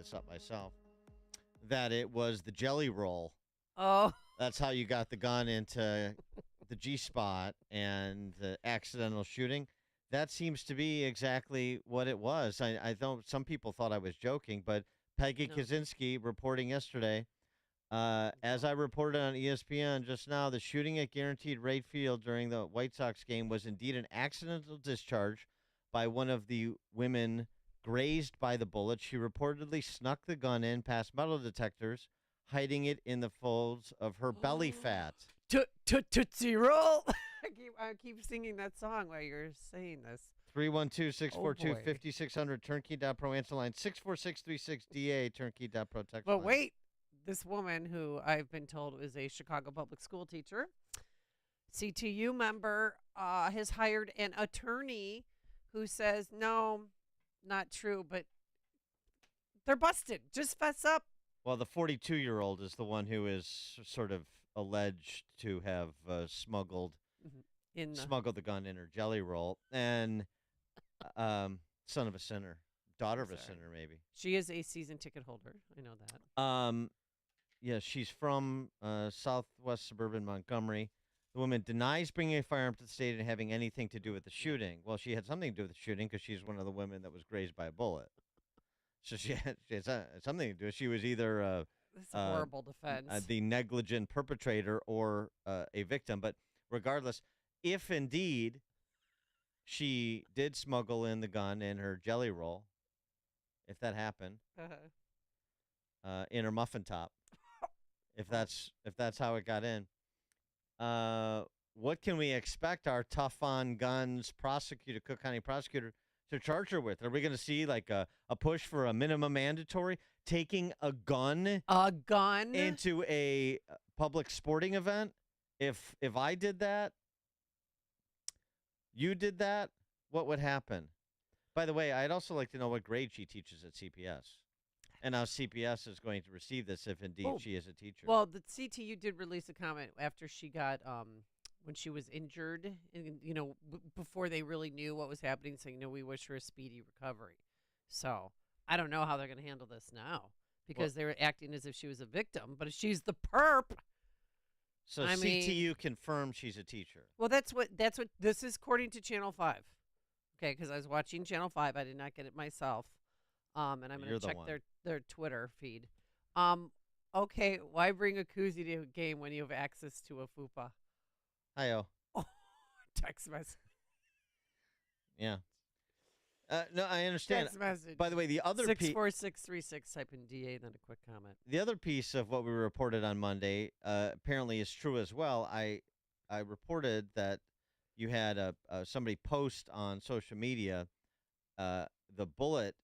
this up myself, that it was the jelly roll. Oh, That's how you got the gun into the G spot and the accidental shooting. That seems to be exactly what it was. I know some people thought I was joking, but Peggy no. Kaczynski reporting yesterday, as I reported on ESPN just now, the shooting at Guaranteed Rate Field during the White Sox game was indeed an accidental discharge by one of the women grazed by the bullet. She reportedly snuck the gun in past metal detectors, hiding it in the folds of her belly fat. Tootsie Roll. I keep singing that song while you're saying this. 312-642-5600, turnkey.pro, answer line 64636DA, turnkey.pro, text But line. wait, this woman who I've been told is a Chicago public school teacher, CTU member, has hired an attorney who says, no, not true, but they're busted. Just fess up. Well, the 42-year-old is the one who is sort of alleged to have smuggled the gun in her jelly roll, and son of a sinner, daughter of a sinner, maybe. She is a season ticket holder. I know that. Yeah, she's from southwest suburban Montgomery. The woman denies bringing a firearm to the state and having anything to do with the shooting. Well, she had something to do with the shooting because she's one of the women that was grazed by a bullet. So she had something to do. She was either That's a horrible defense. the negligent perpetrator or a victim. But regardless, if indeed she did smuggle in the gun in her jelly roll, if that happened, in her muffin top, if that's how it got in, what can we expect our tough on guns prosecutor, Cook County prosecutor, to charge her with? Are we going to see like a push for a minimum mandatory, taking a gun into a public sporting event? If I did that, you did that, what would happen? By the way, I'd also like to know what grade she teaches at CPS. And now CPS is going to receive this if indeed she is a teacher. Well, the CTU did release a comment after she got when she was injured, before they really knew what was happening, saying, we wish her a speedy recovery. So I don't know how they're going to handle this now because they were acting as if she was a victim, but if she's the perp. So CTU confirmed she's a teacher. Well, that's what this is according to Channel 5. Okay, because I was watching Channel 5. I did not get it myself. And I'm going to check their Twitter feed. Okay, why bring a koozie to a game when you have access to a FUPA? Hi-yo. Oh, text message. Yeah. No, I understand. Text message. By the way, the other 64636, type in DA, then a quick comment. The other piece of what we reported on Monday apparently is true as well. I reported that you had somebody post on social media the bullet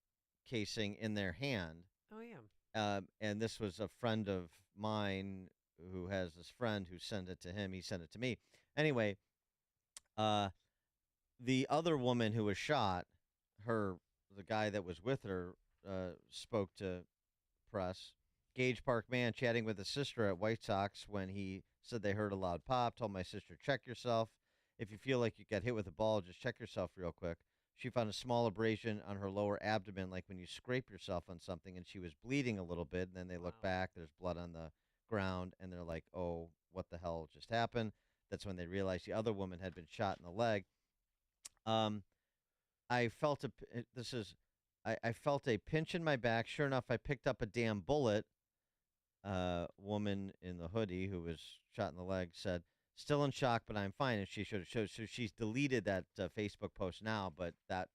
casing in their hand. Oh, yeah. And this was a friend of mine who has this friend who sent it to him. He sent it to me. Anyway, the other woman who was shot, the guy that was with her, spoke to press. Gage Park man chatting with his sister at White Sox when he said they heard a loud pop. Told my sister, check yourself. If you feel like you got hit with a ball, just check yourself real quick. She found a small abrasion on her lower abdomen, like when you scrape yourself on something, and she was bleeding a little bit. And then they look back. There's blood on the ground, and they're like, oh, what the hell just happened? That's when they realized the other woman had been shot in the leg. I felt I felt a pinch in my back. Sure enough, I picked up a damn bullet. Woman in the hoodie who was shot in the leg said, still in shock, but I'm fine. And she should have showed. So she's deleted that Facebook post now, but that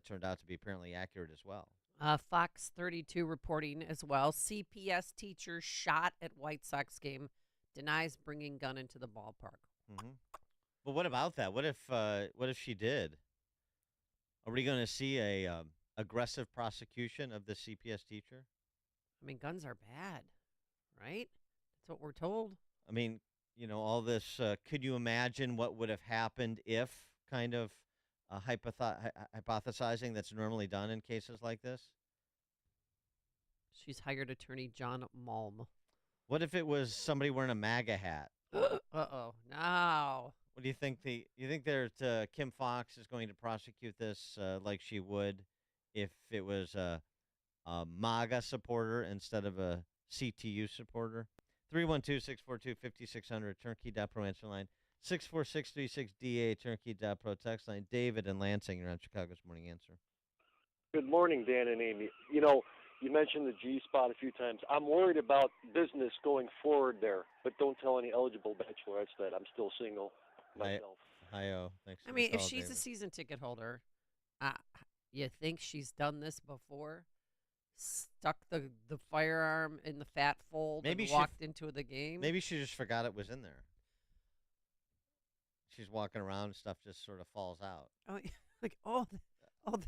turned out to be apparently accurate as well. Fox 32 reporting as well. CPS teacher shot at White Sox game, denies bringing gun into the ballpark. Mm-hmm. But what about that? What if she did? Are we going to see a aggressive prosecution of the CPS teacher? I mean, guns are bad, right? That's what we're told. I mean, all this, could you imagine what would have happened if kind of hypothesizing that's normally done in cases like this? She's hired attorney John Malm. What if it was somebody wearing a MAGA hat? Uh-oh. No. What do you think? You think that Kim Fox is going to prosecute this like she would if it was MAGA supporter instead of a CTU supporter. 312-642-5600, turnkey.pro answer line. 64636DA, turnkey.pro text line. David and Lansing, you're on Chicago's Morning Answer. Good morning, Dan and Amy. You mentioned the G spot a few times. I'm worried about business going forward there, but don't tell any eligible bachelorettes that I'm still single myself. Hi-oh. Thanks I for mean, the if call, she's David. a season ticket holder, uh, you think she's done this before? Stuck the firearm in the fat fold Maybe and she walked into the game? Maybe she just forgot it was in there. She's walking around and stuff just sort of falls out. Oh, like, oh,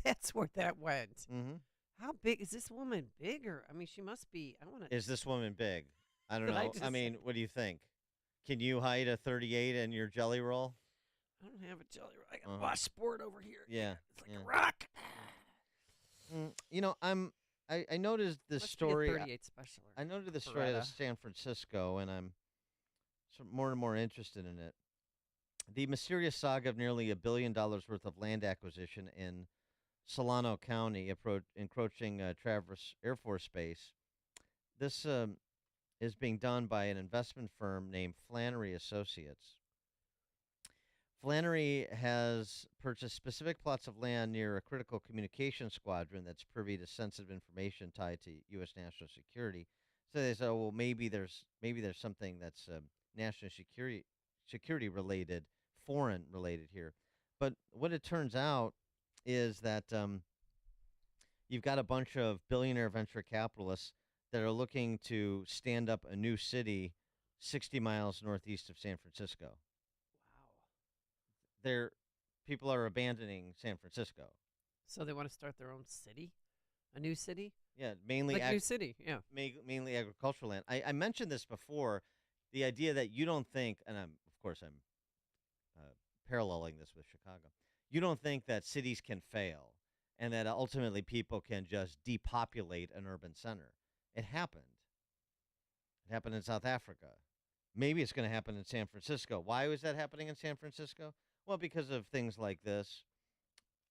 that's where that went. Mm-hmm. How big is this woman? Bigger? I mean, she must be. I want to. Is this woman big? I don't Did I know. I just mean, say- what do you think? Can you hide a 38 in your jelly roll? I don't have a jelly roll. I got Uh-huh. washboard over here. Yeah. It's like yeah. a rock. I noticed this Must story. Be a 38 special. I noted the story out of Beretta. San Francisco, and I'm more and more interested in it. The mysterious saga of nearly $1 billion worth of land acquisition in Solano County, encroaching Traverse Air Force Base. This is being done by an investment firm named Flannery Associates. Flannery has purchased specific plots of land near a critical communication squadron that's privy to sensitive information tied to U.S. national security. So they said, oh, well, maybe there's something that's national security related, foreign related here. But what it turns out is that you've got a bunch of billionaire venture capitalists that are looking to stand up a new city 60 miles northeast of San Francisco. Wow. There, people are abandoning San Francisco. So they want to start their own city, a new city, Yeah, mainly like new city. Yeah. mainly agricultural land. I mentioned this before, the idea that you don't think, and I'm paralleling this with Chicago. You don't think that cities can fail, and that ultimately people can just depopulate an urban center. It happened. It happened in South Africa. Maybe it's going to happen in San Francisco. Why was that happening in San Francisco? Well, because of things like this.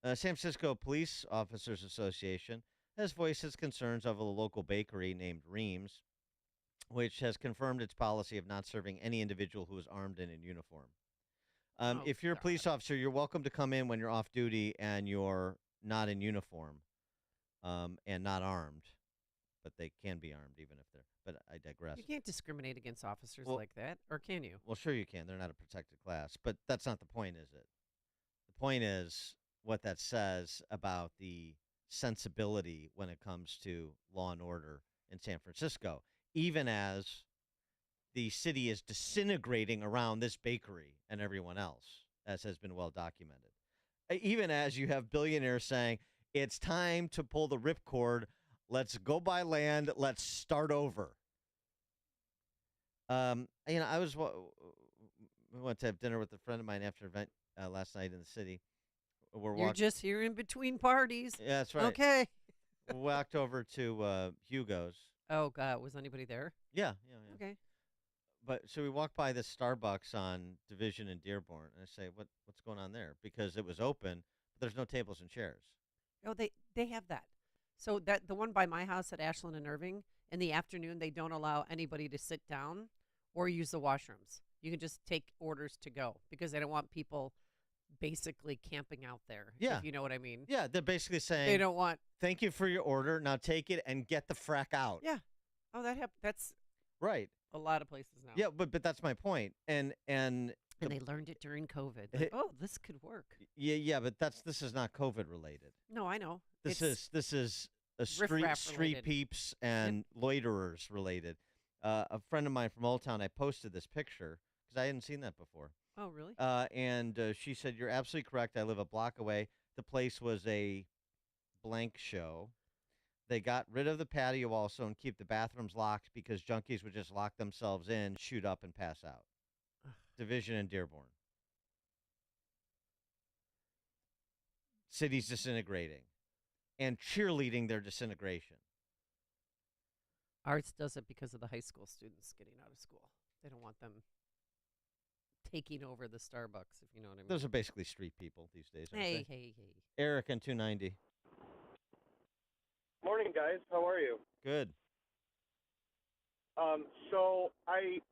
San Francisco Police Officers Association has voiced its concerns over the local bakery named Reams, which has confirmed its policy of not serving any individual who is armed and in uniform. Oh, If you're a police God. officer, you're welcome to come in when you're off duty and you're not in uniform and not armed, but they can be armed even if they're. But I digress. You can't discriminate against officers Well- like that, or can you? Well, sure you can. They're not a protected class, but that's not the point, is it? The point is what that says about the sensibility when it comes to law and order in San Francisco, even as the city is disintegrating around this bakery and everyone else, as has been well documented. Even as you have billionaires saying, it's time to pull the ripcord, let's go buy land, let's start over. I we went to have dinner with a friend of mine after an event last night in the city. You're just here in between parties. Yeah, that's right. Okay. We walked over to Hugo's. Oh God, was anybody there? Yeah. Okay. But so we walked by this Starbucks on Division and Dearborn, and I say, what's going on there? Because it was open, but there's no tables and chairs. Oh, they have that. So that the one by my house at Ashland and Irving, in the afternoon they don't allow anybody to sit down or use the washrooms. You can just take orders to go because they don't want people basically camping out there. Yeah. If you know what I mean. Yeah, they're basically saying, They don't want. thank you for your order. Now take it and get the frack out. Yeah. Oh, that's Right. a lot of places now. Yeah, but that's my point. And And they learned it during COVID. Like, oh, this could work. yeah, but this is not COVID related. No, I know. This It's is a riffraff street related. peeps and loiterers related. A friend of mine from Old Town, I posted this picture because I hadn't seen that before. Oh, really? And she said, "You're absolutely correct. I live a block away. The place was a blank show. They got rid of the patio also and keep the bathrooms locked because junkies would just lock themselves in, shoot up, and pass out." Division and Dearborn. Cities disintegrating and cheerleading their disintegration. Arts does it because of the high school students getting out of school. They don't want them taking over the Starbucks, if you know what I mean. Those are basically street people these days. Aren't Hey, they? hey. Eric and 290. morning, guys. How are you? Good.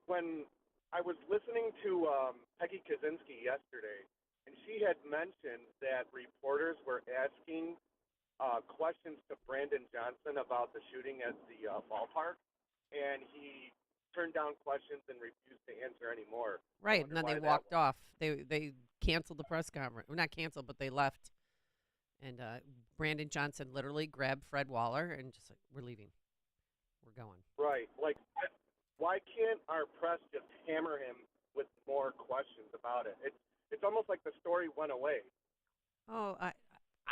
When I was listening to Peggy Kaczynski yesterday, and she had mentioned that reporters were asking questions to Brandon Johnson about the shooting at the ballpark, and he turned down questions and refused to answer anymore. Right, and then why they that walked was. off. They canceled the press conference. Well, not canceled, but they left. And Brandon Johnson literally grabbed Fred Waller and just like, we're leaving. We're going. Right. Like, why can't our press just hammer him with more questions about it? It's almost like the story went away. Oh, I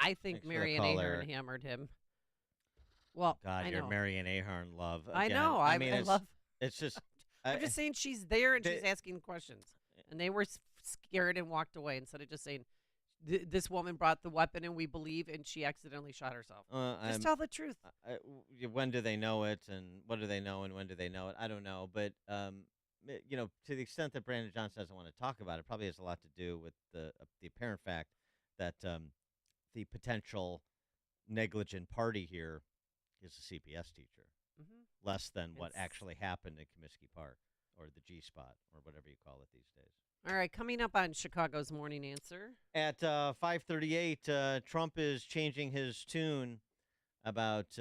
think Thanks for the Marion call, Ahern Eric. hammered him. Well, God, I your know. Marion Ahern love. I Again, know. I mean, I love. it's just. I'm just saying she's there and she's they- asking questions, and they were scared and walked away instead of just saying, "This woman brought the weapon, and we believe, and she accidentally shot herself." Just tell the truth. when do they know it, and what do they know, and when do they know it? I don't know, but to the extent that Brandon Johnson doesn't want to talk about it, probably has a lot to do with the apparent fact that the potential negligent party here is a CPS teacher, less than what actually happened in Comiskey Park or the G Spot or whatever you call it these days. All right, coming up on Chicago's Morning Answer. At 5:38, Trump is changing his tune about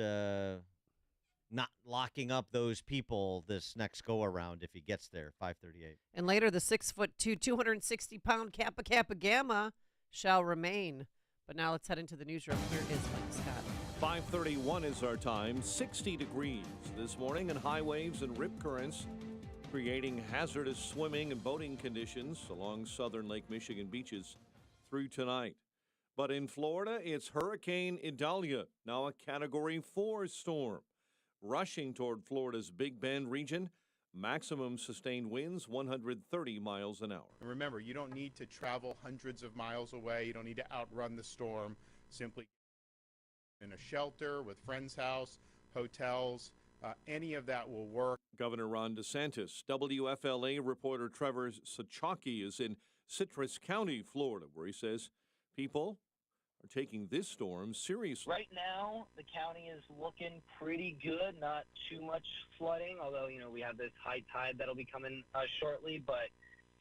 not locking up those people this next go-around if he gets there, 5:38. And later, the 6'2", 260-pound Kappa Kappa Gamma shall remain. But now let's head into the newsroom. Here is Mike Scott. 5:31 is our time. 60 degrees this morning, and high waves and rip currents creating hazardous swimming and boating conditions along southern Lake Michigan beaches through tonight. But in Florida, it's Hurricane Idalia, now a Category 4 storm, rushing toward Florida's Big Bend region. Maximum sustained winds 130 miles an hour. And remember, you don't need to travel hundreds of miles away. You don't need to outrun the storm. Simply in a shelter, with friend's house, hotels, any of that will work. Governor Ron DeSantis. WFLA reporter Trevor Sachaki is in Citrus County, Florida, where he says people are taking this storm seriously. Right now, the county is looking pretty good. Not too much flooding, although, we have this high tide that'll be coming shortly, but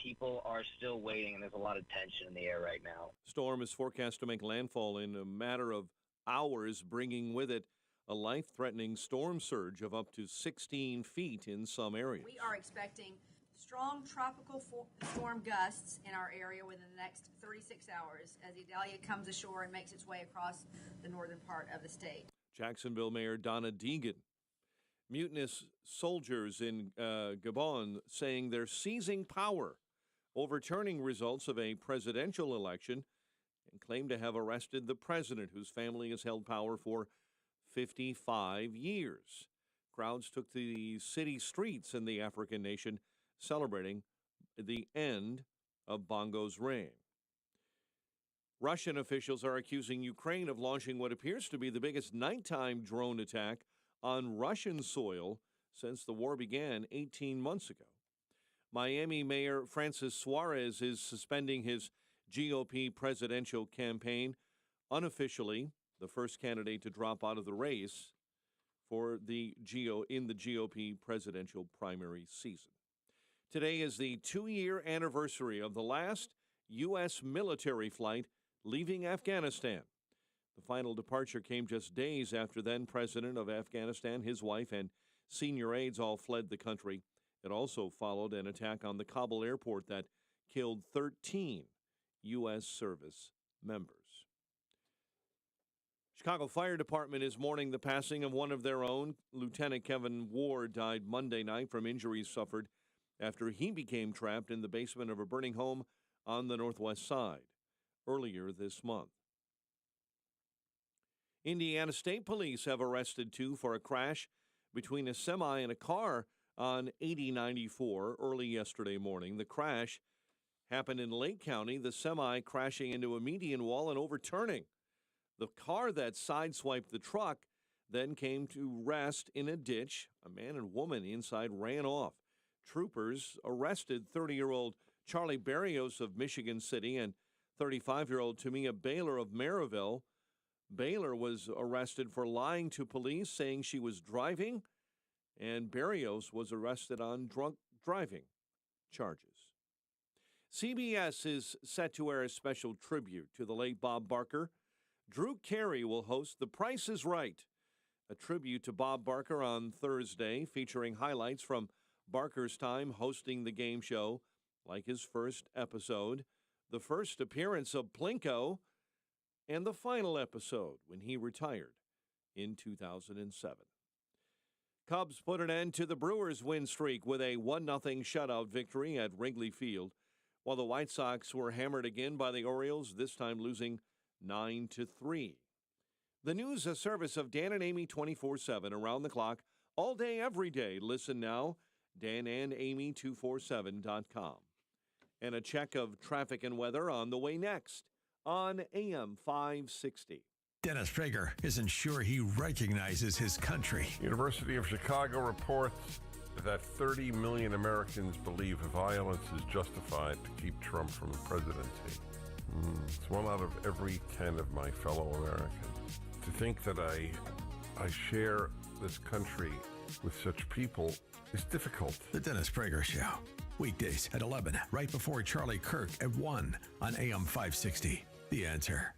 people are still waiting, and there's a lot of tension in the air right now. Storm is forecast to make landfall in a matter of hours, bringing with it a life-threatening storm surge of up to 16 feet in some areas. We are expecting strong tropical storm gusts in our area within the next 36 hours as Idalia comes ashore and makes its way across the northern part of the state. Jacksonville Mayor Donna Deegan. Mutinous soldiers in Gabon saying they're seizing power, overturning results of a presidential election, and claim to have arrested the president, whose family has held power for 55 years. Crowds took to the city streets in the African nation, celebrating the end of Bongo's reign. Russian officials are accusing Ukraine of launching what appears to be the biggest nighttime drone attack on Russian soil since the war began 18 months ago. Miami Mayor Francis Suarez is suspending his GOP presidential campaign unofficially, the first candidate to drop out of the race for the GOP presidential primary season. Today is the 2-year anniversary of the last U.S. military flight leaving Afghanistan. The final departure came just days after then President of Afghanistan, his wife, and senior aides all fled the country. It also followed an attack on the Kabul airport that killed 13 U.S. service members. Chicago Fire Department is mourning the passing of one of their own. Lieutenant Kevin Ward died Monday night from injuries suffered after he became trapped in the basement of a burning home on the northwest side earlier this month. Indiana State Police have arrested two for a crash between a semi and a car on 8094 early yesterday morning. The crash happened in Lake County, the semi crashing into a median wall and overturning. The car that sideswiped the truck then came to rest in a ditch. A man and woman inside ran off. Troopers arrested 30-year-old Charlie Barrios of Michigan City and 35-year-old Tamia Baylor of Maryville. Baylor was arrested for lying to police, saying she was driving, and Barrios was arrested on drunk driving charges. CBS is set to air a special tribute to the late Bob Barker. Drew Carey will host The Price is Right, a tribute to Bob Barker on Thursday, featuring highlights from Barker's time hosting the game show, like his first episode, the first appearance of Plinko, and the final episode when he retired in 2007. Cubs put an end to the Brewers' win streak with a 1-0 shutout victory at Wrigley Field, while the White Sox were hammered again by the Orioles, this time losing 9-3. The news, a service of Dan and Amy 24/7, around the clock, all day, every day. Listen now, danandamy247.com. And a check of traffic and weather on the way next on AM 560. Dennis Prager isn't sure he recognizes his country. University of Chicago reports that 30 million Americans believe violence is justified to keep Trump from the presidency. It's 1 out of every 10 of my fellow Americans. To think that I share this country with such people is difficult. The Dennis Prager Show. Weekdays at 11, right before Charlie Kirk at 1 on AM 560. The Answer.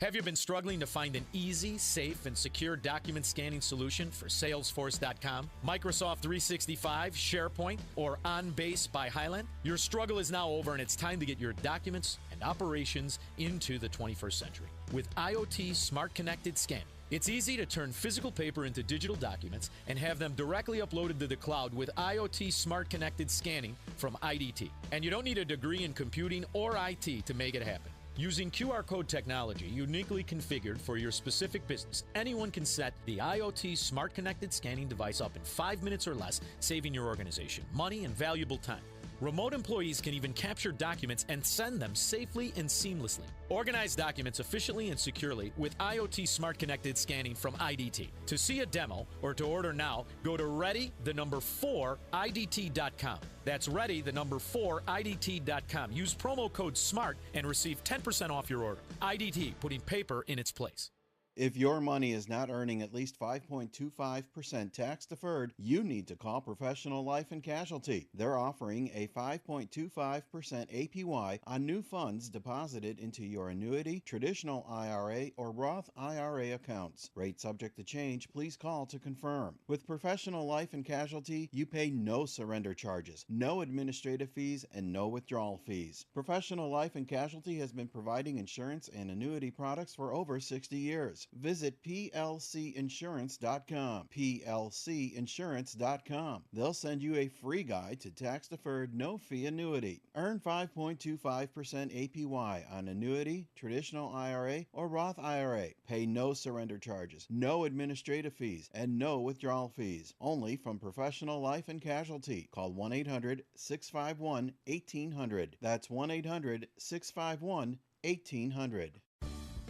Have you been struggling to find an easy, safe, and secure document scanning solution for Salesforce.com, Microsoft 365, SharePoint, or OnBase by Highland? Your struggle is now over, and it's time to get your documents and operations into the 21st century. With IoT Smart Connected Scanning, it's easy to turn physical paper into digital documents and have them directly uploaded to the cloud with IoT Smart Connected Scanning from IDT. And you don't need a degree in computing or IT to make it happen. Using QR code technology uniquely configured for your specific business, anyone can set the IoT Smart Connected Scanning device up in 5 minutes or less, saving your organization money and valuable time. Remote employees can even capture documents and send them safely and seamlessly. Organize documents efficiently and securely with IoT Smart Connected Scanning from IDT. To see a demo or to order now, go to ready4idt.com. That's ready4idt.com. Use promo code SMART and receive 10% off your order. IDT, putting paper in its place. If your money is not earning at least 5.25% tax deferred, you need to call Professional Life and Casualty. They're offering a 5.25% APY on new funds deposited into your annuity, traditional IRA, or Roth IRA accounts. Rate subject to change. Please call to confirm. With Professional Life and Casualty, you pay no surrender charges, no administrative fees, and no withdrawal fees. Professional Life and Casualty has been providing insurance and annuity products for over 60 years. Visit plcinsurance.com. plcinsurance.com. They'll send you a free guide to tax-deferred, no-fee annuity. Earn 5.25% APY on annuity, traditional IRA, or Roth IRA. Pay no surrender charges, no administrative fees, and no withdrawal fees. Only from Professional Life and Casualty. Call 1-800-651-1800. That's 1-800-651-1800.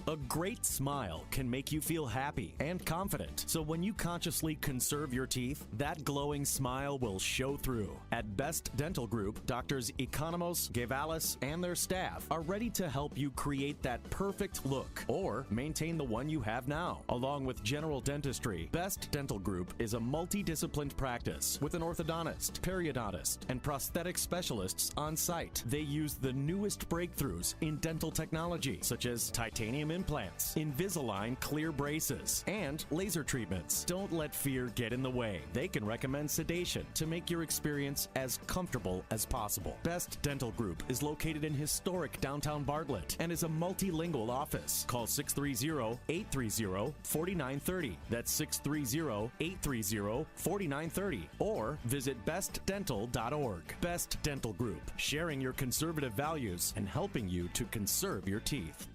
A great smile can make you feel happy and confident. So when you consciously conserve your teeth, that glowing smile will show through. At Best Dental Group, Doctors Economos, Gavalis, and their staff are ready to help you create that perfect look or maintain the one you have now. Along with general dentistry, Best Dental Group is a multidisciplined practice with an orthodontist, periodontist, and prosthetic specialists on site. They use the newest breakthroughs in dental technology, such as titanium implants, Invisalign clear braces, and laser treatments. Don't let fear get in the way. They can recommend sedation to make your experience as comfortable as possible. Best Dental Group is located in historic downtown Bartlett and is a multilingual office. Call 630-830-4930. That's 630-830-4930. Or visit bestdental.org. Best Dental Group, sharing your conservative values and helping you to conserve your teeth.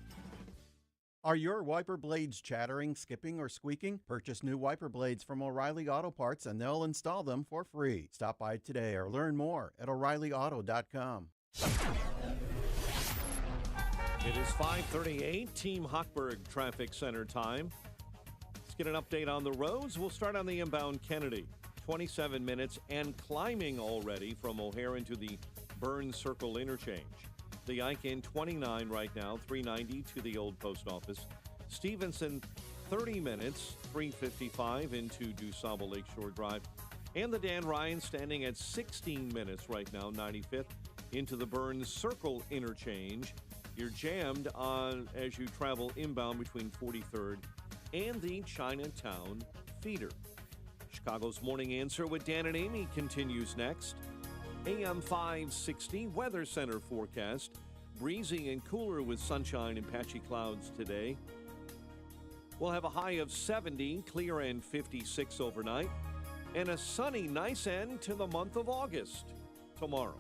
Are your wiper blades chattering, skipping, or squeaking? Purchase new wiper blades from O'Reilly Auto Parts and they'll install them for free. Stop by today or learn more at O'ReillyAuto.com. It is 5:38, Team Hochberg Traffic Center time. Let's get an update on the roads. We'll start on the inbound Kennedy. 27 minutes and climbing already from O'Hare into the Burns Circle interchange. The Ike in 29 right now, 390 to the old post office. Stevenson, 30 minutes, 3:55 into DuSable Lakeshore Drive. And the Dan Ryan standing at 16 minutes right now, 95th, into the Burns Circle interchange. You're jammed on as you travel inbound between 43rd and the Chinatown feeder. Chicago's Morning Answer with Dan and Amy continues next. AM 560 Weather Center forecast. Breezy and cooler with sunshine and patchy clouds today. We'll have a high of 70, clear and 56 overnight. And a sunny, nice end to the month of August tomorrow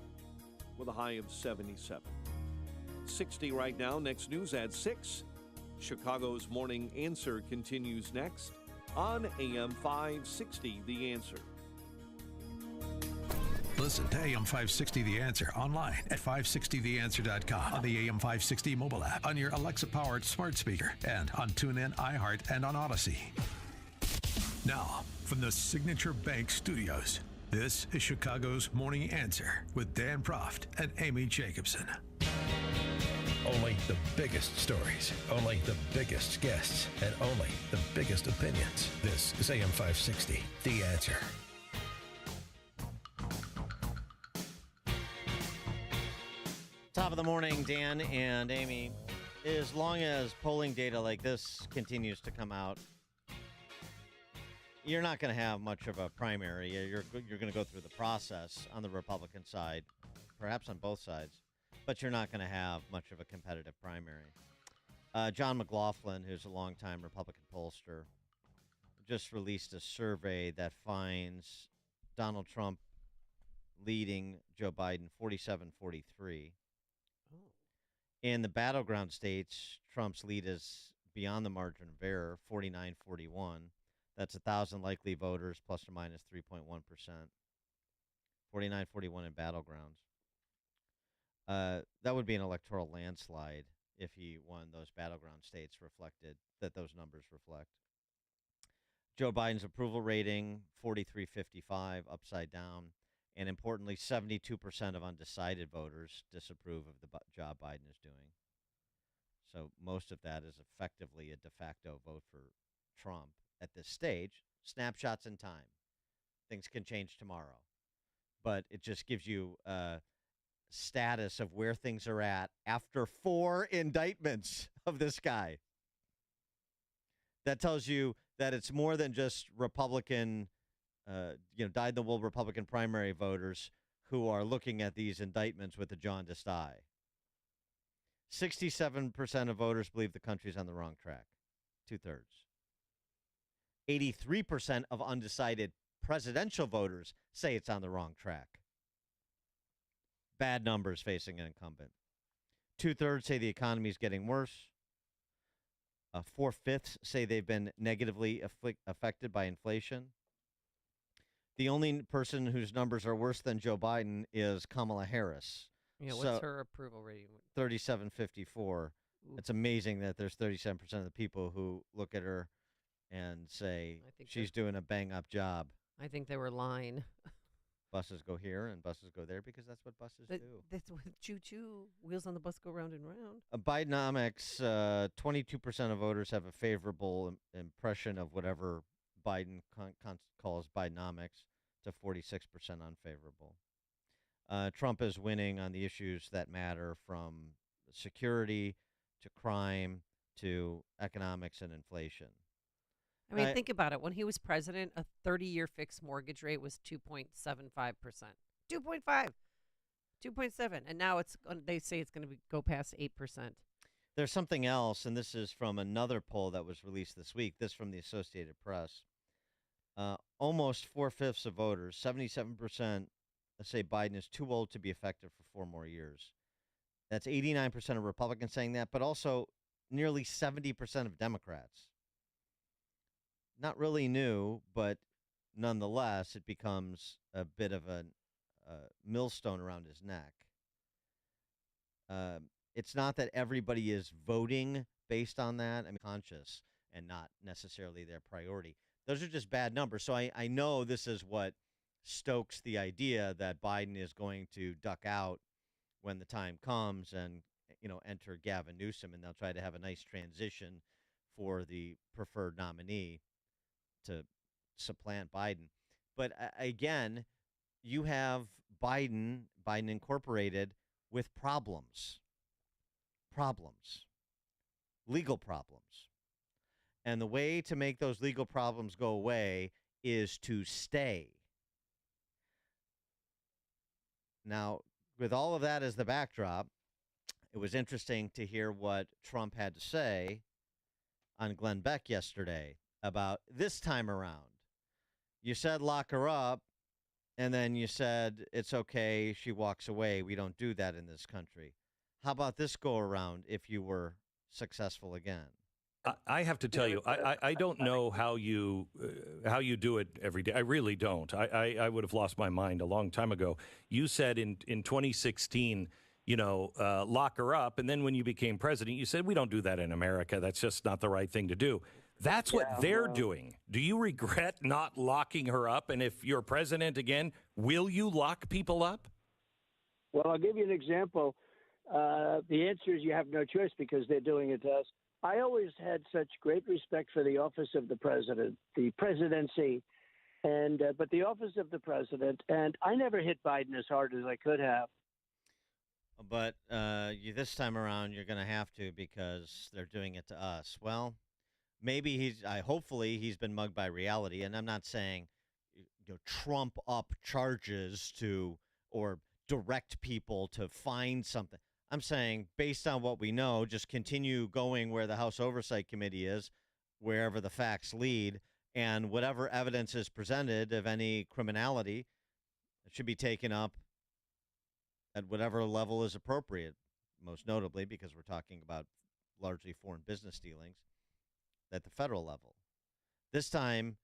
with a high of 77. 60 right now. Next news at 6. Chicago's Morning Answer continues next on AM 560, The Answer. Listen to AM 560 The Answer online at 560theanswer.com, on the AM 560 mobile app, on your Alexa-powered smart speaker, and on TuneIn, iHeart, and on Odyssey. Now, from the Signature Bank Studios, this is Chicago's Morning Answer with Dan Proft and Amy Jacobson. Only the biggest stories, only the biggest guests, and only the biggest opinions. This is AM 560, The Answer. Top of the morning, Dan and Amy. As long as polling data like this continues to come out, you're not going to have much of a primary. You're going to go through the process on the Republican side, perhaps on both sides, but you're not going to have much of a competitive primary. John McLaughlin, who's a longtime Republican pollster, just released a survey that finds Donald Trump leading Joe Biden 47-43. In the battleground states, Trump's lead is beyond the margin of error, 49-41. That's 1,000 likely voters, plus or minus 3.1%. 49-41 in battlegrounds. That would be an electoral landslide if he won those battleground states that those numbers reflect. Joe Biden's approval rating, 43-55, upside down. And importantly, 72% of undecided voters disapprove of the job Biden is doing. So most of that is effectively a de facto vote for Trump at this stage. Snapshots in time. Things can change tomorrow. But it just gives you a status of where things are at after 4 indictments of this guy. That tells you that it's more than just Republican dyed-in-the-wool Republican primary voters who are looking at these indictments with a jaundiced eye. 67% of voters believe the country's on the wrong track. 2/3. 83% of undecided presidential voters say it's on the wrong track. Bad numbers facing an incumbent. 2/3 say the economy's getting worse. 4/5 say they've been negatively affected by inflation. The only person whose numbers are worse than Joe Biden is Kamala Harris. Yeah, what's her approval rating? 37-54. It's amazing that there's 37% of the people who look at her and say she's doing a bang-up job. I think they were lying. Buses go here and buses go there because that's what buses do. That's what choo-choo. Wheels on the bus go round and round. Bidenomics, 22% of voters have a favorable impression of whatever Biden calls Bidenomics, to 46% unfavorable. Trump is winning on the issues that matter, from security to crime to economics and inflation. I mean, think about it. When he was president, a 30-year fixed mortgage rate was 2.75%. 2.5, 2.7, and now they say it's going to go past 8%. There's something else, and this is from another poll that was released this week. This from the Associated Press. Almost 4/5 of voters, 77%, say Biden is too old to be effective for 4 more years. That's 89% of Republicans saying that, but also nearly 70% of Democrats. Not really new, but nonetheless, it becomes a bit of a millstone around his neck. It's not that everybody is voting based on that. I mean, conscious and not necessarily their priority. Those are just bad numbers. So I know this is what stokes the idea that Biden is going to duck out when the time comes and, enter Gavin Newsom, and they'll try to have a nice transition for the preferred nominee to supplant Biden. But again, you have Biden Incorporated with problems, legal problems. And the way to make those legal problems go away is to stay. Now, with all of that as the backdrop, it was interesting to hear what Trump had to say on Glenn Beck yesterday about this time around. You said lock her up, and then you said it's okay, she walks away. We don't do that in this country. How about this go around if you were successful again? I have to tell you, I don't know how you do it every day. I really don't. I would have lost my mind a long time ago. You said in 2016, lock her up. And then when you became president, you said, we don't do that in America. That's just not the right thing to do. That's what they're doing. Do you regret not locking her up? And if you're president again, will you lock people up? Well, I'll give you an example. The answer is you have no choice because they're doing it to us. I always had such great respect for the office of the president, the presidency, but the office of the president, and I never hit Biden as hard as I could have. But this time around, you're going to have to because they're doing it to us. Well, maybe hopefully he's been mugged by reality, and I'm not saying trump up charges or direct people to find something. I'm saying, based on what we know, just continue going where the House Oversight Committee is, wherever the facts lead, and whatever evidence is presented of any criminality, it should be taken up at whatever level is appropriate, most notably because we're talking about largely foreign business dealings at the federal level. This time,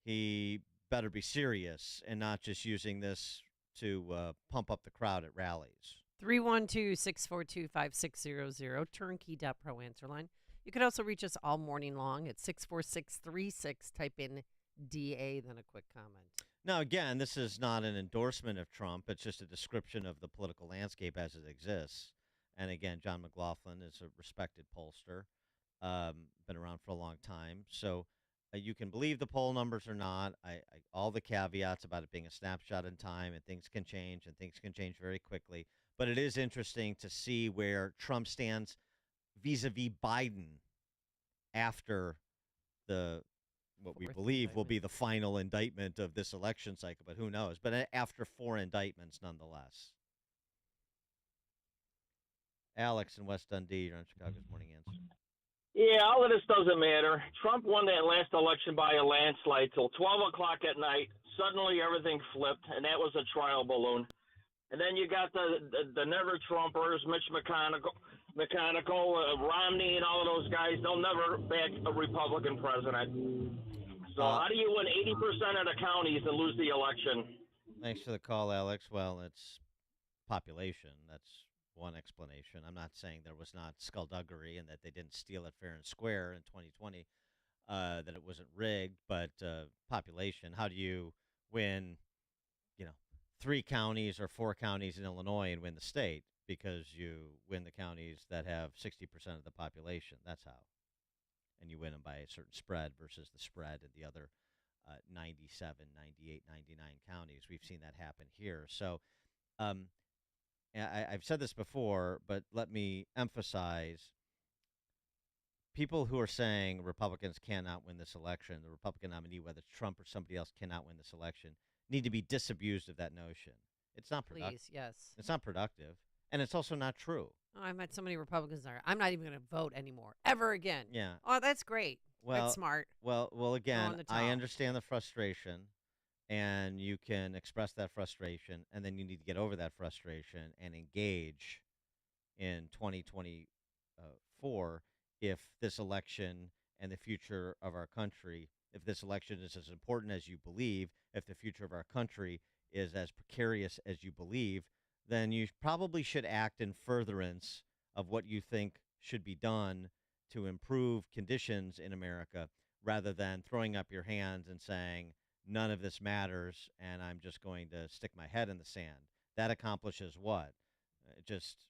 he better be serious and not just using this to pump up the crowd at rallies. 312-642-5600, turnkey.pro answer line. You can also reach us all morning long at 64636. Type in DA, then a quick comment. Now, again, this is not an endorsement of Trump. It's just a description of the political landscape as it exists. And again, John McLaughlin is a respected pollster, been around for a long time. So you can believe the poll numbers or not. All the caveats about it being a snapshot in time and things can change very quickly. But it is interesting to see where Trump stands vis-a-vis Biden after what we believe will be the final indictment of this election cycle, but who knows? But after 4 indictments, nonetheless. Alex in West Dundee, you're on Chicago's Morning Answer. Yeah, all of this doesn't matter. Trump won that last election by a landslide till 12 o'clock at night. Suddenly everything flipped, and that was a trial balloon. And then you got the never Trumpers, Mitch McConnell, Romney, and all of those guys. They'll never back a Republican president. So how do you win 80% of the counties and lose the election? Thanks for the call, Alex. Well, it's population. That's one explanation. I'm not saying there was not skullduggery and that they didn't steal it fair and square in 2020, that it wasn't rigged, but population. How do you win, 3 counties or 4 counties in Illinois and win the state? Because you win the counties that have 60% of the population. That's how. And you win them by a certain spread versus the spread in the other 97, 98, 99 counties. We've seen that happen here. So I've said this before, but let me emphasize, people who are saying Republicans cannot win this election, the Republican nominee, whether it's Trump or somebody else, cannot win this election, need to be disabused of that notion. It's not productive. Please, yes. It's not productive. And it's also not true. Oh, I met so many Republicans there. I'm not even going to vote anymore, ever again. Yeah. Oh, that's great. Well, that's smart. Well, again, I understand the frustration, and you can express that frustration, and then you need to get over that frustration and engage in 2024 if this election and the future of our country, if this election is as important as you believe, if the future of our country is as precarious as you believe, then you probably should act in furtherance of what you think should be done to improve conditions in America, rather than throwing up your hands and saying, none of this matters, and I'm just going to stick my head in the sand. That accomplishes what? It just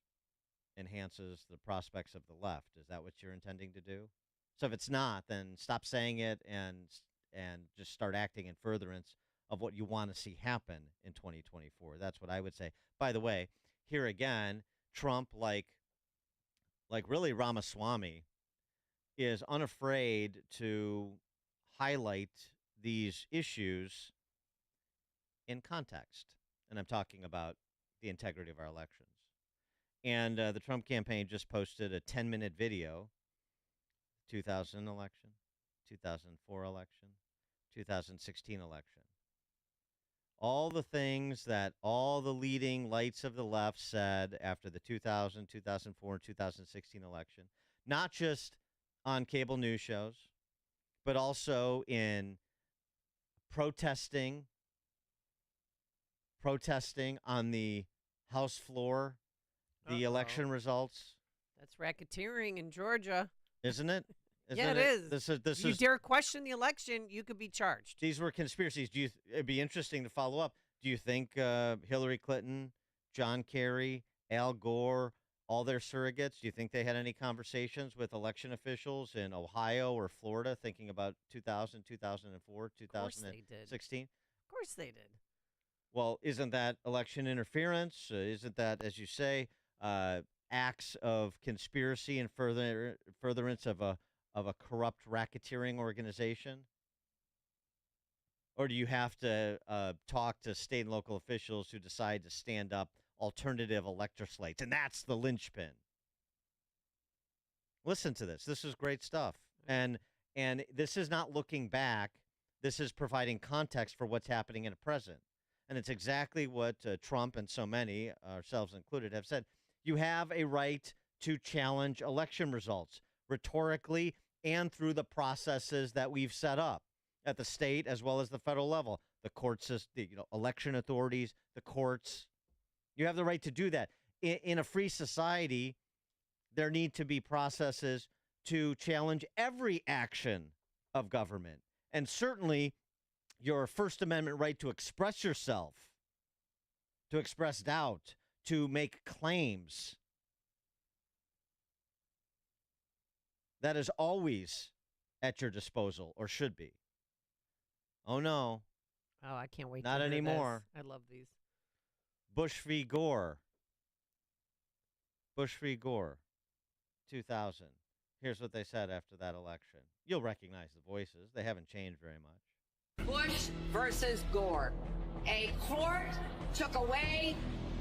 enhances the prospects of the left. Is that what you're intending to do? So if it's not, then stop saying it and just start acting in furtherance of what you want to see happen in 2024. That's what I would say. By the way, here again, Trump, like really Ramaswamy, is unafraid to highlight these issues in context. And I'm talking about the integrity of our elections. And the Trump campaign just posted a 10-minute video, 2000 election, 2004 election, 2016 election. All the things that all the leading lights of the left said after the 2000, 2004, and 2016 election, not just on cable news shows, but also in protesting on the House floor, the election results. That's racketeering in Georgia. Isn't it? Yeah, it is. This you is dare question the election, you could be charged. These were conspiracies. It'd be interesting to follow up. Do you think Hillary Clinton, John Kerry, Al Gore, all their surrogates, do you think they had any conversations with election officials in Ohio or Florida thinking about 2000, 2004, 2016? Of course they did. Well, isn't that election interference? Isn't that, as you say, acts of conspiracy and furtherance of a corrupt racketeering organization? Or do you have to talk to state and local officials who decide to stand up alternative elector slates? And that's the linchpin. Listen to this. This is great stuff. And this is not looking back. This is providing context for what's happening in the present. And it's exactly what Trump and so many, ourselves included, have said. You have a right to challenge election results rhetorically and through the processes that we've set up at the state as well as the federal level, the courts, the election authorities, the courts. You have the right to do that. In a free society, there need to be processes to challenge every action of government. And certainly your First Amendment right to express yourself, to express doubt, to make claims. That is always at your disposal, or should be. Oh, no. Oh, I can't wait Not to hear anymore. This. I love these. Bush v. Gore. Bush v. Gore, 2000. Here's what they said after that election. You'll recognize the voices. They haven't changed very much. Bush versus Gore. A court took away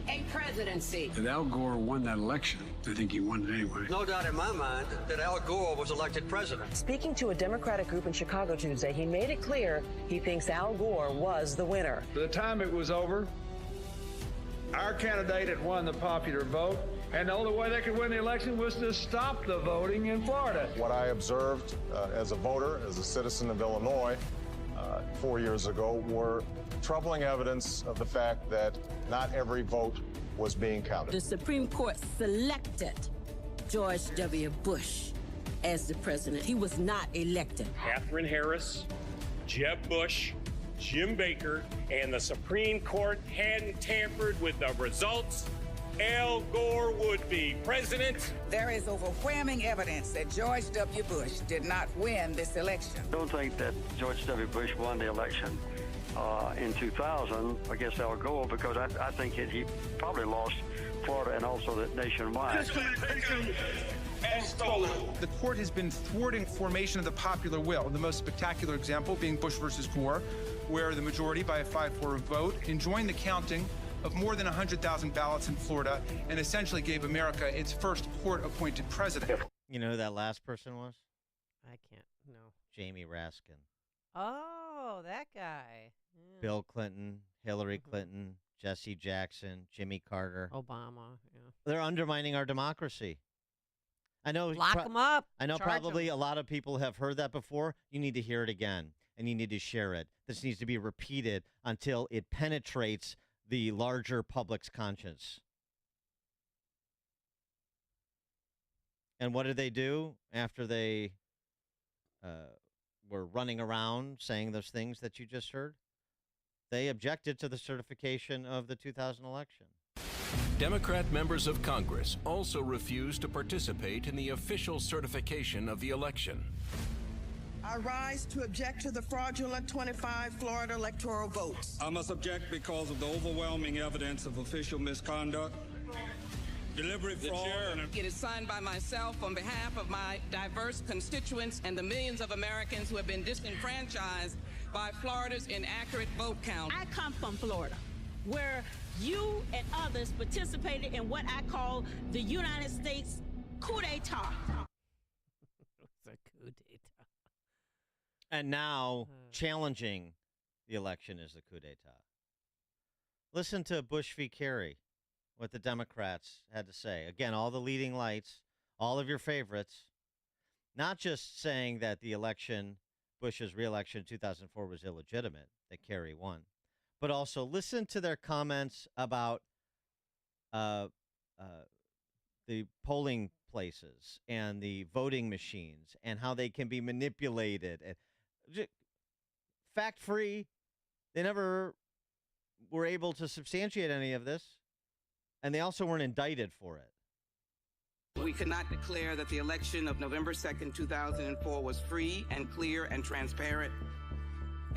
a presidency. If Al Gore won that election, I think he won it anyway. No doubt in my mind that Al Gore was elected president. Speaking to a Democratic group in Chicago Tuesday, he made it clear he thinks Al Gore was the winner. By the time it was over, our candidate had won the popular vote, and the only way they could win the election was to stop the voting in Florida. What I observed as a voter, as a citizen of Illinois, 4 years ago, were troubling evidence of the fact that not every vote was being counted. The Supreme Court selected George W. Bush as the president. He was not elected. Katherine Harris, Jeb Bush, Jim Baker, and the Supreme Court hadn't tampered with the results, Al Gore would be president. There is overwhelming evidence that George W. Bush did not win this election. I don't think that George W. Bush won the election in 2000 against Al Gore, because I think he probably lost Florida and also the nationwide. The court has been thwarting formation of the popular will, the most spectacular example being Bush versus Gore, where the majority, by a 5-4 vote, enjoined the counting of more than 100,000 ballots in Florida and essentially gave America its first court-appointed president. You know who that last person was? I can't. No. Jamie Raskin. Oh, that guy. Yeah. Bill Clinton, Hillary Clinton, Jesse Jackson, Jimmy Carter. Obama, yeah. They're undermining our democracy. I know. Lock them up. I know Charge probably 'em. a lot of people have heard that before. You need to hear it again, and you need to share it. This needs to be repeated until it penetrates the larger public's conscience. And what did they do after they were running around saying those things that you just heard? They objected to the certification of the 2000 election. Democrat members of Congress also refused to participate in the official certification of the election. I rise to object to the fraudulent 25 Florida electoral votes. I must object because of the overwhelming evidence of official misconduct, deliberate fraud. It is signed by myself on behalf of my diverse constituents and the millions of Americans who have been disenfranchised by Florida's inaccurate vote count. I come from Florida, where you and others participated in what I call the United States coup d'etat. It's a coup d'etat. And now challenging the election is the coup d'etat. Listen to Bush v. Kerry, what the Democrats had to say. Again, all the leading lights, all of your favorites, not just saying that the election, Bush's reelection in 2004 was illegitimate, that Kerry won, but also listen to their comments about the polling places and the voting machines and how they can be manipulated. And fact-free, they never were able to substantiate any of this, and they also weren't indicted for it. We cannot declare that the election of November 2nd, 2004 was free and clear and transparent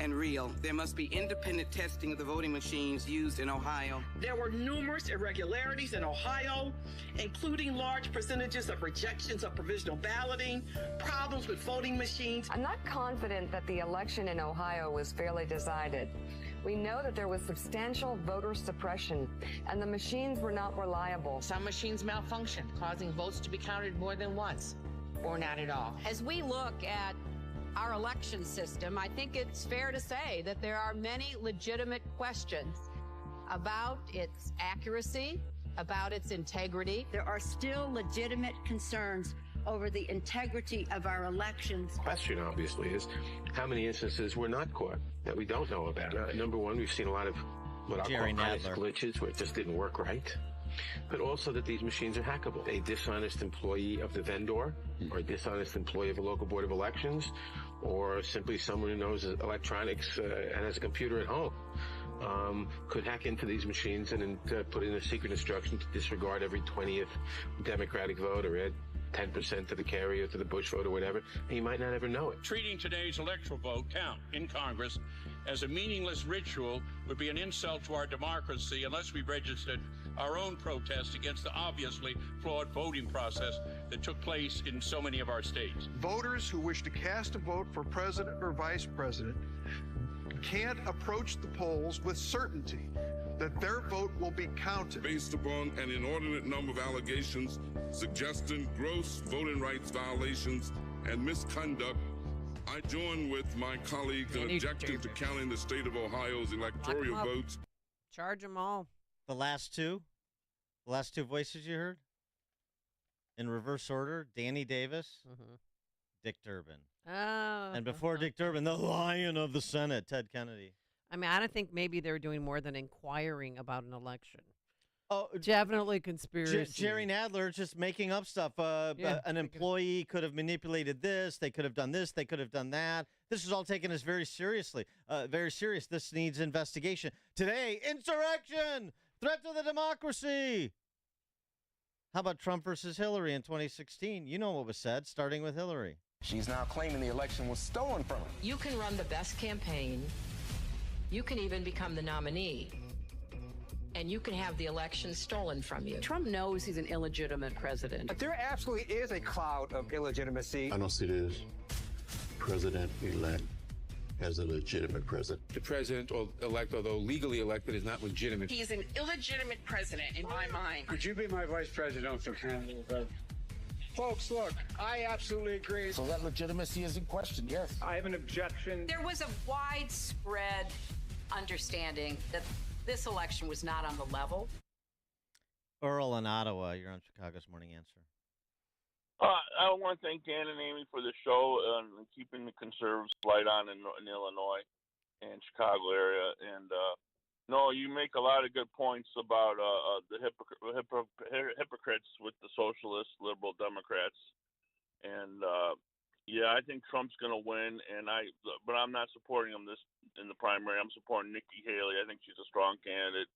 and real. There must be independent testing of the voting machines used in Ohio. There were numerous irregularities in Ohio, including large percentages of rejections of provisional balloting, problems with voting machines. I'm not confident that the election in Ohio was fairly decided. We know that there was substantial voter suppression, and the machines were not reliable. Some machines malfunctioned, causing votes to be counted more than once, or not at all. As we look at our election system, I think it's fair to say that there are many legitimate questions about its accuracy, about its integrity. There are still legitimate concerns over the integrity of our elections. The question, obviously, is how many instances were not caught that we don't know about. Number one, we've seen a lot of what I call honest glitches where it just didn't work right. But also that these machines are hackable. A dishonest employee of the vendor, or a dishonest employee of a local board of elections, or simply someone who knows electronics and has a computer at home, could hack into these machines and put in a secret instruction to disregard every 20th Democratic vote or add 10% to the carry or to the Bush vote or whatever, and you might not ever know it. Treating today's electoral vote count in Congress as a meaningless ritual would be an insult to our democracy unless we registered our own protest against the obviously flawed voting process that took place in so many of our states. Voters who wish to cast a vote for president or vice president can't approach the polls with certainty that their vote will be counted. Based upon an inordinate number of allegations suggesting gross voting rights violations and misconduct, I join with my colleagues in objecting to counting the state of Ohio's electoral votes. Charge them all. The last two voices you heard in reverse order: Danny Davis, Dick Durbin. Oh. And before Dick Durbin, the Lion of the Senate, Ted Kennedy. I mean, I don't think maybe they're doing more than inquiring about an election. Oh, definitely conspiracy. Jerry Nadler just making up stuff. An employee could have manipulated this. They could have done this. They could have done that. This is all taken as very seriously. Very serious. This needs investigation. Today, insurrection, threat to the democracy. How about Trump versus Hillary in 2016? You know what was said, starting with Hillary. She's now claiming the election was stolen from her. You can run the best campaign. You can even become the nominee. And you can have the election stolen from you. Trump knows he's an illegitimate president. But there absolutely is a cloud of illegitimacy. I don't see this president-elect as a legitimate president. The president-elect, although legally elected, is not legitimate. He's an illegitimate president in my mind. Could you be my vice presidential candidate? Folks, look, I absolutely agree. So that legitimacy is in question, yes. I have an objection. There was a widespread understanding that this election was not on the level. Earl in Ottawa, you're on Chicago's Morning Answer. I want to thank Dan and Amy for the show and keeping the conservatives light on in Illinois and Chicago area. And no, you make a lot of good points about the hypocrites with the socialist, liberal Democrats. And yeah, I think Trump's going to win. But I'm not supporting him in the primary. I'm supporting Nikki Haley. I think she's a strong candidate.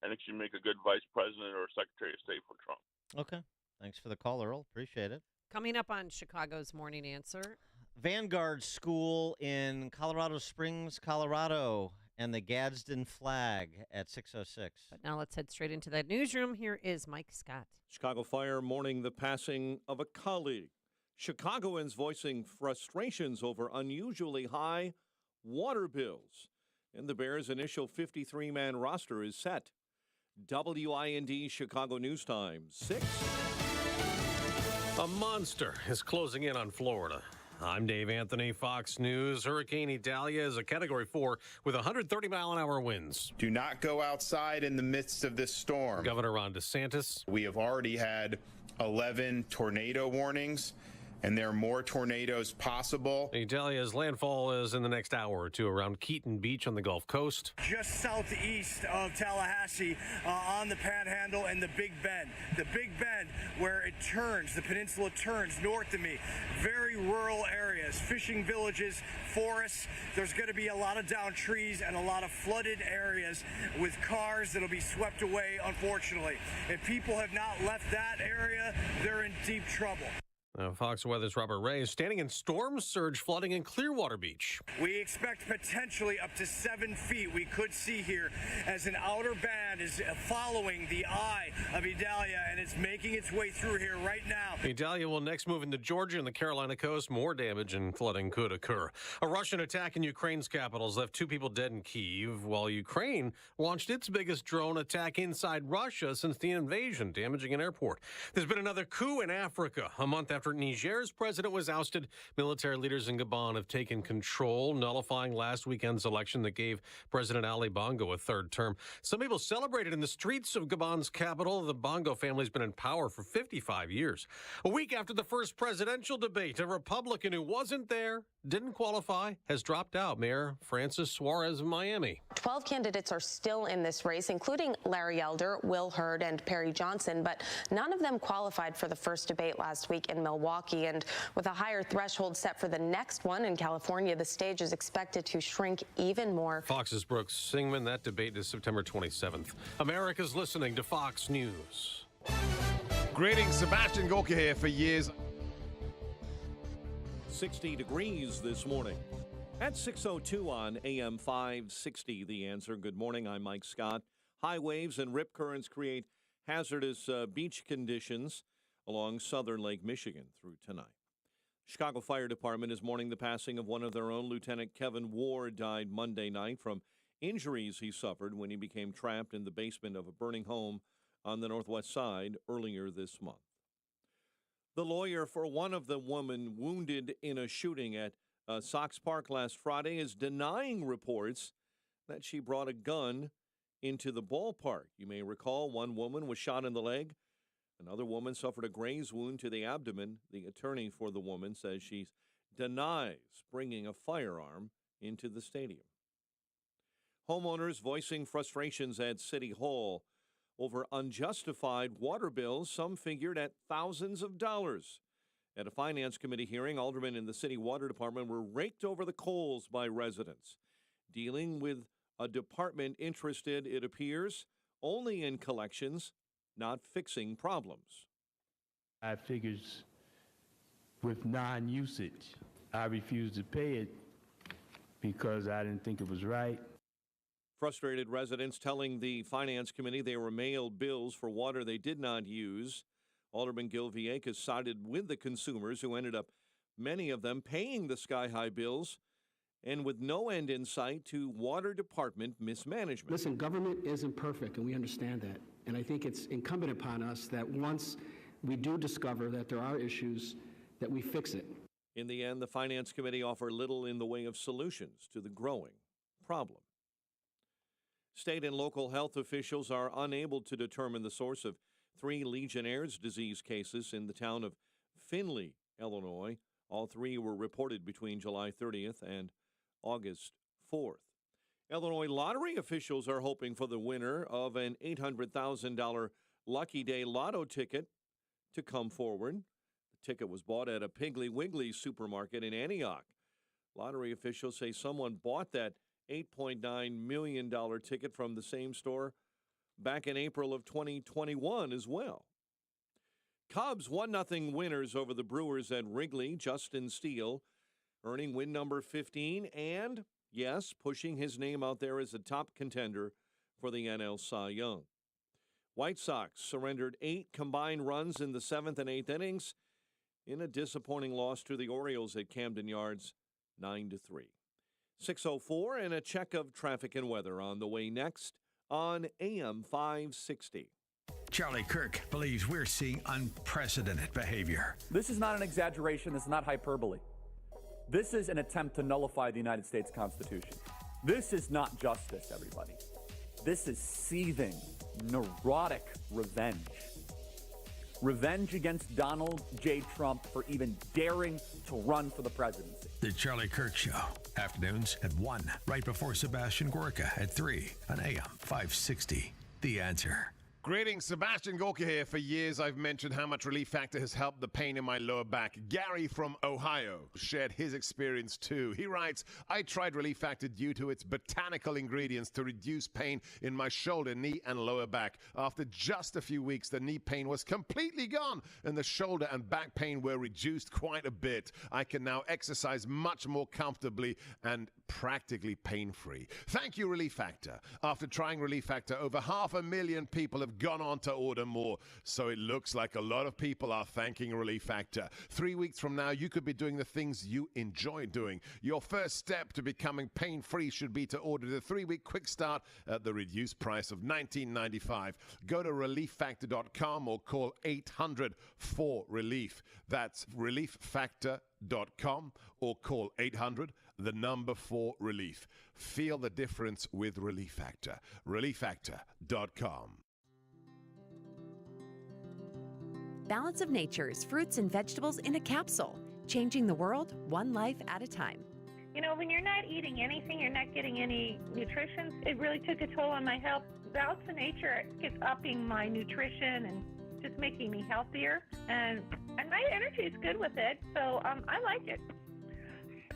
I think she'd make a good vice president or secretary of state for Trump. Okay. Thanks for the call, Earl. Appreciate it. Coming up on Chicago's Morning Answer. Vanguard School in Colorado Springs, Colorado, and the Gadsden flag at 6:06. But now let's head straight into that newsroom. Here is Mike Scott. Chicago Fire mourning the passing of a colleague. Chicagoans voicing frustrations over unusually high water bills. And the Bears' initial 53-man roster is set. WIND Chicago News Time, 6. A monster is closing in on Florida. I'm Dave Anthony, Fox News. Hurricane Idalia is a Category 4 with 130-mile-an-hour winds. Do not go outside in the midst of this storm. Governor Ron DeSantis. We have already had 11 tornado warnings, and there are more tornadoes possible. Idalia's landfall is in the next hour or two around Keaton Beach on the Gulf Coast. Just southeast of Tallahassee on the Panhandle and the Big Bend. The Big Bend where it turns, the peninsula turns north of me. Very rural areas, fishing villages, forests. There's going to be a lot of downed trees and a lot of flooded areas with cars that'll be swept away, unfortunately. If people have not left that area, they're in deep trouble. Fox Weather's Robert Ray is standing in storm surge flooding in Clearwater Beach. We expect potentially up to 7 feet we could see here as an outer band is following the eye of Idalia, and it's making its way through here right now. Idalia will next move into Georgia and the Carolina coast. More damage and flooding could occur. A Russian attack in Ukraine's capital has left 2 people dead in Kyiv, while Ukraine launched its biggest drone attack inside Russia since the invasion, damaging an airport. There's been another coup in Africa. A month after Niger's president was ousted, military leaders in Gabon have taken control, nullifying last weekend's election that gave President Ali Bongo a 3rd term. Some people celebrated in the streets of Gabon's capital. The Bongo family's been in power for 55 years. A week after the first presidential debate, a Republican who wasn't there, didn't qualify, has dropped out. Mayor Francis Suarez of Miami. 12 candidates are still in this race, including Larry Elder, Will Hurd, and Perry Johnson, but none of them qualified for the first debate last week in Milwaukee. And with a higher threshold set for the next one in California, the stage is expected to shrink even more. Fox's Brooks Singman. That debate is September 27th. America's listening to Fox News. Greetings, Sebastian Gorka here for years. 60 degrees this morning. At 6:02 on AM 560, The Answer. Good morning, I'm Mike Scott. High waves and rip currents create hazardous beach conditions along southern Lake Michigan through tonight. Chicago Fire Department is mourning the passing of one of their own. Lieutenant Kevin Ward died Monday night from injuries he suffered when he became trapped in the basement of a burning home on the northwest side earlier this month. The lawyer for one of the women wounded in a shooting at Sox Park last Friday is denying reports that she brought a gun into the ballpark. You may recall one woman was shot in the leg. Another woman suffered a graze wound to the abdomen. The attorney for the woman says she denies bringing a firearm into the stadium. Homeowners voicing frustrations at City Hall over unjustified water bills, some figured at thousands of dollars. At a Finance Committee hearing, aldermen in the city water department were raked over the coals by residents, dealing with a department interested, it appears, only in collections, not fixing problems. I figures with non-usage, I refused to pay it because I didn't think it was right. Frustrated residents telling the Finance Committee they were mailed bills for water they did not use. Alderman Gil Villegas sided with the consumers who ended up, many of them, paying the sky-high bills and with no end in sight to water department mismanagement. Listen, government isn't perfect, and we understand that. And I think it's incumbent upon us that once we do discover that there are issues, that we fix it. In the end, the Finance Committee offered little in the way of solutions to the growing problem. State and local health officials are unable to determine the source of 3 Legionnaire's disease cases in the town of Findlay, Illinois. All 3 were reported between July 30th and August 4th. Illinois lottery officials are hoping for the winner of an $800,000 Lucky Day lotto ticket to come forward. The ticket was bought at a Piggly Wiggly supermarket in Antioch. Lottery officials say someone bought that $8.9 million ticket from the same store back in April of 2021 as well. Cubs 1-0 winners over the Brewers at Wrigley. Justin Steele earning win number 15 and, yes, pushing his name out there as a top contender for the NL Cy Young. White Sox surrendered 8 combined runs in the 7th and 8th innings in a disappointing loss to the Orioles at Camden Yards, 9-3. 6:04 and a check of traffic and weather on the way next on AM 560. Charlie Kirk believes we're seeing unprecedented behavior. This is not an exaggeration. This is not hyperbole. This is an attempt to nullify the United States Constitution. This is not justice, everybody. This is seething, neurotic revenge. Revenge against Donald J. Trump for even daring to run for the presidency. The Charlie Kirk Show. Afternoons at 1, right before Sebastian Gorka at 3 on AM 560. The Answer. Greetings, Sebastian Gorka here. For years, I've mentioned how much Relief Factor has helped the pain in my lower back. Gary from Ohio shared his experience too. He writes, I tried Relief Factor due to its botanical ingredients to reduce pain in my shoulder, knee, and lower back. After just a few weeks, the knee pain was completely gone, and the shoulder and back pain were reduced quite a bit. I can now exercise much more comfortably and practically pain-free. Thank you, Relief Factor. After trying Relief Factor, over 500,000 people have gone on to order more. So it looks like a lot of people are thanking Relief Factor. 3 weeks from now, you could be doing the things you enjoy doing. Your first step to becoming pain-free should be to order the 3-week quick start at the reduced price of $19.95. Go to relieffactor.com or call 800-4RELIEF. That's relieffactor.com or call 800-4RELIEF. Feel the difference with Relief Factor. relieffactor.com. Balance of Nature's fruits and vegetables in a capsule, changing the world one life at a time. You know, when you're not eating anything, you're not getting any nutrition, it really took a toll on my health. Balance of Nature is upping my nutrition and just making me healthier, and my energy is good with it, so I like it.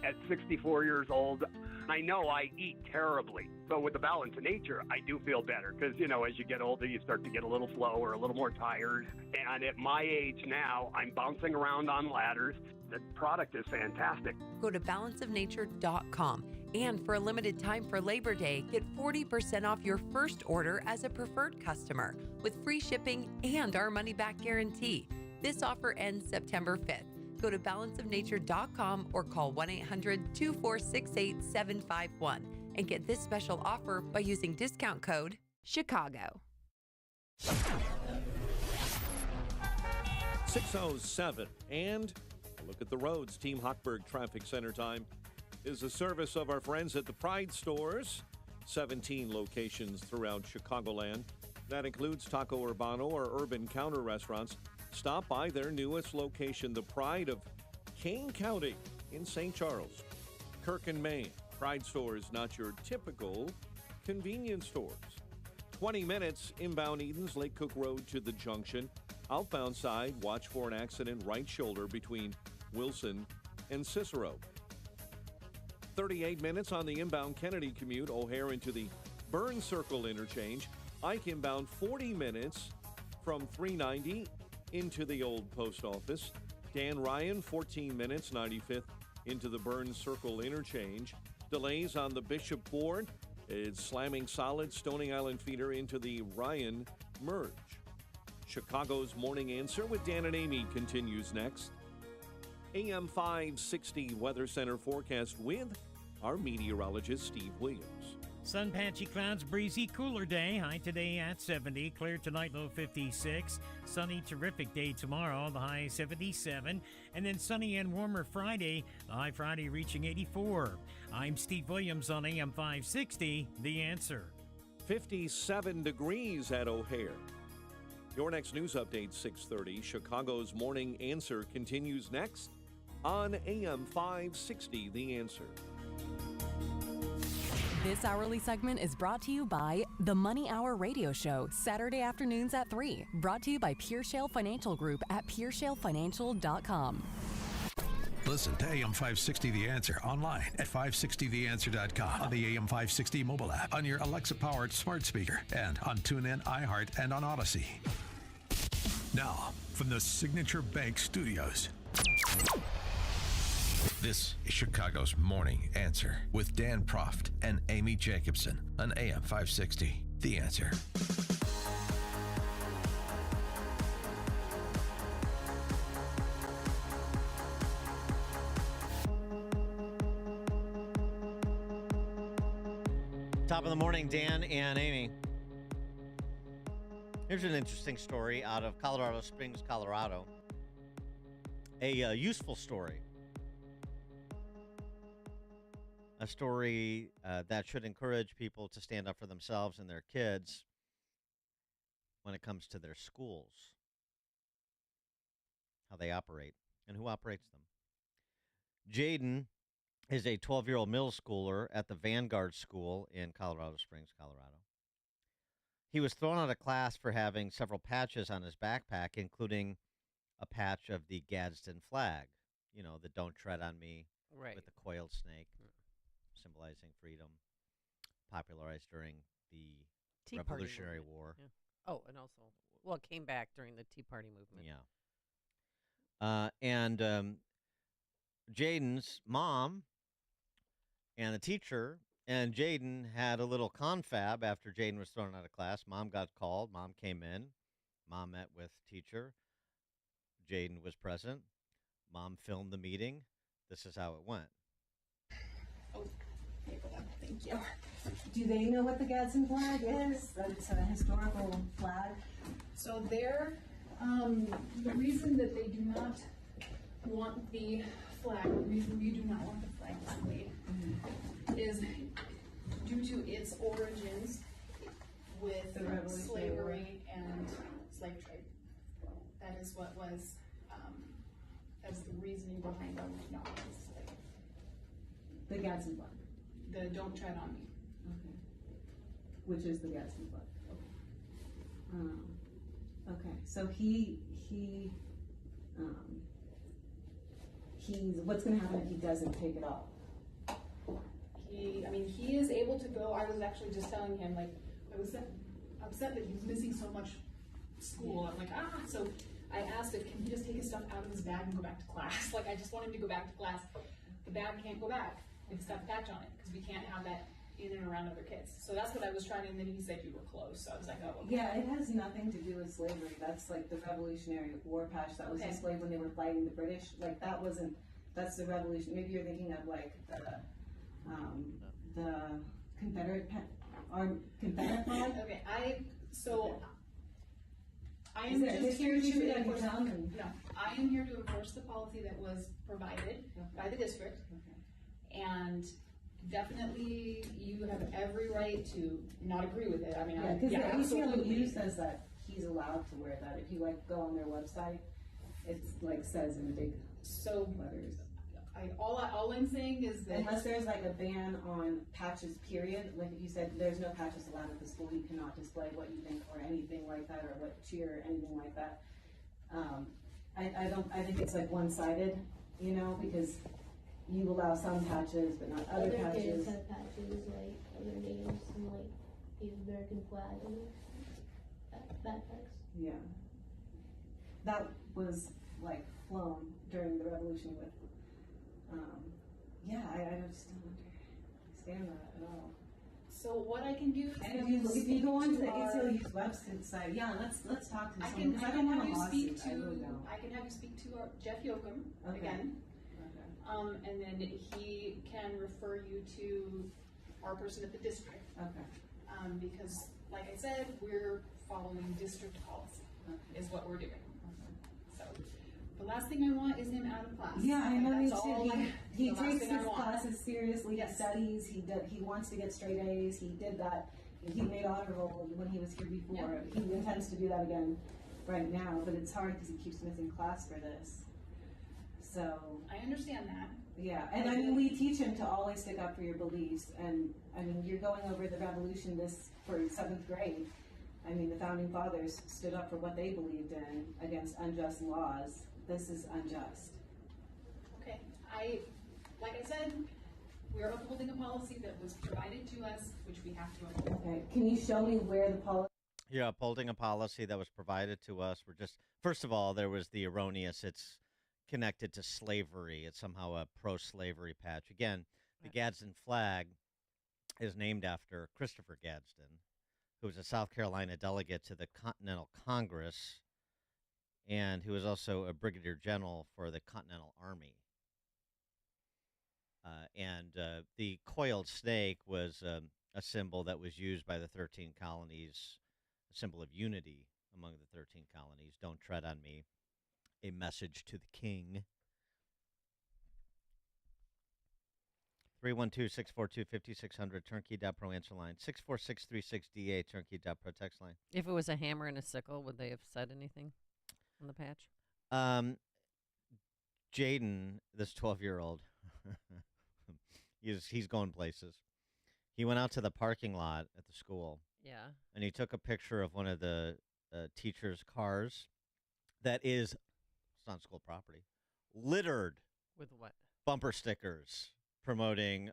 At 64 years old, I know I eat terribly. So with the Balance of Nature, I do feel better because, you know, as you get older, you start to get a little slower, a little more tired. And at my age now, I'm bouncing around on ladders. The product is fantastic. Go to balanceofnature.com. And for a limited time for Labor Day, get 40% off your first order as a preferred customer with free shipping and our money-back guarantee. This offer ends September 5th. Go to balanceofnature.com or call 1-800-246-8751 and get this special offer by using discount code CHICAGO. 6:07 and a look at the roads. Team Hochberg Traffic Center time is a service of our friends at the Pride Stores. 17 locations throughout Chicagoland. That includes Taco Urbano or Urban Counter restaurants. Stop by their newest location, the Pride of Kane County in St. Charles. Kirk and Maine. Pride Stores, not your typical convenience stores. 20 minutes inbound Edens, Lake Cook Road to the junction. Outbound side, watch for an accident right shoulder between Wilson and Cicero. 38 minutes on the inbound Kennedy commute, O'Hare into the Burn Circle interchange. Ike inbound 40 minutes from 390 into the old post office. Dan Ryan, 14 minutes, 95th into the Burn Circle interchange. Delays on the Bishop Board. It's slamming solid Stony Island feeder into the Ryan merge. Chicago's Morning Answer with Dan and Amy continues next. AM 560 Weather Center forecast with our meteorologist Steve Williams. Sun, patchy clouds, breezy, cooler day. High today at 70. Clear tonight, low 56. Sunny, terrific day tomorrow. The high 77. And then sunny and warmer Friday. The high Friday reaching 84. I'm Steve Williams on AM 560. The Answer. 57 degrees at O'Hare. Your next news update, 6:30. Chicago's Morning Answer continues next on AM 560. The Answer. This hourly segment is brought to you by The Money Hour Radio Show, Saturday afternoons at 3. Brought to you by Pure Shale Financial Group at PureShaleFinancial.com. Listen to AM 560 The Answer online at 560theanswer.com, on the AM 560 mobile app, on your Alexa-powered smart speaker, and on TuneIn, iHeart, and on Odyssey. Now, from the Signature Bank Studios, this is Chicago's Morning Answer with Dan Proft and Amy Jacobson on AM 560 The Answer. Top of the morning, Dan and Amy. Here's an interesting story out of Colorado Springs, Colorado. A useful story. A story that should encourage people to stand up for themselves and their kids when it comes to their schools, how they operate, and who operates them. Jaden is a 12-year-old middle schooler at the Vanguard School in Colorado Springs, Colorado. He was thrown out of class for having several patches on his backpack, including a patch of the Gadsden flag, you know, the Don't Tread on Me with the coiled snake, symbolizing freedom, popularized during the Tea Party Revolutionary movement. War. Yeah. Oh, and also, well, it came back during the Tea Party movement. Yeah. And Jaden's mom and the teacher and Jaden had a little confab after Jaden was thrown out of class. Mom got called. Mom came in. Mom met with teacher. Jaden was present. Mom filmed the meeting. This is how it went. Oh, thank you. Do they know what the Gadsden flag is? That it's a historical flag? So they're, the reason that they do not want the flag, the reason we do not want the flag displayed, is due to its origins with slavery and slave trade. That is what was, that's the reasoning behind why we do not want to display The Gadsden flag? the Don't Tread on Me. Okay. Which is the Gadsden flag? Okay, so he's, what's going to happen if he doesn't take it off? He is able to go. I was actually just telling him, like, I was upset that he was missing so much school. I'm like, so I asked if, can he just take his stuff out of his bag and go back to class? Like, I just want him to go back to class. The bag can't go back. It's got a patch on it, because we can't have that in and around other kids. So that's what I was trying, and then he said you were close. So I was like, oh, okay. Yeah, it has nothing to do with slavery. That's like the Revolutionary War patch that was displayed when they were fighting the British. Like, that wasn't, that's the revolution. Maybe you're thinking of like the Confederate Confederate flag? Okay, I am Is there just here history to that you enforce. tell me? No, I am here to enforce the policy that was provided by the district, and definitely you have every right to not agree with it. I mean, Because the absolutely. ACLU says that he's allowed to wear that. If you like go on their website, it's like says in big letters. All I'm saying is that unless there's like a ban on patches, period. Like if you said there's no patches allowed at the school, you cannot display what you think or anything like that, or what cheer or anything like that. I think it's like one-sided, you know, because you allow some patches but not other patches. Kids have patches like other names and like the American flag and backpacks. Yeah, that was like flown during the revolution with. I just don't understand that at all. So what I can do is and if you go onto the ACLU's website, let's talk to someone. I I can don't have want you a speak lawsuit. I really don't. I can have you speak to Jeff Yoakum again. Okay. And then he can refer you to our person at the district. Okay. Because, like I said, we're following district policy, is what we're doing. So, the last thing I want is him out of class. Yeah, I know. That's all He the last takes thing I his want. classes seriously. Yes. He studies. He wants to get straight A's. He did that. He made honor roll when he was here before. Yeah. He intends to do that again right now, but it's hard because he keeps missing class for this. So I understand that. Yeah, and I mean, we teach him to always stick up for your beliefs. And I mean, you're going over the revolution for 7th grade. I mean, the founding fathers stood up for what they believed in against unjust laws. This is unjust. Okay, like I said, we're upholding a policy that was provided to us, which we have to uphold. Okay. Can you show me where the policy? Yeah, upholding a policy that was provided to us. We're just, first of all, there was the erroneous, it's connected to slavery. It's somehow a pro-slavery patch. Again, the Gadsden flag is named after Christopher Gadsden, who was a South Carolina delegate to the Continental Congress and who was also a brigadier general for the Continental Army. The coiled snake was a symbol that was used by the 13 colonies, a symbol of unity among the 13 colonies. Don't tread on me. A message to the king. 312-642-5600, turnkey.pro answer line. 64636DA, turnkey.pro text line. If it was a hammer and a sickle, would they have said anything on the patch? Jaden, this 12-year-old, he's going places. He went out to the parking lot at the school. Yeah. And he took a picture of one of the teacher's cars that is, it's on school property, littered with what? Bumper stickers promoting,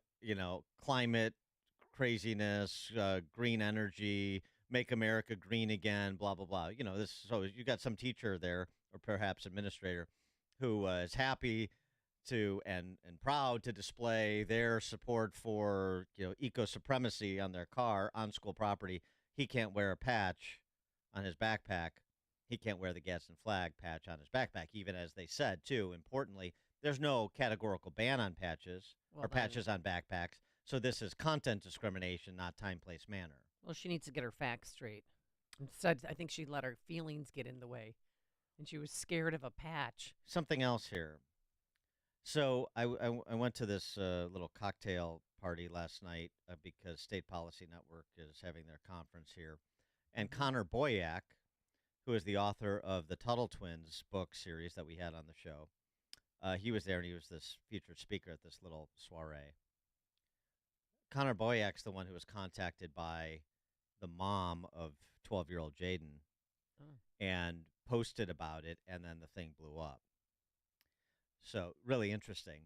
climate craziness, green energy, make America green again, blah, blah, blah. So you got some teacher there, or perhaps administrator, who is happy to and proud to display their support for eco supremacy on their car on school property. He can't wear a patch on his backpack. He can't wear the Gadsden flag patch on his backpack, even as they said, too. Importantly, there's no categorical ban on patches or patches on backpacks. So this is content discrimination, not time, place, manner. Well, she needs to get her facts straight. Instead, I think she let her feelings get in the way, and she was scared of a patch. Something else here. So I went to this little cocktail party last night because State Policy Network is having their conference here. And Connor Boyack, who is the author of the Tuttle Twins book series that we had on the show, he was there, and he was this featured speaker at this little soiree. Connor Boyack's the one who was contacted by the mom of 12-year-old Jaden and posted about it, and then the thing blew up. So really interesting.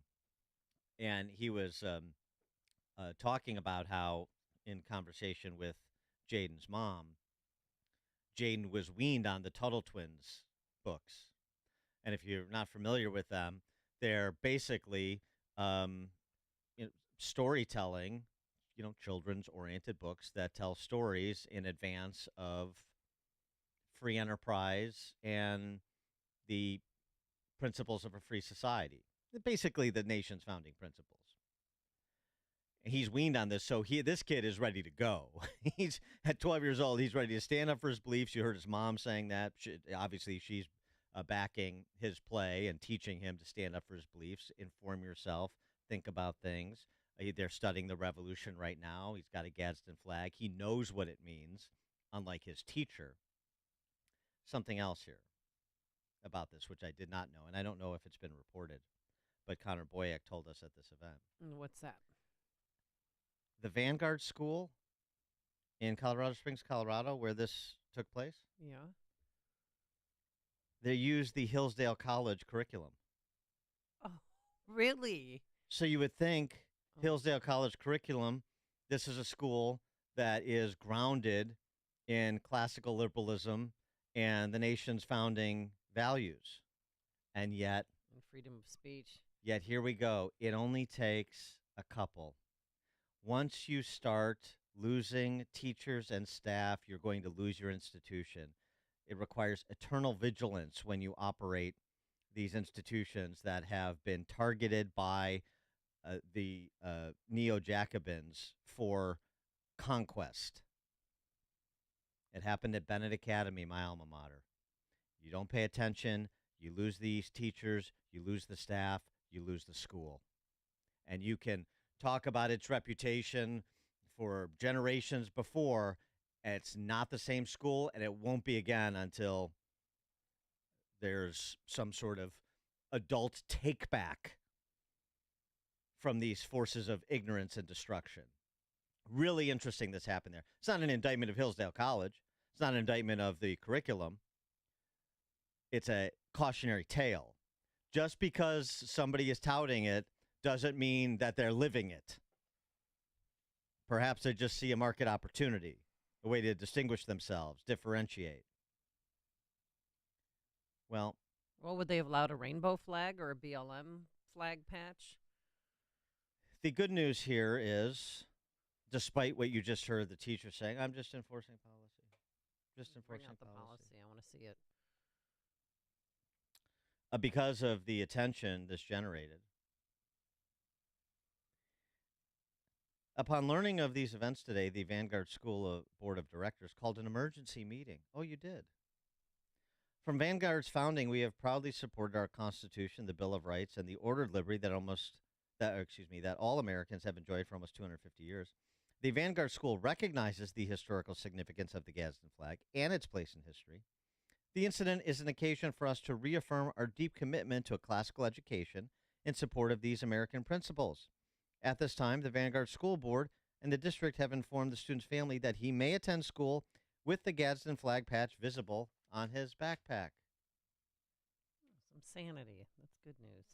And he was talking about how, in conversation with Jaden's mom, Jaden was weaned on the Tuttle Twins books. And if you're not familiar with them, they're basically storytelling, children's-oriented books that tell stories in advance of free enterprise and the principles of a free society. Basically, the nation's founding principles. He's weaned on this, so this kid is ready to go. He's at 12 years old. He's ready to stand up for his beliefs. You heard his mom saying that. Obviously, she's backing his play and teaching him to stand up for his beliefs, inform yourself, think about things. They're studying the revolution right now. He's got a Gadsden flag. He knows what it means, unlike his teacher. Something else here about this, which I did not know, and I don't know if it's been reported, but Connor Boyack told us at this event. What's that? The Vanguard School in Colorado Springs, Colorado, where this took place, Yeah. they used the Hillsdale College curriculum. Oh, really? So you would think Hillsdale College curriculum, this is a school that is grounded in classical liberalism and the nation's founding values. And yet, And freedom of speech. Yet here we go. It only takes a couple. Once you start losing teachers and staff, you're going to lose your institution. It requires eternal vigilance when you operate these institutions that have been targeted by the neo-Jacobins for conquest. It happened at Bennett Academy, my alma mater. You don't pay attention, you lose these teachers, you lose the staff, you lose the school. And you can talk about its reputation for generations before. It's not the same school, and it won't be again until there's some sort of adult take-back from these forces of ignorance and destruction. Really interesting this happened there. It's not an indictment of Hillsdale College. It's not an indictment of the curriculum. It's a cautionary tale Just because somebody is touting it doesn't mean that they're living it. Perhaps they just see a market opportunity, a way to distinguish themselves, differentiate. Well, would they have allowed a rainbow flag or a BLM flag patch? the good news here is, despite what you just heard the teacher saying, I'm just enforcing policy. Just Bring enforcing out the policy. I want to see it. Because of the attention this generated. Upon learning of these events today, the Vanguard School Board of Directors called an emergency meeting. Oh, you did? From Vanguard's founding, we have proudly supported our Constitution, the Bill of Rights, and the ordered liberty that all Americans have enjoyed for almost 250 years. The Vanguard School recognizes the historical significance of the Gadsden flag and its place in history. The incident is an occasion for us to reaffirm our deep commitment to a classical education in support of these American principles. At this time, the Vanguard School Board and the district have informed the student's family that he may attend school with the Gadsden flag patch visible on his backpack. Some sanity. That's good news.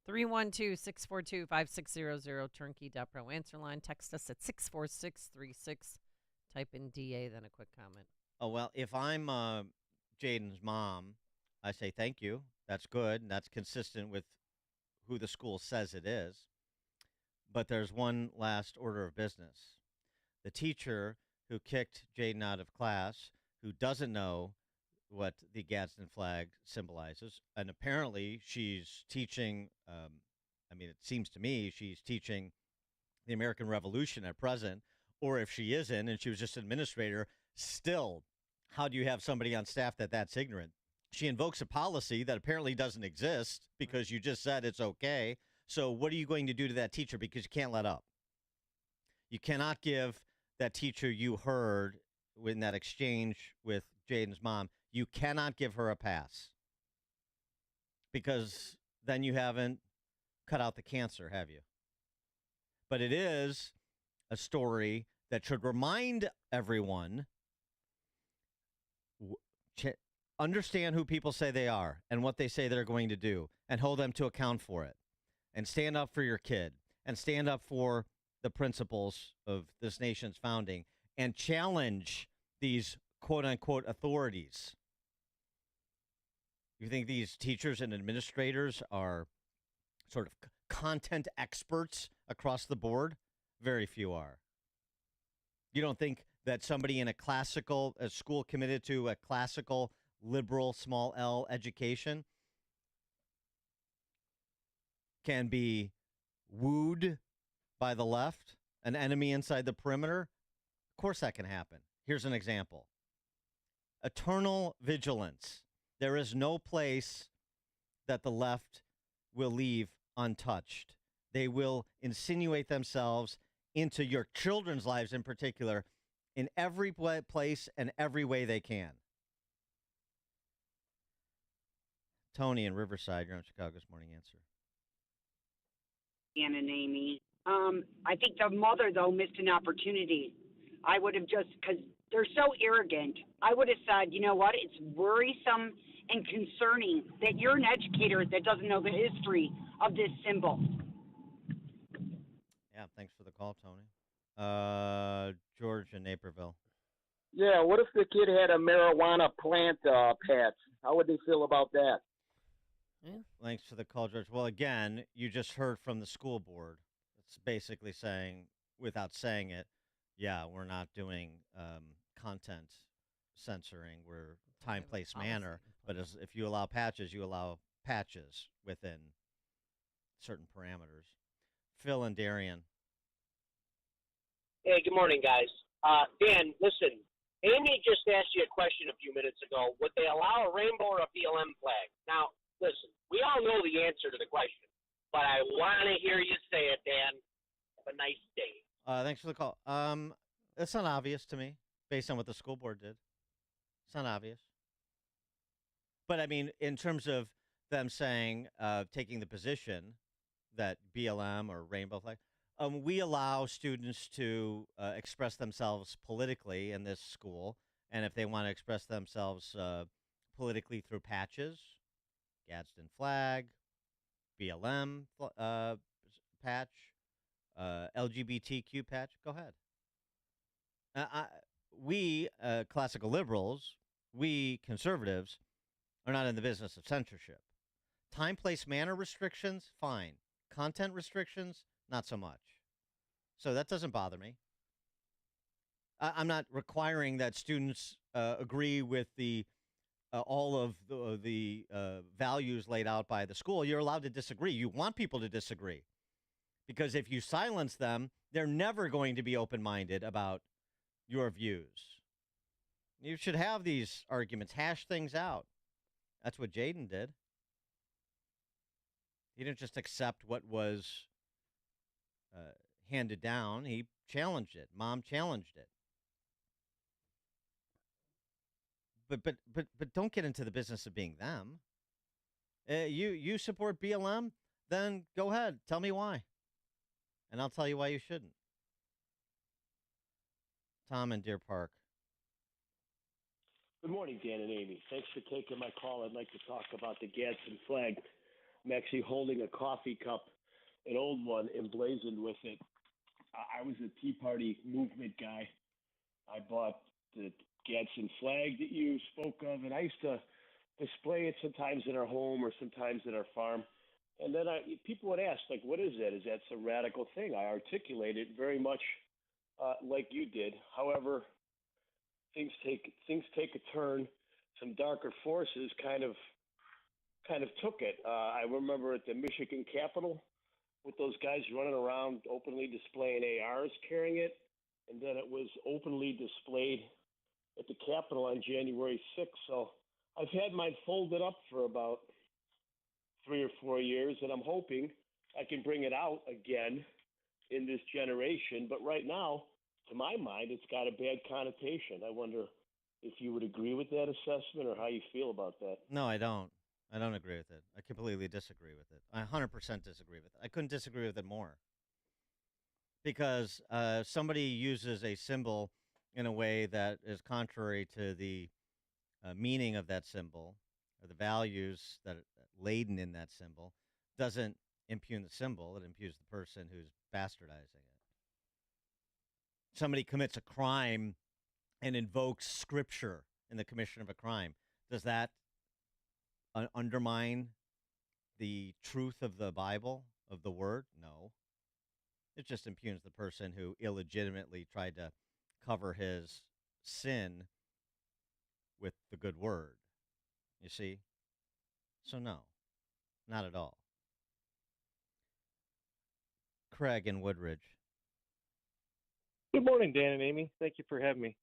312-642-5600, turnkey.pro answer line. Text us at 64636. Type in DA, then a quick comment. Oh, well, if I'm Jaden's mom, I say thank you. That's good, and that's consistent with who the school says it is. But there's one last order of business. The teacher who kicked Jaden out of class, who doesn't know what the Gadsden flag symbolizes, and apparently she's teaching, it seems to me she's teaching the American Revolution at present, or if she isn't and she was just an administrator, still, how do you have somebody on staff that's ignorant? She invokes a policy that apparently doesn't exist because you just said it's okay. So what are you going to do to that teacher? Because you can't let up. You cannot give that teacher you heard in that exchange with Jaden's mom, you cannot give her a pass. Because then you haven't cut out the cancer, have you? But it is a story that should remind everyone, understand who people say they are and what they say they're going to do and hold them to account for it. And stand up for your kid and stand up for the principles of this nation's founding and challenge these quote-unquote authorities. You think these teachers and administrators are sort of content experts across the board? Very few are. You don't think that somebody in a school committed to a classical, liberal, small L education can be wooed by the left, an enemy inside the perimeter? Of course that can happen. Here's an example. Eternal vigilance. There is no place that the left will leave untouched. They will insinuate themselves into your children's lives in particular in every place and every way they can. Tony in Riverside, you're on Chicago's Morning Answer. Ann and Amy. I think the mother, though, missed an opportunity. I would have because they're so arrogant, I would have said, you know what, it's worrisome and concerning that you're an educator that doesn't know the history of this symbol. Yeah, thanks for the call, Tony. George in Naperville. Yeah, what if the kid had a marijuana plant patch? How would they feel about that? Yeah. Thanks for the call, George. Well, again, you just heard from the school board. It's basically saying, without saying it, yeah, we're not doing content censoring. We're time, place, manner. But if you allow patches, you allow patches within certain parameters. Phil and Darian. Hey, good morning, guys. Dan, listen, Amy just asked you a question a few minutes ago. Would they allow a rainbow or a BLM flag? Now, listen, we all know the answer to the question, but I want to hear you say it, Dan. Have a nice day. Thanks for the call. It's not obvious to me, based on what the school board did. It's not obvious. But, I mean, in terms of them saying, taking the position that BLM or rainbow flag, we allow students to express themselves politically in this school. And if they want to express themselves politically through patches, Gadsden flag, BLM patch, LGBTQ patch. Go ahead. We classical liberals, we conservatives, are not in the business of censorship. Time, place, manner restrictions, fine. Content restrictions, not so much. So that doesn't bother me. I'm not requiring that students agree with the all of the values laid out by the school. You're allowed to disagree. You want people to disagree. Because if you silence them, they're never going to be open-minded about your views. You should have these arguments, hash things out. That's what Jaden did. He didn't just accept what was handed down. He challenged it. Mom challenged it. But don't get into the business of being them. You support BLM? Then go ahead. Tell me why. And I'll tell you why you shouldn't. Tom in Deer Park. Good morning, Dan and Amy. Thanks for taking my call. I'd like to talk about the Gadsden flag. I'm actually holding a coffee cup, an old one, emblazoned with it. I was a Tea Party movement guy. I bought the Gadsden flag that you spoke of, and I used to display it sometimes in our home or sometimes at our farm. And then people would ask, like, what is that? Is that some radical thing? I articulate it very much like you did. However, things take a turn. Some darker forces kind of took it. I remember at the Michigan Capitol with those guys running around openly displaying ARs, carrying it, and then it was openly displayed at the Capitol on January 6th. So I've had mine folded up for about 3 or 4 years, and I'm hoping I can bring it out again in this generation. But right now, to my mind, it's got a bad connotation. I wonder if you would agree with that assessment or how you feel about that. No, I don't. I don't agree with it. I completely disagree with it. I 100% disagree with it. I couldn't disagree with it more. Because somebody uses a symbol in a way that is contrary to the meaning of that symbol, or the values that are laden in that symbol, doesn't impugn the symbol. It impugns the person who's bastardizing it. Somebody commits a crime and invokes scripture in the commission of a crime. Does that undermine the truth of the Bible, of the word? No. It just impugns the person who illegitimately tried to cover his sin with the good word. You see? So no, not at all. Craig in Woodridge. Good morning, Dan and Amy. Thank you for having me.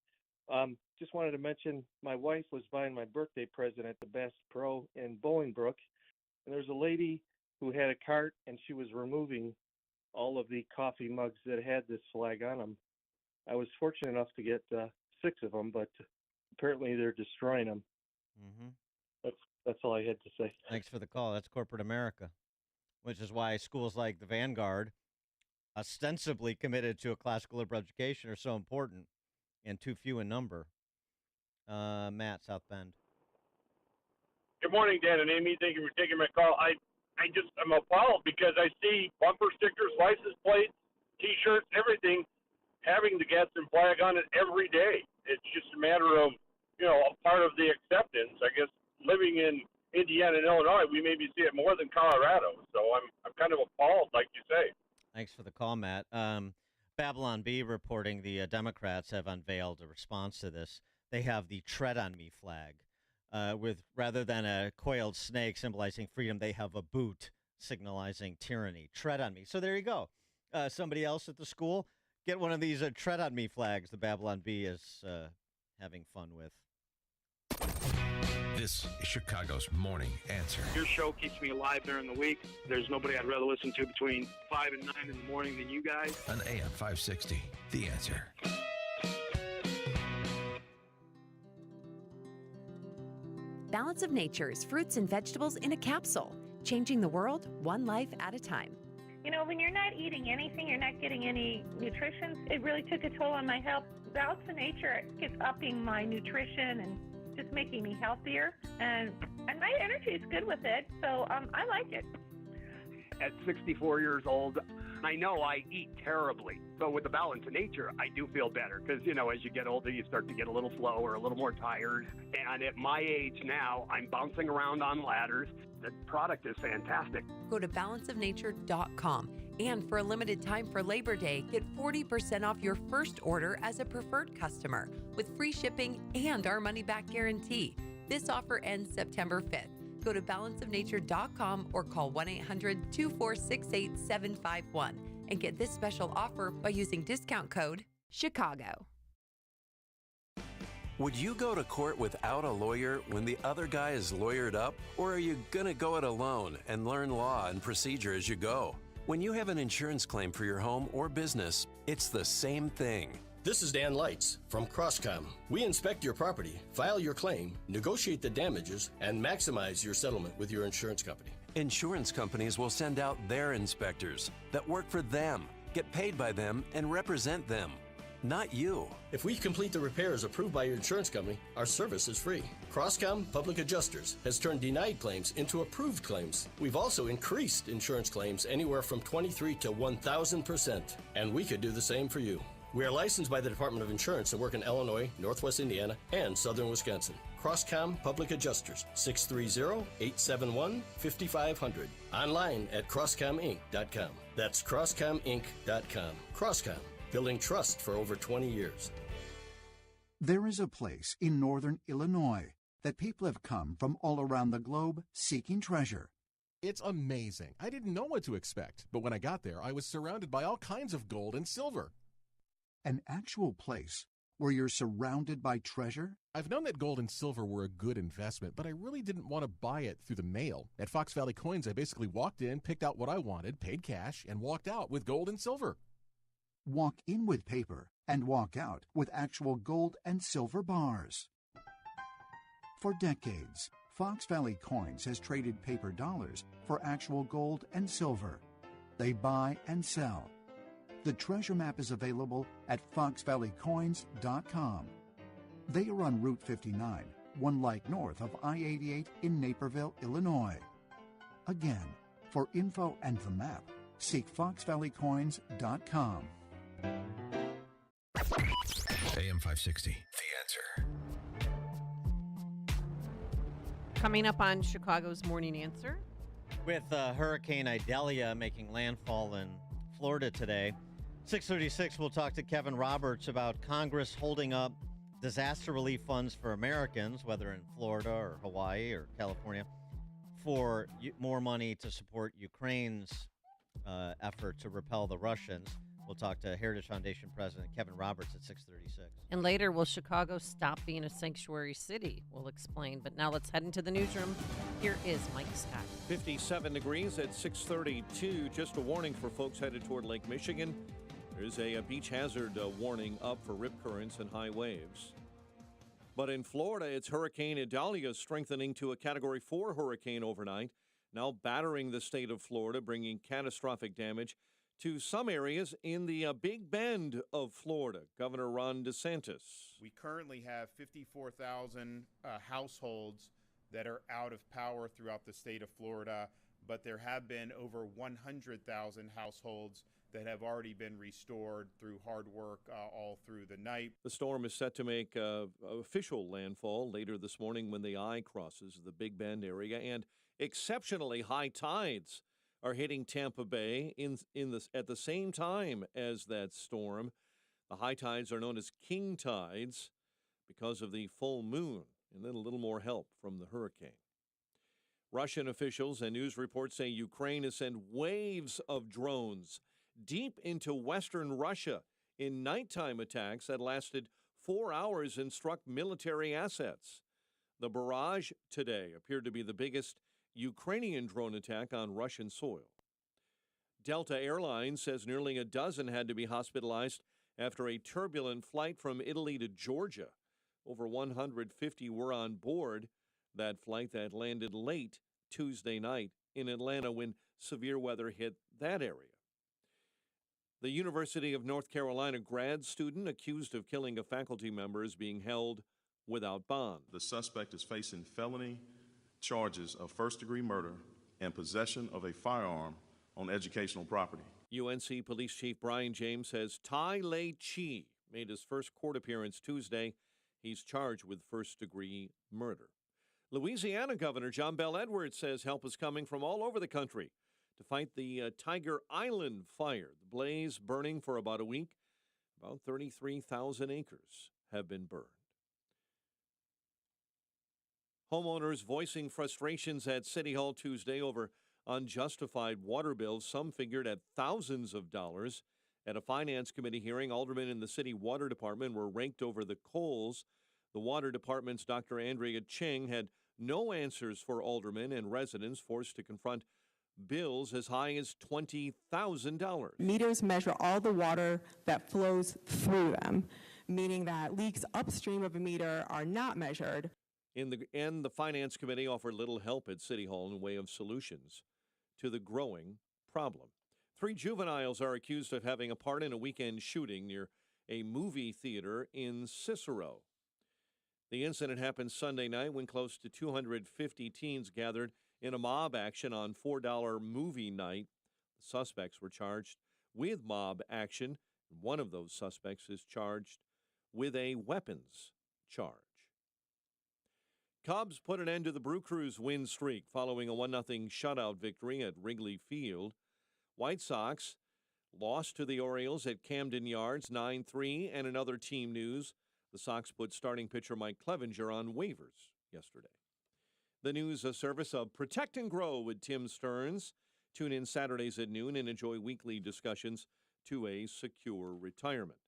Just wanted to mention my wife was buying my birthday present at the Bass Pro in Bolingbrook, and there's a lady who had a cart, and she was removing all of the coffee mugs that had this flag on them. I was fortunate enough to get 6 of them, but apparently they're destroying them. Mm-hmm. That's all I had to say. Thanks for the call. That's corporate America, which is why schools like the Vanguard, ostensibly committed to a classical liberal education, are so important and too few in number. Matt, South Bend. Good morning, Dan and Amy. Thank you for taking my call. I'm appalled because I see bumper stickers, license plates, T-shirts, everything having the Gadsden flag on it every day. It's just a matter of, a part of the acceptance. I guess living in Indiana and Illinois, we maybe see it more than Colorado. So I'm kind of appalled, like you say. Thanks for the call, Matt. Babylon B reporting the Democrats have unveiled a response to this. They have the Tread on Me flag. With rather than a coiled snake symbolizing freedom, they have a boot signalizing tyranny. Tread on me. So there you go. Somebody else at the school, get one of these Tread on Me flags the Babylon Bee is having fun with. This is Chicago's Morning Answer. Your show keeps me alive during the week. There's nobody I'd rather listen to between 5 and 9 in the morning than you guys. On AM 560, The Answer. Balance of Nature's fruits and vegetables in a capsule, changing the world one life at a time. When you're not eating anything, you're not getting any nutrition. It really took a toll on my health. Balance of Nature is upping my nutrition and just making me healthier. And my energy is good with it, so I like it. At 64 years old, I know I eat terribly. So with the balance of nature, I do feel better because, as you get older, you start to get a little slower, a little more tired. And at my age now, I'm bouncing around on ladders. The product is fantastic. Go to balanceofnature.com. And for a limited time for Labor Day, get 40% off your first order as a preferred customer with free shipping and our money-back guarantee. This offer ends September 5th. Go to balanceofnature.com or call 1-800-246-8751 and get this special offer by using discount code CHICAGO. Would you go to court without a lawyer when the other guy is lawyered up? Or are you going to go it alone and learn law and procedure as you go? When you have an insurance claim for your home or business, it's the same thing. This is Dan Lights from Crosscom. We inspect your property, file your claim, negotiate the damages, and maximize your settlement with your insurance company. Insurance companies will send out their inspectors that work for them, get paid by them, and represent them, not you. If we complete the repairs approved by your insurance company, our service is free. Crosscom Public Adjusters has turned denied claims into approved claims. We've also increased insurance claims anywhere from 23 to 1,000%, and we could do the same for you. We are licensed by the Department of Insurance and work in Illinois, Northwest Indiana, and Southern Wisconsin. Crosscom Public Adjusters, 630-871-5500. Online at crosscominc.com. That's crosscominc.com. Crosscom, building trust for over 20 years. There is a place in northern Illinois that people have come from all around the globe seeking treasure. It's amazing. I didn't know what to expect, but when I got there, I was surrounded by all kinds of gold and silver. An actual place where you're surrounded by treasure? I've known that gold and silver were a good investment, but I really didn't want to buy it through the mail. At Fox Valley Coins, I basically walked in, picked out what I wanted, paid cash, and walked out with gold and silver. Walk in with paper and walk out with actual gold and silver bars. For decades, Fox Valley Coins has traded paper dollars for actual gold and silver. They buy and sell. The treasure map is available at foxvalleycoins.com. They are on Route 59, 1 light north of I-88 in Naperville, Illinois. Again, for info and the map, seek foxvalleycoins.com. AM 560, The Answer. Coming up on Chicago's Morning Answer. With Hurricane Idalia making landfall in Florida today, 6:36, we'll talk to Kevin Roberts about Congress holding up disaster relief funds for Americans, whether in Florida or Hawaii or California, for more money to support Ukraine's effort to repel the Russians. We'll talk to Heritage Foundation President Kevin Roberts at 6:36. And later, will Chicago stop being a sanctuary city? We'll explain. But now let's head into the newsroom. Here is Mike Scott. 57 degrees at 6:32. Just a warning for folks headed toward Lake Michigan. There's a beach hazard warning up for rip currents and high waves. But in Florida, it's Hurricane Idalia strengthening to a Category 4 hurricane overnight, now battering the state of Florida, bringing catastrophic damage to some areas in the Big Bend of Florida. Governor Ron DeSantis. We currently have 54,000 households that are out of power throughout the state of Florida, but there have been over 100,000 households that have already been restored through hard work all through the night. The storm is set to make official landfall later this morning when the eye crosses the Big Bend area, and exceptionally high tides are hitting Tampa Bay at the same time as that storm. The high tides are known as king tides because of the full moon, and then a little more help from the hurricane. Russian officials and news reports say Ukraine has sent waves of drones deep into western Russia in nighttime attacks that lasted 4 hours and struck military assets. The barrage today appeared to be the biggest Ukrainian drone attack on Russian soil. Delta Airlines says nearly a dozen had to be hospitalized after a turbulent flight from Italy to Georgia. Over 150 were on board that flight that landed late Tuesday night in Atlanta when severe weather hit that area. The University of North Carolina grad student accused of killing a faculty member is being held without bond. The suspect is facing felony charges of first-degree murder and possession of a firearm on educational property. UNC Police Chief Brian James says Tai Lei Chi made his first court appearance Tuesday. He's charged with first-degree murder. Louisiana Governor John Bel Edwards says help is coming from all over the country to fight the Tiger Island fire. The blaze burning for about a week. About 33,000 acres have been burned. Homeowners voicing frustrations at City Hall Tuesday over unjustified water bills, some figured at thousands of dollars. At a Finance Committee hearing, aldermen in the city water department were raked over the coals. The water department's Dr. Andrea Ching had no answers for aldermen and residents forced to confront bills as high as $20,000. Meters measure all the water that flows through them, meaning that leaks upstream of a meter are not measured. In the end, the Finance Committee offered little help at City Hall in the way of solutions to the growing problem. 3 juveniles are accused of having a part in a weekend shooting near a movie theater in Cicero. The incident happened Sunday night when close to 250 teens gathered in a mob action on $4 movie night. The suspects were charged with mob action. One of those suspects is charged with a weapons charge. Cubs put an end to the Brew Crews win streak following a 1-0 shutout victory at Wrigley Field. White Sox lost to the Orioles at Camden Yards 9-3, and in other team news, the Sox put starting pitcher Mike Clevenger on waivers yesterday. The news service of Protect and Grow with Tim Stearns. Tune in Saturdays at noon and enjoy weekly discussions to a secure retirement.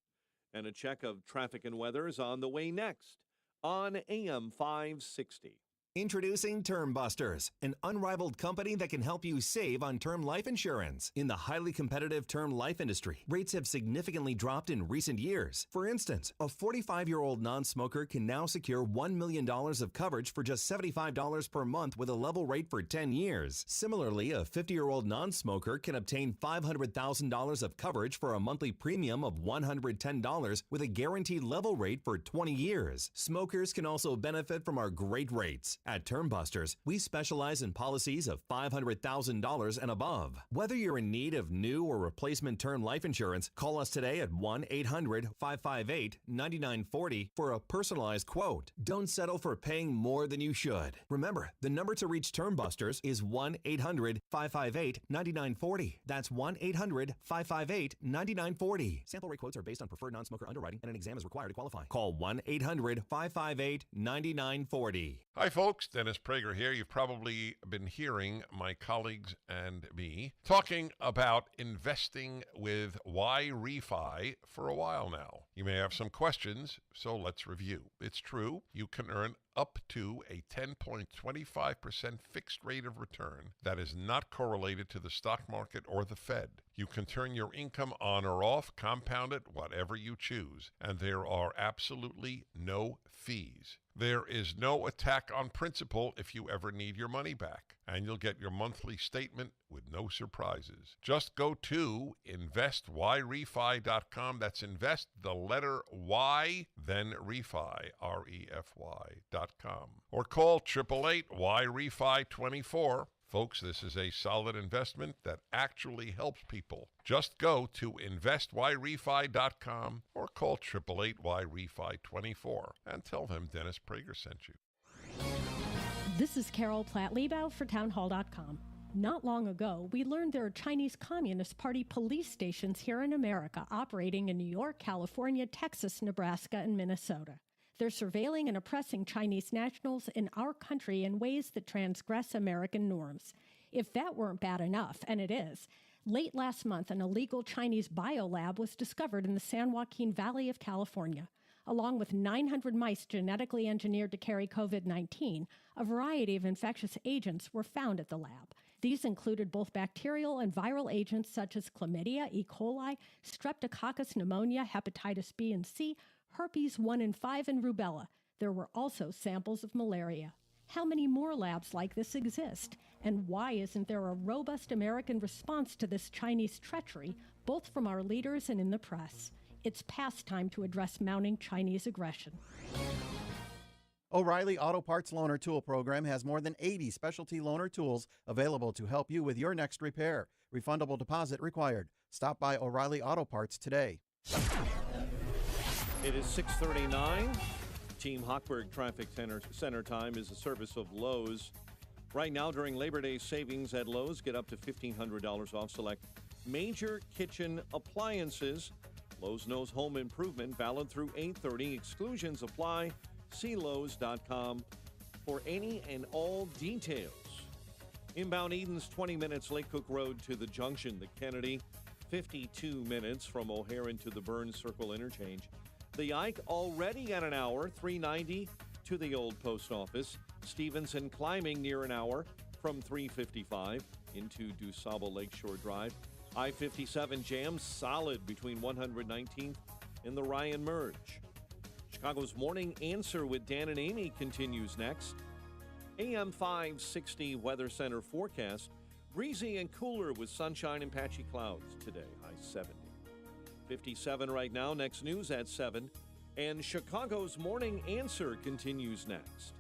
And a check of traffic and weather is on the way next on AM 560. Introducing Term Busters, an unrivaled company that can help you save on term life insurance. In the highly competitive term life industry, rates have significantly dropped in recent years. For instance, a 45-year-old non-smoker can now secure $1 million of coverage for just $75 per month with a level rate for 10 years. Similarly, a 50-year-old non-smoker can obtain $500,000 of coverage for a monthly premium of $110 with a guaranteed level rate for 20 years. Smokers can also benefit from our great rates. At Term Busters, we specialize in policies of $500,000 and above. Whether you're in need of new or replacement term life insurance, call us today at 1-800-558-9940 for a personalized quote. Don't settle for paying more than you should. Remember, the number to reach Term Busters is 1-800-558-9940. That's 1-800-558-9940. Sample rate quotes are based on preferred non-smoker underwriting, and an exam is required to qualify. Call 1-800-558-9940. Hi, folks. Dennis Prager here. You've probably been hearing my colleagues and me talking about investing with YRefi for a while now. You may have some questions, so let's review. It's true. You can earn up to a 10.25% fixed rate of return that is not correlated to the stock market or the Fed. You can turn your income on or off, compound it, whatever you choose, and there are absolutely no fees. There is no attack on principal if you ever need your money back, and you'll get your monthly statement with no surprises. Just go to investYRefi.com. That's invest, the letter Y, then refi, REFY.com. Or call 888-YRefi24. Folks, this is a solid investment that actually helps people. Just go to investYRefi.com or call 888-YRefi24 and tell them Dennis Prager sent you. This is Carol Platt-Liebau for townhall.com. Not long ago, we learned there are Chinese Communist Party police stations here in America operating in New York, California, Texas, Nebraska, and Minnesota. They're surveilling and oppressing Chinese nationals in our country in ways that transgress American norms. If that weren't bad enough, and it is, late last month an illegal Chinese biolab was discovered in the San Joaquin Valley of California. Along with 900 mice genetically engineered to carry COVID-19, a variety of infectious agents were found at the lab. These included both bacterial and viral agents such as chlamydia, E. coli, streptococcus pneumonia, hepatitis B and C, herpes 1 and 5, and rubella. There were also samples of malaria. How many more labs like this exist? And why isn't there a robust American response to this Chinese treachery, both from our leaders and in the press? It's past time to address mounting Chinese aggression. O'Reilly Auto Parts Loaner Tool Program has more than 80 specialty loaner tools available to help you with your next repair. Refundable deposit required. Stop by O'Reilly Auto Parts today. It is 6:39. Team Hochberg Traffic Center time is a service of Lowe's. Right now, during Labor Day savings at Lowe's, get up to $1,500 off select major kitchen appliances. Lowe's knows home improvement, valid through 8/30. Exclusions apply. See Lowe's.com for any and all details. Inbound Edens, 20 minutes Lake Cook Road to the junction. The Kennedy, 52 minutes from O'Haren to the Burns Circle interchange. The Ike already at an hour, 390 to the old post office. Stevenson climbing near an hour from 355 into DuSable Lakeshore Drive. I-57 jam solid between 119th and the Ryan Merge. Chicago's Morning Answer with Dan and Amy continues next. AM 560 Weather Center forecast. Breezy and cooler with sunshine and patchy clouds today. High 70. 57 right now. Next news at 7. And Chicago's Morning Answer continues next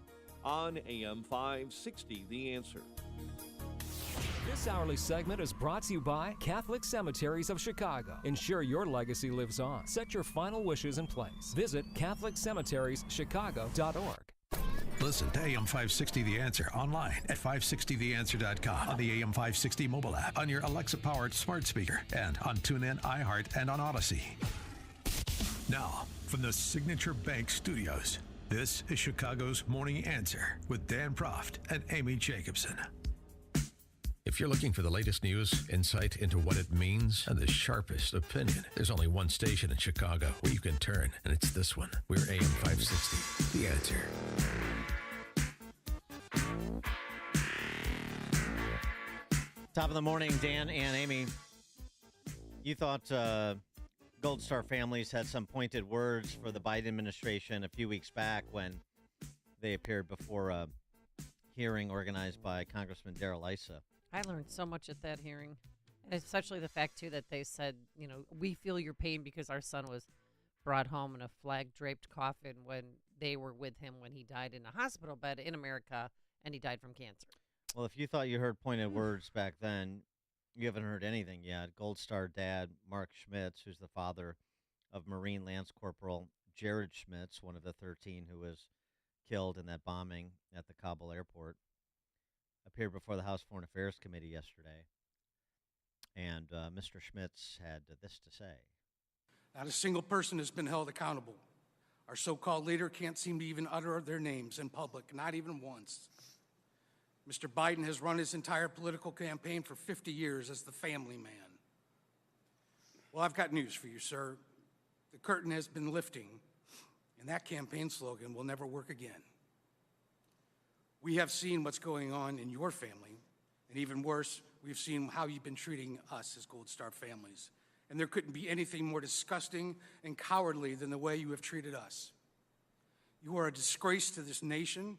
on AM 560 The Answer. This hourly segment is brought to you by Catholic Cemeteries of Chicago. Ensure your legacy lives on. Set your final wishes in place. Visit CatholicCemeteriesChicago.org. Listen to AM 560 The Answer online at 560theanswer.com, on the AM 560 mobile app, on your Alexa-powered smart speaker, and on TuneIn, iHeart, and on Odyssey. Now, from the Signature Bank Studios, this is Chicago's Morning Answer with Dan Proft and Amy Jacobson. If you're looking for the latest news, insight into what it means, and the sharpest opinion, there's only one station in Chicago where you can turn, and it's this one. We're AM 560, The Answer. Top of the morning, Dan and Amy. You thought Gold Star Families had some pointed words for the Biden administration a few weeks back when they appeared before a hearing organized by Congressman Darrell Issa. I learned so much at that hearing. And especially the fact, too, that they said, you know, we feel your pain because our son was brought home in a flag-draped coffin when they were with him when he died in a hospital bed in America, and he died from cancer. Well, if you thought you heard pointed words back then, you haven't heard anything yet. Gold Star dad, Mark Schmitz, who's the father of Marine Lance Corporal Jared Schmitz, one of the 13 who was killed in that bombing at the Kabul airport, appeared before the House Foreign Affairs Committee yesterday. And Mr. Schmitz had this to say. Not a single person has been held accountable. Our so-called leader can't seem to even utter their names in public, not even once. Mr. Biden has run his entire political campaign for 50 years as the family man. Well, I've got news for you, sir. The curtain has been lifting, and that campaign slogan will never work again. We have seen what's going on in your family, and even worse, we've seen how you've been treating us as Gold Star families. And there couldn't be anything more disgusting and cowardly than the way you have treated us. You are a disgrace to this nation.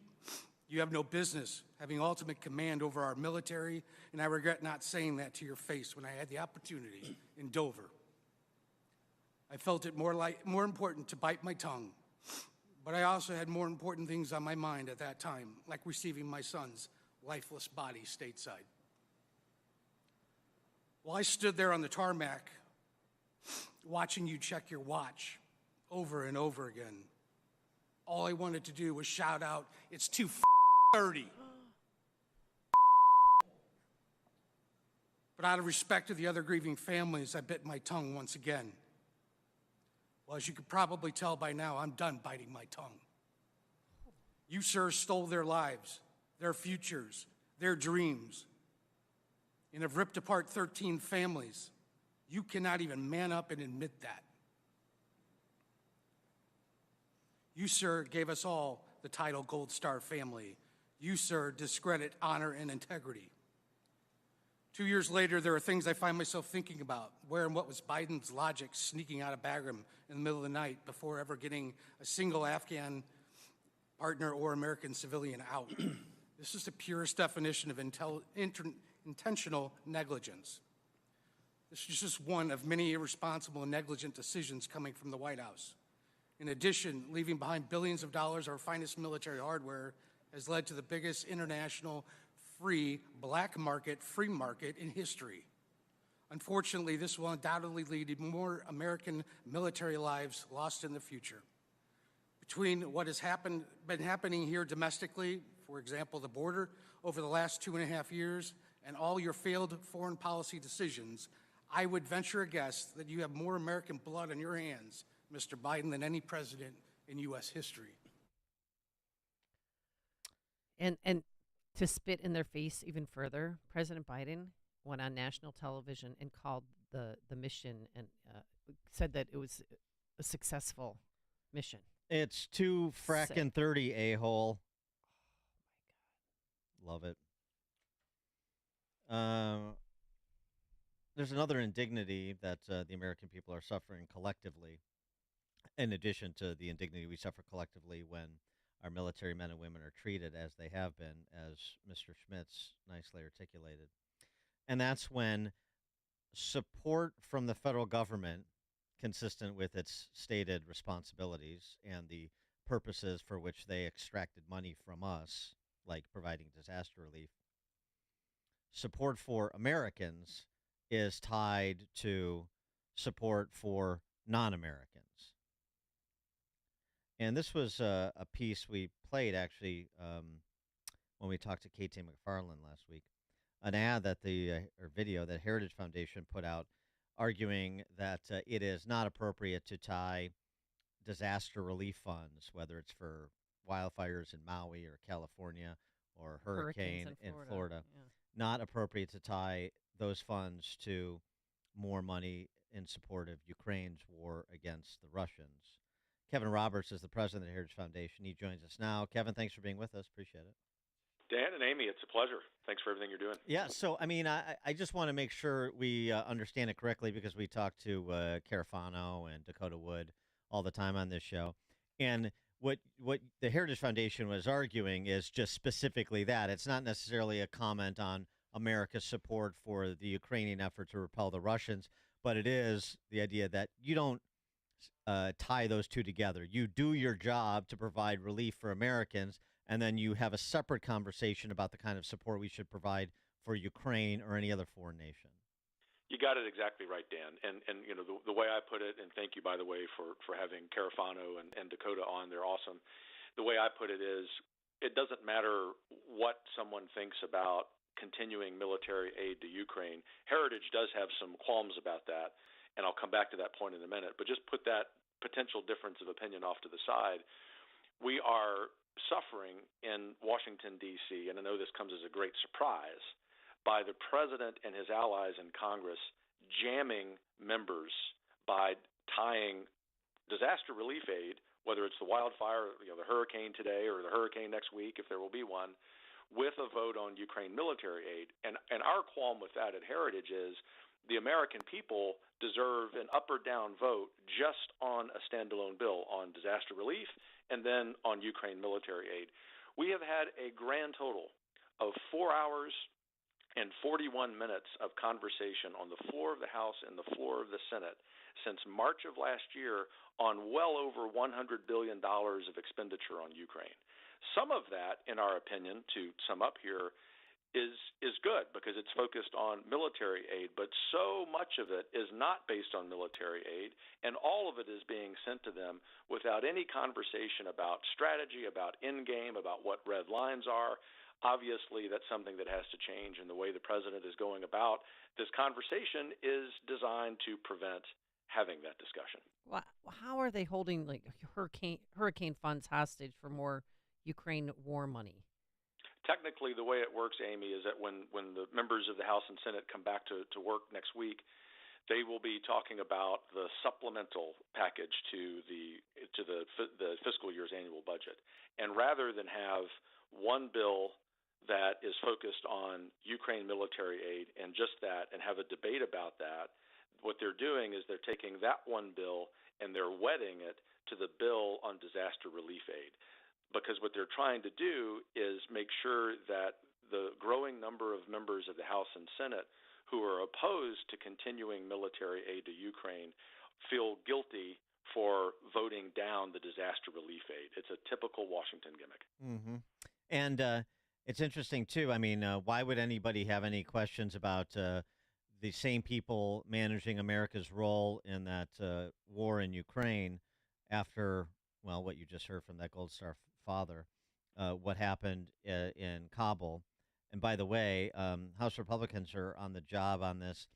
You have no business having ultimate command over our military, and I regret not saying that to your face when I had the opportunity in Dover. I felt it more important to bite my tongue, but I also had more important things on my mind at that time, like receiving my son's lifeless body stateside. While I stood there on the tarmac, watching you check your watch over and over again, all I wanted to do was shout out, "It's 2:30. But out of respect to the other grieving families, I bit my tongue once again. Well, as you could probably tell by now, I'm done biting my tongue. You, sir, stole their lives, their futures, their dreams, and have ripped apart 13 families. You cannot even man up and admit that. You, sir, gave us all the title Gold Star family. You, sir, discredit honor and integrity. 2 years later, there are things I find myself thinking about. Where and what was Biden's logic sneaking out of Bagram in the middle of the night before ever getting a single Afghan partner or American civilian out? This is the purest definition of intentional negligence. This is just one of many irresponsible and negligent decisions coming from the White House. In addition, leaving behind billions of dollars of our finest military hardware has led to the biggest international free market in history. Unfortunately, this will undoubtedly lead to more American military lives lost in the future. Between what has been happening here domestically, for example, the border, over the last 2.5 years, and all your failed foreign policy decisions, I would venture a guess that you have more American blood on your hands, Mr. Biden, than any president in U.S. history. And to spit in their face even further, President Biden went on national television and called the mission and said that it was a successful mission. It's too frackin' 30, a-hole. Oh, my God. Love it. There's another indignity that the American people are suffering collectively, in addition to the indignity we suffer collectively when our military men and women are treated as they have been, as Mr. Schmitz nicely articulated. And that's when support from the federal government, consistent with its stated responsibilities and the purposes for which they extracted money from us, like providing disaster relief, support for Americans is tied to support for non-Americans. And this was a piece we played, actually, when we talked to KT McFarland last week, an ad that or video that Heritage Foundation put out arguing that it is not appropriate to tie disaster relief funds, whether it's for wildfires in Maui or California or hurricane in Florida, not appropriate to tie those funds to more money in support of Ukraine's war against the Russians. Kevin Roberts is the president of the Heritage Foundation. He joins us now. Kevin, thanks for being with us. Appreciate it. Dan and Amy, it's a pleasure. Thanks for everything you're doing. Yeah, so, I mean, I just want to make sure we understand it correctly because we talk to Carafano and Dakota Wood all the time on this show. And what the Heritage Foundation was arguing is just specifically that. It's not necessarily a comment on America's support for the Ukrainian effort to repel the Russians, but it is the idea that you don't tie those two together. You do your job to provide relief for Americans, and then you have a separate conversation about the kind of support we should provide for Ukraine or any other foreign nation. You got it exactly right, Dan. And you know, the way I put it, and thank you, by the way, for having Carafano and Dakota on. They're awesome. The way I put it is, it doesn't matter what someone thinks about continuing military aid to Ukraine. Heritage does have some qualms about that, and I'll come back to that point in a minute. But just put that potential difference of opinion off to the side. We are suffering in Washington, D.C., and I know this comes as a great surprise, by the president and his allies in Congress jamming members by tying disaster relief aid, whether it's the wildfire, the hurricane today or the hurricane next week, if there will be one, with a vote on Ukraine military aid. And our qualm with that at Heritage is the American people deserve an up or down vote just on a standalone bill on disaster relief and then on Ukraine military aid. We have had a grand total of 4 hours and 41 minutes of conversation on the floor of the House and the floor of the Senate since March of last year on well over $100 billion of expenditure on Ukraine. Some of that, in our opinion, to sum up here, is good because it's focused on military aid, but so much of it is not based on military aid, and all of it is being sent to them without any conversation about strategy, about end game, about what red lines are. Obviously, that's something that has to change, and the way the president is going about this conversation is designed to prevent having that discussion. Well, how are they holding like hurricane funds hostage for more Ukraine war money? Technically, the way it works, Amy, is that when the members of the House and Senate come back to work next week, they will be talking about the supplemental package to the fiscal year's annual budget. And rather than have one bill that is focused on Ukraine military aid and just that and have a debate about that, what they're doing is they're taking that one bill and they're wedding it to the bill on disaster relief aid. Because what they're trying to do is make sure that the growing number of members of the House and Senate who are opposed to continuing military aid to Ukraine feel guilty for voting down the disaster relief aid. It's a typical Washington gimmick. Mm-hmm. And it's interesting, too. I mean, why would anybody have any questions about the same people managing America's role in that war in Ukraine after, well, what you just heard from that Gold Star father, what happened in Kabul? And by the way, House Republicans are on the job on this.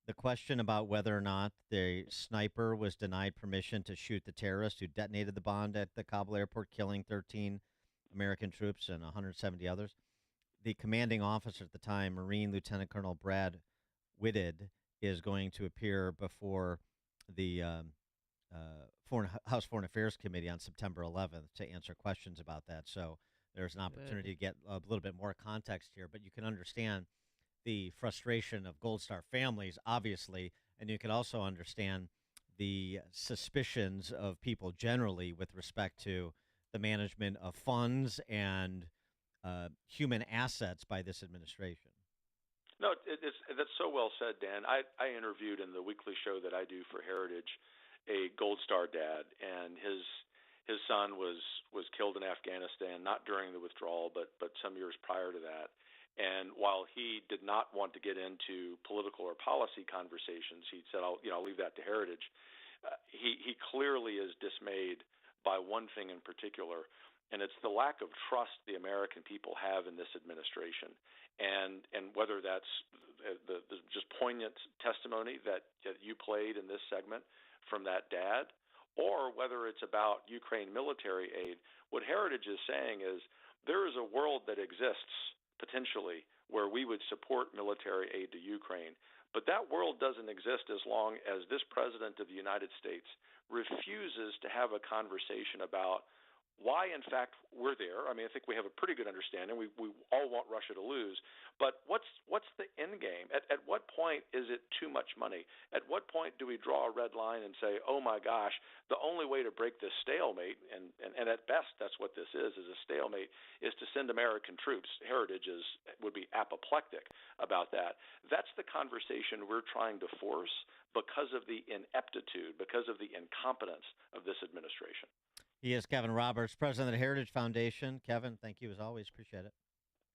The question about whether or not the sniper was denied permission to shoot the terrorist who detonated the bomb at the Kabul airport, killing 13 American troops and 170 others. The commanding officer at the time, Marine Lieutenant Colonel Brad Whitted, is going to appear before the House Foreign Affairs Committee on September 11th to answer questions about that. So there's an opportunity to get a little bit more context here, but you can understand the frustration of Gold Star families, obviously, and you can also understand the suspicions of people generally with respect to the management of funds and human assets by this administration. No, that's so well said, Dan. I interviewed in the weekly show that I do for Heritage a Gold Star dad, and his son was killed in Afghanistan, not during the withdrawal, but some years prior to that. And while he did not want to get into political or policy conversations, he said, "I'll leave that to Heritage." He clearly is dismayed by one thing in particular, and it's the lack of trust the American people have in this administration. And whether that's the just poignant testimony that you played in this segment from that dad, or whether it's about Ukraine military aid, what Heritage is saying is there is a world that exists potentially where we would support military aid to Ukraine. But that world doesn't exist as long as this president of the United States refuses to have a conversation about why, in fact, we're there. I mean, I think we have a pretty good understanding. We all want Russia to lose. But what's the end game? At what point is it too much money? At what point do we draw a red line and say, oh, my gosh, the only way to break this stalemate, and at best that's what this is a stalemate, is to send American troops. Heritage would be apoplectic about that. That's the conversation we're trying to force because of the ineptitude, because of the incompetence of this administration. He is Kevin Roberts, president of the Heritage Foundation. Kevin, thank you as always. Appreciate it.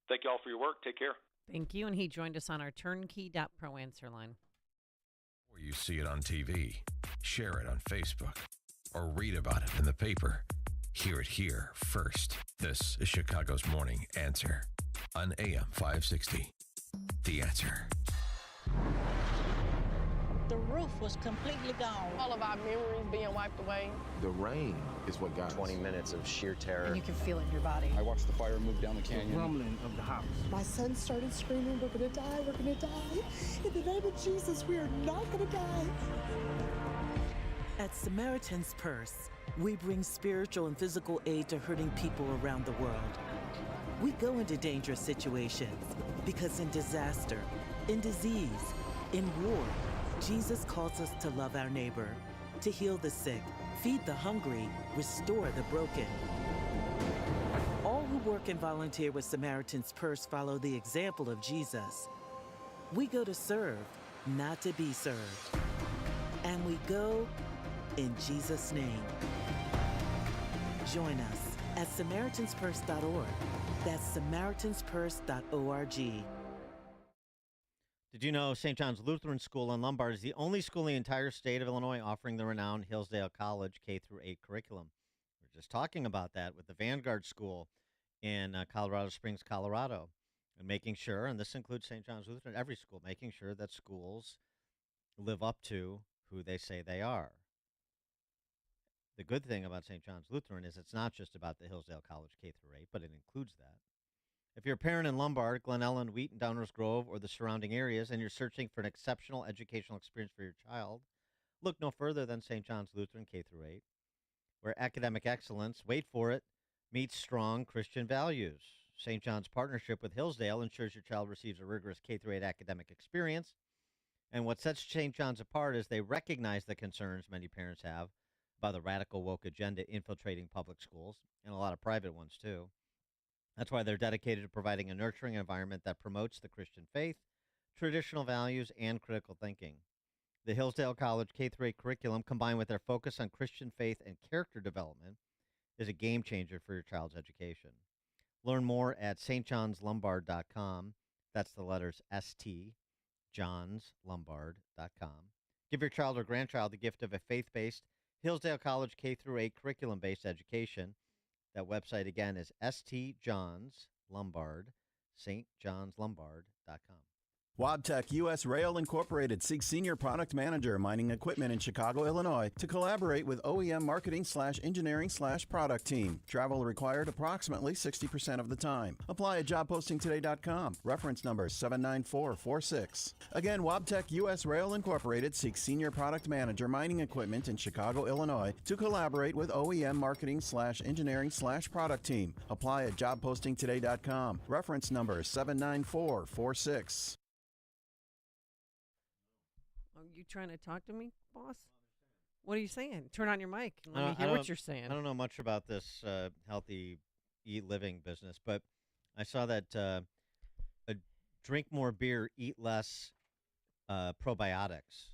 Thank you all for your work. Take care. Thank you. And he joined us on our turnkey.pro answer line. Or you see it on TV, share it on Facebook, or read about it in the paper. Hear it here first. This is Chicago's Morning Answer on AM 560. The Answer. The roof was completely gone. All of our memories being wiped away. The rain is what got 20 minutes of sheer terror. And you can feel it in your body. I watched the fire move down the canyon. The rumbling of the house. My son started screaming, we're going to die, we're going to die. In the name of Jesus, we are not going to die. At Samaritan's Purse, we bring spiritual and physical aid to hurting people around the world. We go into dangerous situations because in disaster, in disease, in war, Jesus calls us to love our neighbor, to heal the sick, feed the hungry, restore the broken. All who work and volunteer with Samaritan's Purse follow the example of Jesus. We go to serve, not to be served. And we go in Jesus' name. Join us at SamaritansPurse.org. That's SamaritansPurse.org. Did you know St. John's Lutheran School in Lombard is the only school in the entire state of Illinois offering the renowned Hillsdale College K-8 curriculum? We're just talking about that with the Vanguard School in Colorado Springs, Colorado, and making sure, and this includes St. John's Lutheran, every school, making sure that schools live up to who they say they are. The good thing about St. John's Lutheran is it's not just about the Hillsdale College K-8, but it includes that. If you're a parent in Lombard, Glen Ellen, Wheaton, Downers Grove, or the surrounding areas, and you're searching for an exceptional educational experience for your child, look no further than St. John's Lutheran K-8, where academic excellence, wait for it, meets strong Christian values. St. John's partnership with Hillsdale ensures your child receives a rigorous K-8 academic experience. And what sets St. John's apart is they recognize the concerns many parents have about the radical woke agenda infiltrating public schools, and a lot of private ones too. That's why they're dedicated to providing a nurturing environment that promotes the Christian faith, traditional values, and critical thinking. The Hillsdale College K-8 curriculum, combined with their focus on Christian faith and character development, is a game changer for your child's education. Learn more at stjohnslombard.com. That's the letters ST, johnslombard.com. Give your child or grandchild the gift of a faith-based Hillsdale College K-8 curriculum-based education. That website again is stjohnslombard, stjohnslombard.com. Wabtec U.S. Rail Incorporated seeks Senior Product Manager, Mining Equipment in Chicago, Illinois, to collaborate with OEM Marketing/Engineering/Product Team. Travel required approximately 60% of the time. Apply at jobpostingtoday.com. Reference number 79446. Again, Wabtec U.S. Rail Incorporated seeks Senior Product Manager, Mining Equipment in Chicago, Illinois, to collaborate with OEM Marketing/Engineering/Product Team. Apply at jobpostingtoday.com. Reference number 79446. Are you trying to talk to me, boss? What are you saying? Turn on your mic and let me hear what you're saying. I don't know much about this healthy eat living business, but I saw that drink more beer, eat less probiotics.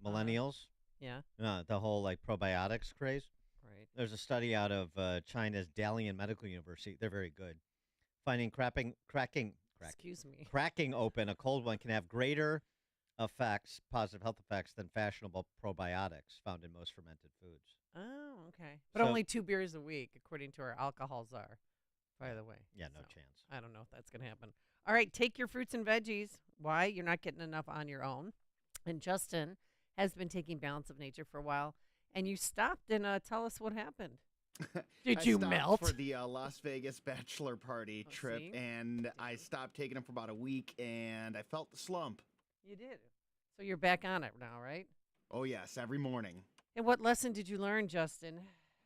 Millennials, Yeah. the whole like probiotics craze. Right. There's a study out of China's Dalian Medical University. They're very good. Finding cracking open a cold one can have greater positive health effects than fashionable probiotics found in most fermented foods. Oh, okay. But only 2 beers a week, according to our alcohol czar, by the way. Yeah, no chance. I don't know if that's going to happen. All right, take your fruits and veggies. Why? You're not getting enough on your own. And Justin has been taking Balance of Nature for a while, and you stopped and tell us what happened. Did you melt? For the Las Vegas bachelor party trip, see? and I stopped taking them for about a week, and I felt the slump. You did. So you're back on it now, right? Oh, yes, every morning. And what lesson did you learn, Justin?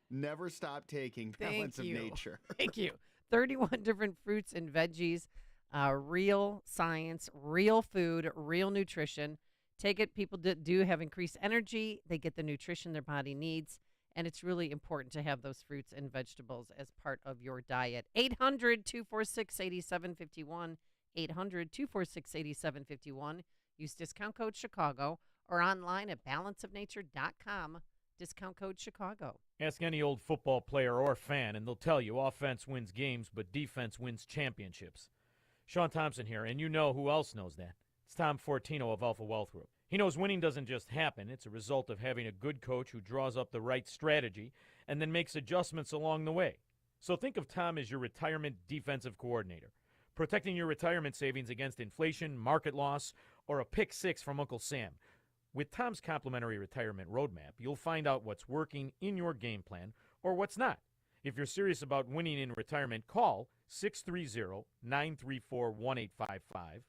Never stop taking Balance of Nature. Thank you. 31 different fruits and veggies, real science, real food, real nutrition. Take it. People do have increased energy. They get the nutrition their body needs. And it's really important to have those fruits and vegetables as part of your diet. 800-246-8751. 800-246-8751. Use discount code Chicago or online at balanceofnature.com. Discount code Chicago. Ask any old football player or fan, and they'll tell you offense wins games, but defense wins championships. Sean Thompson here, and you know who else knows that. It's Tom Fortino of Alpha Wealth Group. He knows winning doesn't just happen. It's a result of having a good coach who draws up the right strategy and then makes adjustments along the way. So think of Tom as your retirement defensive coordinator, protecting your retirement savings against inflation, market loss, or a pick six from Uncle Sam. With Tom's complimentary retirement roadmap, you'll find out what's working in your game plan or what's not. If you're serious about winning in retirement, call 630-934-1855.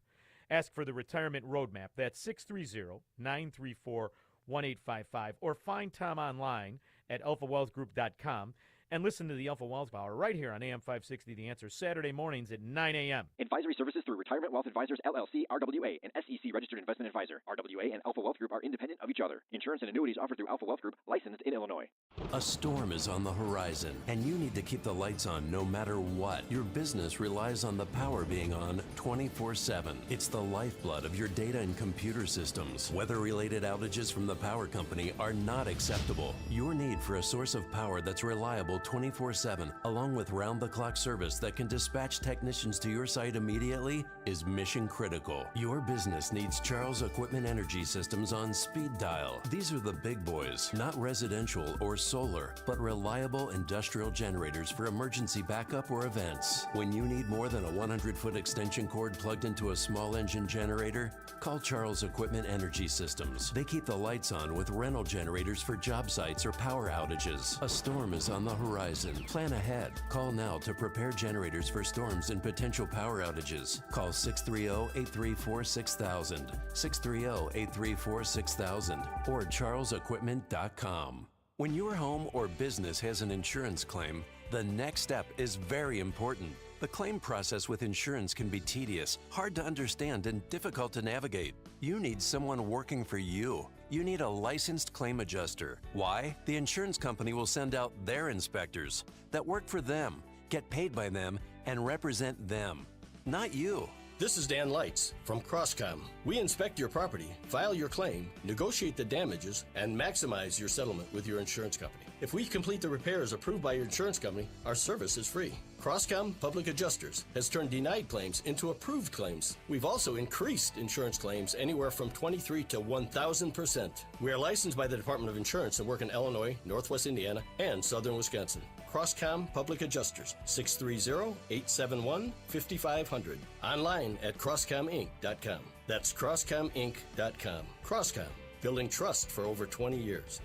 Ask for the retirement roadmap. That's 630-934-1855. Or find Tom online at alphawealthgroup.com. And listen to the Alpha Wealth Hour right here on AM 560 The Answer, Saturday mornings at 9 a.m. Advisory services through Retirement Wealth Advisors, LLC, RWA, an SEC registered investment advisor. RWA and Alpha Wealth Group are independent of each other. Insurance and annuities offered through Alpha Wealth Group, licensed in Illinois. A storm is on the horizon, and you need to keep the lights on no matter what. Your business relies on the power being on 24/7. It's the lifeblood of your data and computer systems. Weather-related outages from the power company are not acceptable. Your need for a source of power that's reliable 24/7, along with round-the-clock service that can dispatch technicians to your site immediately, is mission critical. Your business needs Charles Equipment Energy Systems on speed dial. These are the big boys, not residential or solar, but reliable industrial generators for emergency backup or events. When you need more than a 100-foot extension cord plugged into a small engine generator, call Charles Equipment Energy Systems. They keep the lights on with rental generators for job sites or power outages. A storm is on the horizon. Plan ahead. Call now to prepare generators for storms and potential power outages. Call 630-834-6000, 630-834-6000, or charlesequipment.com. When your home or business has an insurance claim, the next step is very important. The claim process with insurance can be tedious, hard to understand, and difficult to navigate. You need someone working for you. You need a licensed claim adjuster. Why? The insurance company will send out their inspectors that work for them, get paid by them, and represent them. Not you. This is Dan Lights from Crosscom. We inspect your property, file your claim, negotiate the damages, and maximize your settlement with your insurance company. If we complete the repairs approved by your insurance company, our service is free. Crosscom Public Adjusters has turned denied claims into approved claims. We've also increased insurance claims anywhere from 23 to 1,000%. We are licensed by the Department of Insurance and work in Illinois, Northwest Indiana, and Southern Wisconsin. Crosscom Public Adjusters, 630-871-5500. Online at crosscominc.com. That's crosscominc.com. Crosscom, building trust for over 20 years.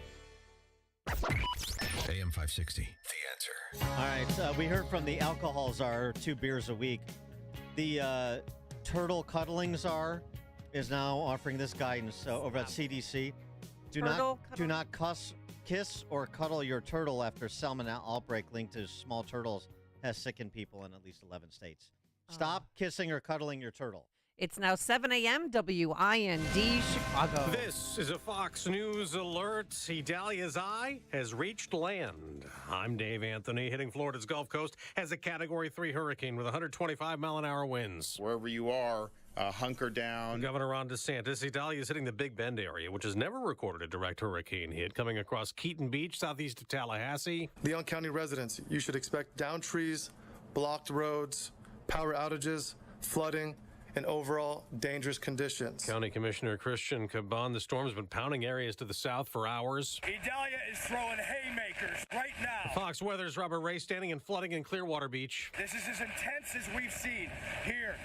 AM 560, The Answer. All right, we heard from the alcohol czar, 2 beers a week. The turtle cuddling czar is now offering this guidance over at CDC. Do not kiss or cuddle your turtle after salmonella outbreak linked to small turtles has sickened people in at least 11 states. Stop kissing or cuddling your turtle. It's now 7 a.m. WIND Chicago. This is a Fox News alert. Idalia's eye has reached land. I'm Dave Anthony. Hitting Florida's Gulf Coast as a Category 3 hurricane with 125-mile-an-hour winds. Wherever you are, hunker down. Governor Ron DeSantis, Idalia is hitting the Big Bend area, which has never recorded a direct hurricane hit, coming across Keaton Beach, southeast of Tallahassee. Leon County residents, you should expect downed trees, blocked roads, power outages, flooding, and overall dangerous conditions. County Commissioner Christian Caban, the storm's been pounding areas to the south for hours. Idalia is throwing haymakers right now. Fox Weather's Robert Ray standing and flooding in Clearwater Beach. This is as intense as we've seen here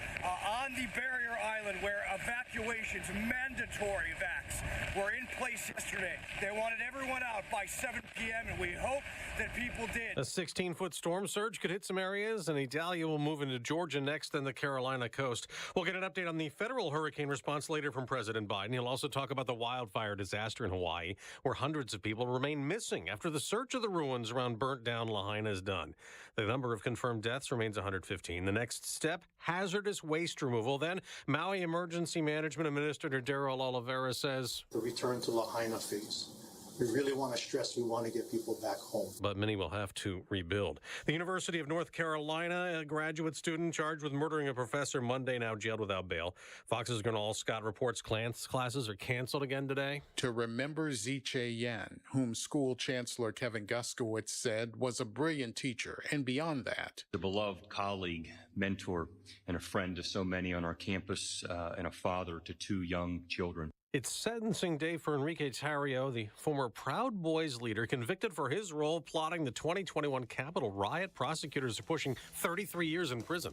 on the barrier island, where evacuations, mandatory evacs, were in place yesterday. They wanted everyone out by 7 p.m., and we hope that people did. A 16-foot storm surge could hit some areas, and Idalia will move into Georgia next, then the Carolina coast. We'll get an update on the federal hurricane response later from President Biden. He'll also talk about the wildfire disaster in Hawaii, where hundreds of people remain missing after the search of the ruins around burnt-down Lahaina is done. The number of confirmed deaths remains 115. The next step, hazardous waste removal. Then, Maui Emergency Management Administrator Daryl Oliveira says, the return to Lahaina phase. We really want to stress we want to get people back home. But many will have to rebuild. The University of North Carolina, a graduate student charged with murdering a professor Monday, now jailed without bail. Fox's Gernal Scott reports classes are canceled again today. To remember Ziche Yan, whom school chancellor Kevin Guskowitz said was a brilliant teacher, and beyond that. A beloved colleague, mentor, and a friend to so many on our campus, and a father to 2 young children. It's sentencing day for Enrique Tarrio, the former Proud Boys leader, convicted for his role plotting the 2021 Capitol riot. Prosecutors are pushing 33 years in prison.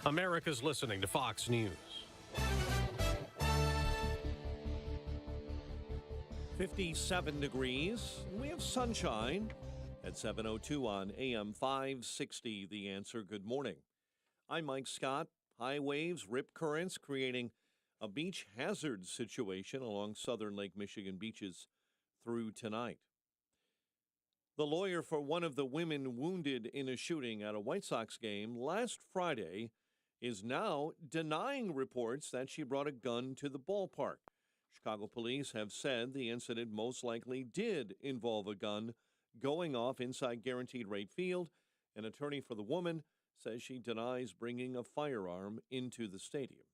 America's listening to Fox News. 57 degrees. We have sunshine at 7:02 on AM 560. The Answer. Good morning. I'm Mike Scott. High waves, rip currents, creating a beach hazard situation along southern Lake Michigan beaches through tonight. The lawyer for one of the women wounded in a shooting at a White Sox game last Friday is now denying reports that she brought a gun to the ballpark. Chicago police have said the incident most likely did involve a gun going off inside Guaranteed Rate Field. An attorney for the woman says she denies bringing a firearm into the stadium.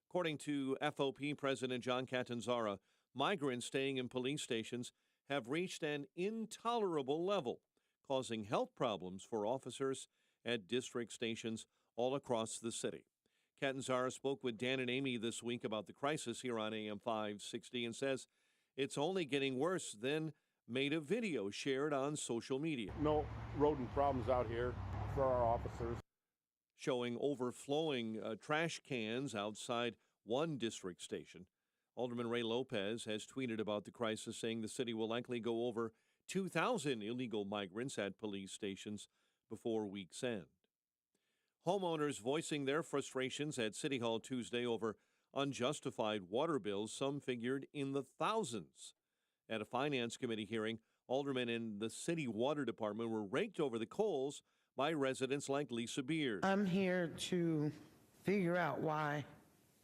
According to FOP President John Catanzara, migrants staying in police stations have reached an intolerable level, causing health problems for officers at district stations all across the city. Catanzara spoke with Dan and Amy this week about the crisis here on AM 560 and says it's only getting worse, then made a video shared on social media. No rodent problems out here for our officers. Showing overflowing trash cans outside one district station. Alderman Ray Lopez has tweeted about the crisis, saying the city will likely go over 2,000 illegal migrants at police stations before week's end. Homeowners voicing their frustrations at City Hall Tuesday over unjustified water bills, some figured in the thousands. At a Finance Committee hearing, aldermen in the city water department were raked over the coals by residents like Lisa Beard. I'm here to figure out why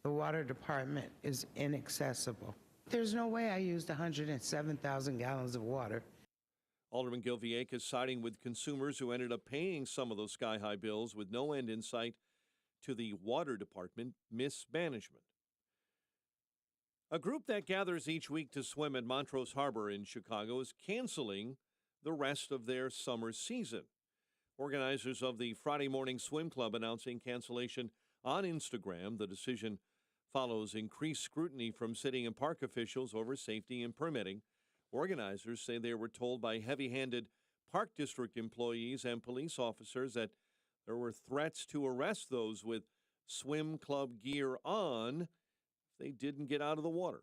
the water department is inaccessible. There's no way I used 107,000 gallons of water. Alderman Gil Villegas siding with consumers who ended up paying some of those sky-high bills with no end in sight to the water department mismanagement. A group that gathers each week to swim at Montrose Harbor in Chicago is canceling the rest of their summer season. Organizers of the Friday Morning Swim Club announcing cancellation on Instagram. The decision follows increased scrutiny from city and park officials over safety and permitting. Organizers say they were told by heavy-handed park district employees and police officers that there were threats to arrest those with swim club gear on if they didn't get out of the water.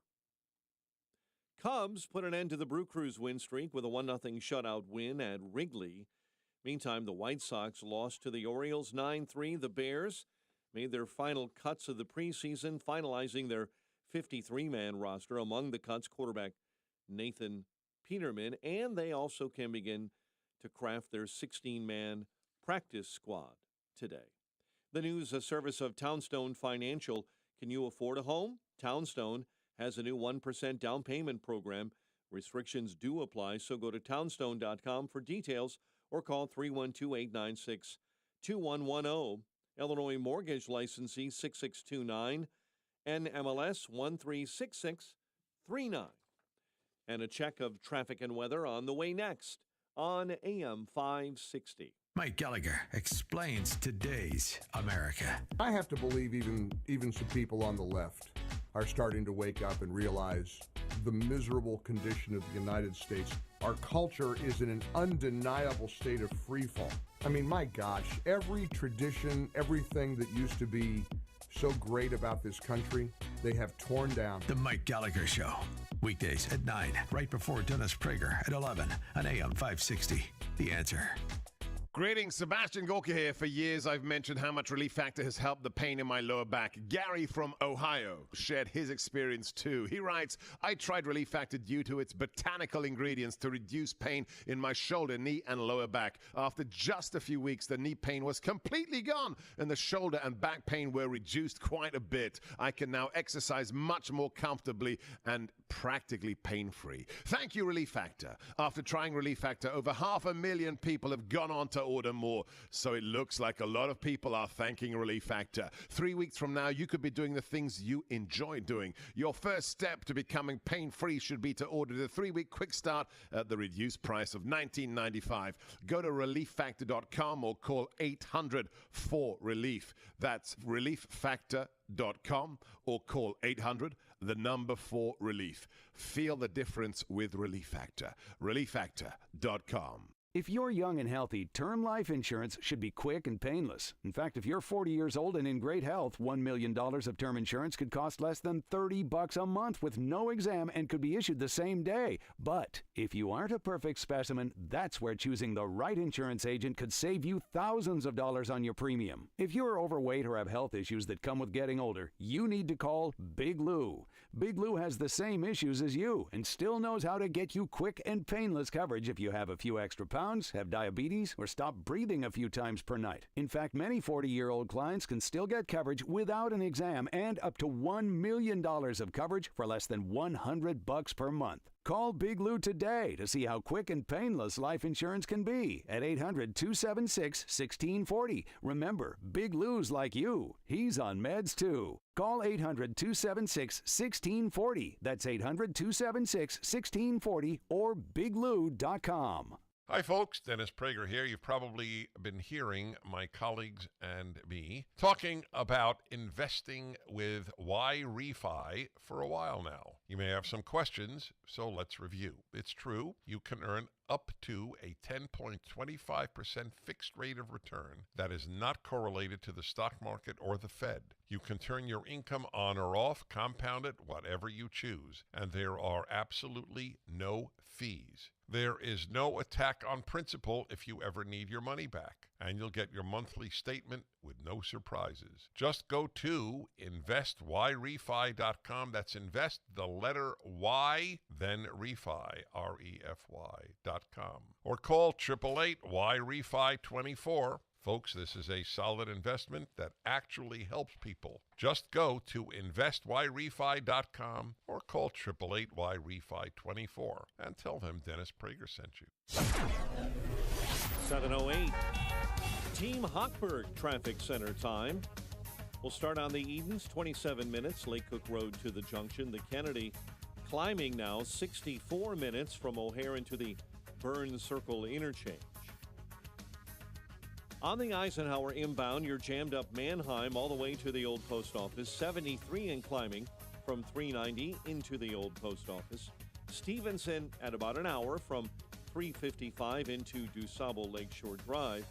Cubs put an end to the Brew Crews win streak with a 1-0 shutout win at Wrigley. Meantime, the White Sox lost to the Orioles 9-3. The Bears made their final cuts of the preseason, finalizing their 53-man roster. Among the cuts, quarterback Nathan Peterman, and they also can begin to craft their 16-man practice squad today. The news, a service of Townstone Financial. Can you afford a home? Townstone has a new 1% down payment program. Restrictions do apply, so go to townstone.com for details or call 312-896-2110. Illinois mortgage licensee 6629, NMLS 136639. And a check of traffic and weather on the way next on AM 560. Mike Gallagher explains today's America. I have to believe even some people on the left are starting to wake up and realize the miserable condition of the United States. Our culture is in an undeniable state of freefall. I mean, my gosh, every tradition, everything that used to be so great about this country, they have torn down. The Mike Gallagher Show. Weekdays at 9, right before Dennis Prager at 11 on AM 560. The Answer. Greetings, Sebastian Gorka here. For years, I've mentioned how much Relief Factor has helped the pain in my lower back. Gary from Ohio shared his experience too. He writes, I tried Relief Factor due to its botanical ingredients to reduce pain in my shoulder, knee, and lower back. After just a few weeks, the knee pain was completely gone, and the shoulder and back pain were reduced quite a bit. I can now exercise much more comfortably and practically pain-free. Thank you, Relief Factor. After trying Relief Factor, over 500,000 people have gone on to order more. So it looks like a lot of people are thanking Relief Factor. 3 weeks from now, you could be doing the things you enjoy doing. Your first step to becoming pain-free should be to order the 3-week quick start at the reduced price of $19.95. Go to relieffactor.com or call 800-4RELIEF. That's relieffactor.com or call 800-4RELIEF. Feel the difference with Relief Factor. relieffactor.com. If you're young and healthy, term life insurance should be quick and painless. In fact, if you're 40 years old and in great health, $1 million of term insurance could cost less than $30 a month with no exam and could be issued the same day. But if you aren't a perfect specimen, that's where choosing the right insurance agent could save you thousands of dollars on your premium. If you're overweight or have health issues that come with getting older, you need to call Big Lou. Big Lou has the same issues as you and still knows how to get you quick and painless coverage if you have a few extra pounds, have diabetes, or stop breathing a few times per night. In fact, many 40-year-old clients can still get coverage without an exam and up to $1 million of coverage for less than $100 per month. Call Big Lou today to see how quick and painless life insurance can be at 800-276-1640. Remember, Big Lou's like you. He's on meds too. Call 800-276-1640. That's 800-276-1640 or biglou.com. Hi, folks. Dennis Prager here. You've probably been hearing my colleagues and me talking about investing with YRefi for a while now. You may have some questions, so let's review. It's true. You can earn up to a 10.25% fixed rate of return that is not correlated to the stock market or the Fed. You can turn your income on or off, compound it, whatever you choose, and there are absolutely no fees. There is no attack on principal if you ever need your money back, and you'll get your monthly statement with no surprises. Just go to investYRefi.com. That's invest, the letter Y, then refi, REFY.com. Or call 888-YRefi24. Folks, this is a solid investment that actually helps people. Just go to investYRefi.com or call 888-YRefi24 and tell them Dennis Prager sent you. 7:08. Team Hochberg Traffic Center time. We'll start on the Edens, 27 minutes, Lake Cook Road to the junction. The Kennedy climbing now 64 minutes from O'Hare into the Burns Circle interchange. On the Eisenhower inbound, you're jammed up Mannheim all the way to the old post office. 73 in climbing from 390 into the old post office. Stevenson at about an hour from 355 into DuSable Lakeshore Drive.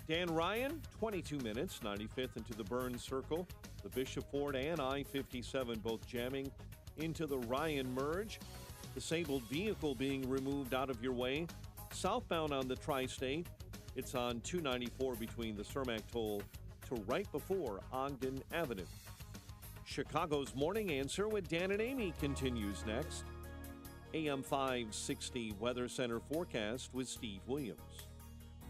Dan Ryan, 22 minutes, 95th into the Burns Circle. The Bishop Ford and I-57 both jamming into the Ryan merge. Disabled vehicle being removed out of your way. Southbound on the Tri-State, it's on 294 between the Cermak toll to right before Ogden Avenue. Chicago's Morning Answer with Dan and Amy continues next. AM 560 Weather Center forecast with Steve Williams.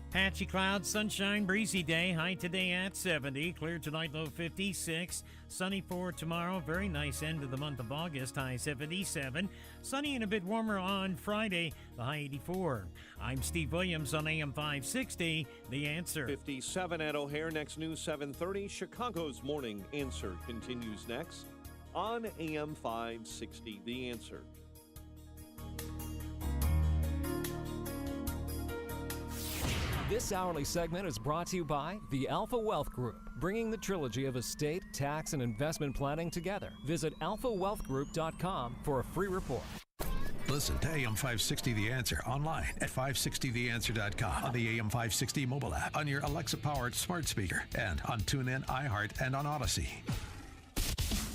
Patchy clouds, sunshine, breezy day. High today at 70. Clear tonight, low 56. Sunny for tomorrow. Very nice end of the month of August. High 77. Sunny and a bit warmer on Friday. The high 84. I'm Steve Williams on AM 560. The Answer. 57 at O'Hare. Next news 7:30. Chicago's Morning Answer continues next on AM 560. The Answer. This hourly segment is brought to you by the Alpha Wealth Group, bringing the trilogy of estate, tax, and investment planning together. Visit alphawealthgroup.com for a free report. Listen to AM 560 The Answer online at 560theanswer.com, on the AM 560 mobile app, on your Alexa-powered smart speaker, and on TuneIn, iHeart, and on Odyssey.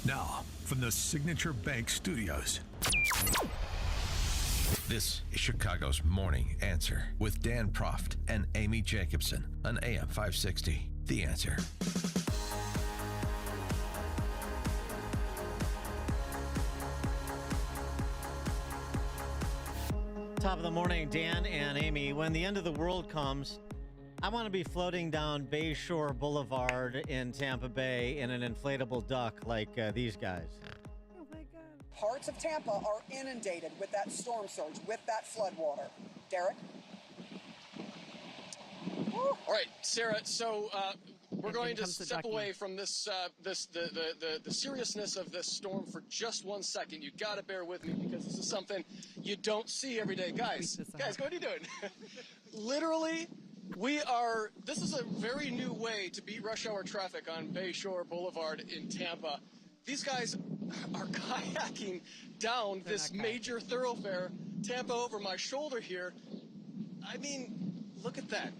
Now, from the Signature Bank Studios, this is Chicago's Morning Answer with Dan Proft and Amy Jacobson on AM 560. The Answer. Top of the morning, Dan and Amy. When the end of the world comes, I want to be floating down Bayshore Boulevard in Tampa Bay in an inflatable duck like these guys. Parts of Tampa are inundated with that storm surge, with that flood water. Derek? All right, Sarah, so we're going to step away from this, the seriousness of this storm for just 1 second. You got to bear with me because this is something you don't see every day. Guys, what are you doing? Literally, this is a very new way to beat rush hour traffic on Bayshore Boulevard in Tampa. These guys are kayaking down this major thoroughfare, Tampa over my shoulder here. I mean, look at that.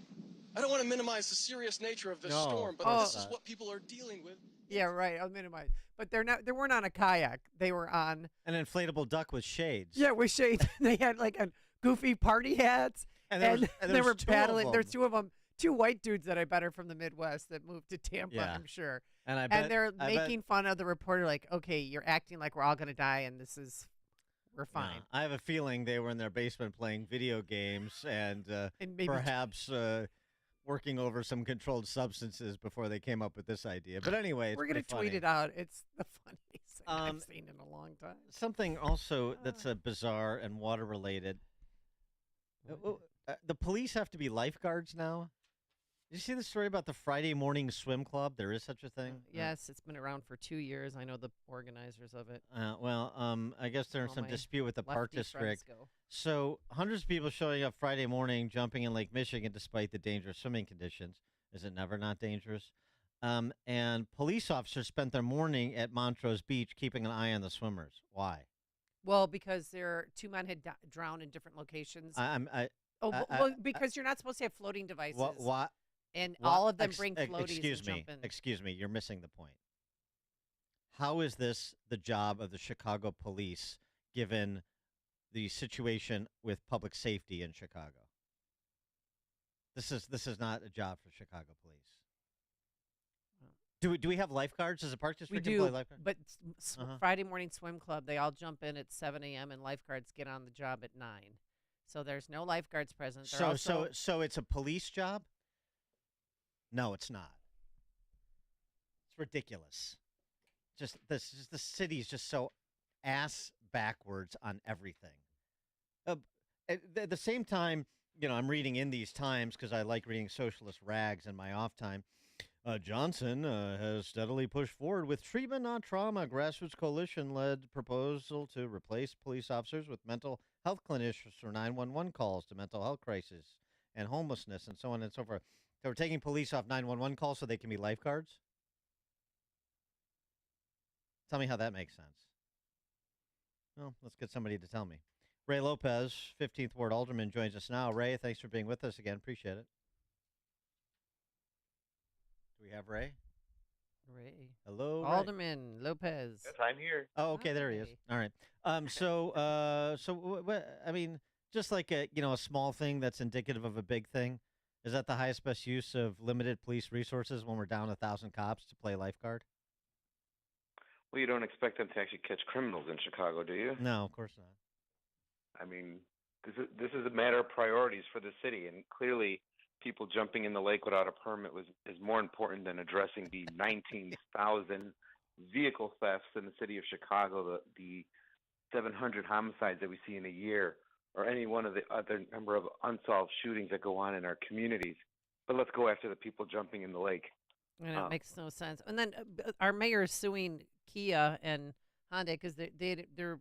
I don't want to minimize the serious nature of this storm, but this is what people are dealing with. Yeah, right. I'll minimize. But they weren't on a kayak. They were on an inflatable duck with shades. Yeah, with shades. They had like a goofy party hats, and they were paddling. There's two of them. Two white dudes that I bet are from the Midwest that moved to Tampa, I'm sure. And they're making fun of the reporter, like, okay, you're acting like we're all going to die, and we're fine. Yeah, I have a feeling they were in their basement playing video games and maybe perhaps working over some controlled substances before they came up with this idea. But anyway, we're going to tweet it out. It's the funniest thing I've seen in a long time. Something also that's bizarre and water-related. The police have to be lifeguards now. Did you see the story about the Friday morning swim club? There is such a thing? Yes, it's been around for 2 years. I know the organizers of it. I guess there's some dispute with the park district. Go. So hundreds of people showing up Friday morning, jumping in Lake Michigan despite the dangerous swimming conditions. Is it never not dangerous? And police officers spent their morning at Montrose Beach keeping an eye on the swimmers. Why? Well, because two men had drowned in different locations. Because you're not supposed to have floating devices. What? And all of them bring floaties and jump in. Excuse me, you're missing the point. How is this the job of the Chicago police given the situation with public safety in Chicago? This is not a job for Chicago police. Do we have lifeguards? Does the park district employ lifeguards? But Friday morning swim club, they all jump in at 7 a.m. and lifeguards get on the job at 9. So there's no lifeguards present. So it's a police job? No, it's not. It's ridiculous. The city's just so ass backwards on everything. At the same time, I'm reading in these times because I like reading socialist rags in my off time. Johnson has steadily pushed forward with treatment, not trauma. Grassroots coalition led proposal to replace police officers with mental health clinicians for 911 calls to mental health crisis and homelessness and so on and so forth. So we're taking police off 911 calls so they can be lifeguards? Tell me how that makes sense. Well, let's get somebody to tell me. Ray Lopez, 15th Ward Alderman, joins us now. Ray, thanks for being with us again. Appreciate it. Do we have Ray? Ray. Hello, Ray. Alderman Lopez. Yes, I'm here. Oh, okay, there he is. All right. I mean, just like a small thing that's indicative of a big thing. Is that the highest best use of limited police resources when we're down 1,000 cops to play lifeguard? Well, you don't expect them to actually catch criminals in Chicago, do you? No, of course not. I mean, this is a matter of priorities for the city, and clearly, people jumping in the lake without a permit is more important than addressing the 19,000 vehicle thefts in the city of Chicago, the 700 homicides that we see in a year, or any one of the other number of unsolved shootings that go on in our communities. But let's go after the people jumping in the lake. And it makes no sense. And then our mayor is suing Kia and Hyundai because their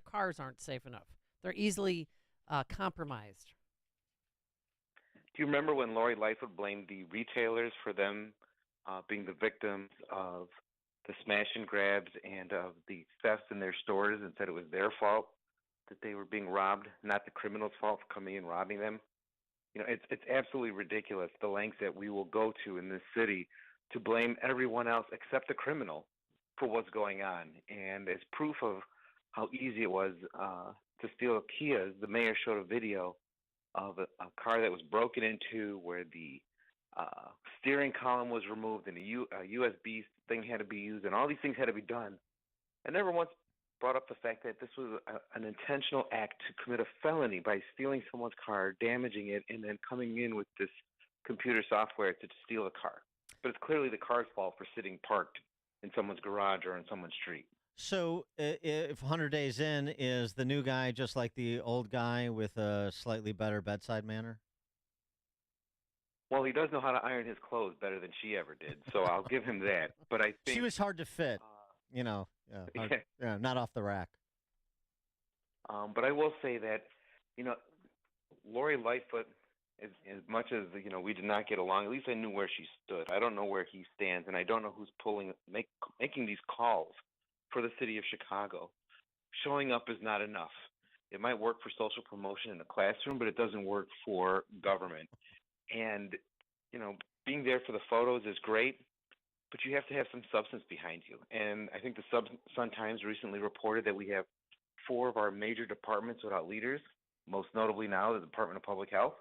cars aren't safe enough. They're easily compromised. Do you remember when Lori Lightfoot blamed the retailers for them being the victims of the smash and grabs and of the theft in their stores and said it was their fault that they were being robbed, not the criminals' fault for coming in and robbing them? You know, it's absolutely ridiculous the lengths that we will go to in this city to blame everyone else except the criminal for what's going on. And as proof of how easy it was to steal Kias, the mayor showed a video of a car that was broken into where the steering column was removed and a USB thing had to be used and all these things had to be done. And never once brought up the fact that this was an intentional act to commit a felony by stealing someone's car, damaging it, and then coming in with this computer software to steal the car. But it's clearly the car's fault for sitting parked in someone's garage or in someone's street. So if 100 days in, is the new guy just like the old guy with a slightly better bedside manner? Well, he does know how to iron his clothes better than she ever did, so I'll give him that. But I think she was hard to fit, not off the rack. But I will say that, Lori Lightfoot, as much as we did not get along, at least I knew where she stood. I don't know where he stands, and I don't know who's making these calls for the city of Chicago. Showing up is not enough. It might work for social promotion in the classroom, but it doesn't work for government. And, being there for the photos is great, but you have to have some substance behind you. And I think the Sun-Times recently reported that we have 4 of our major departments without leaders, most notably now the Department of Public Health.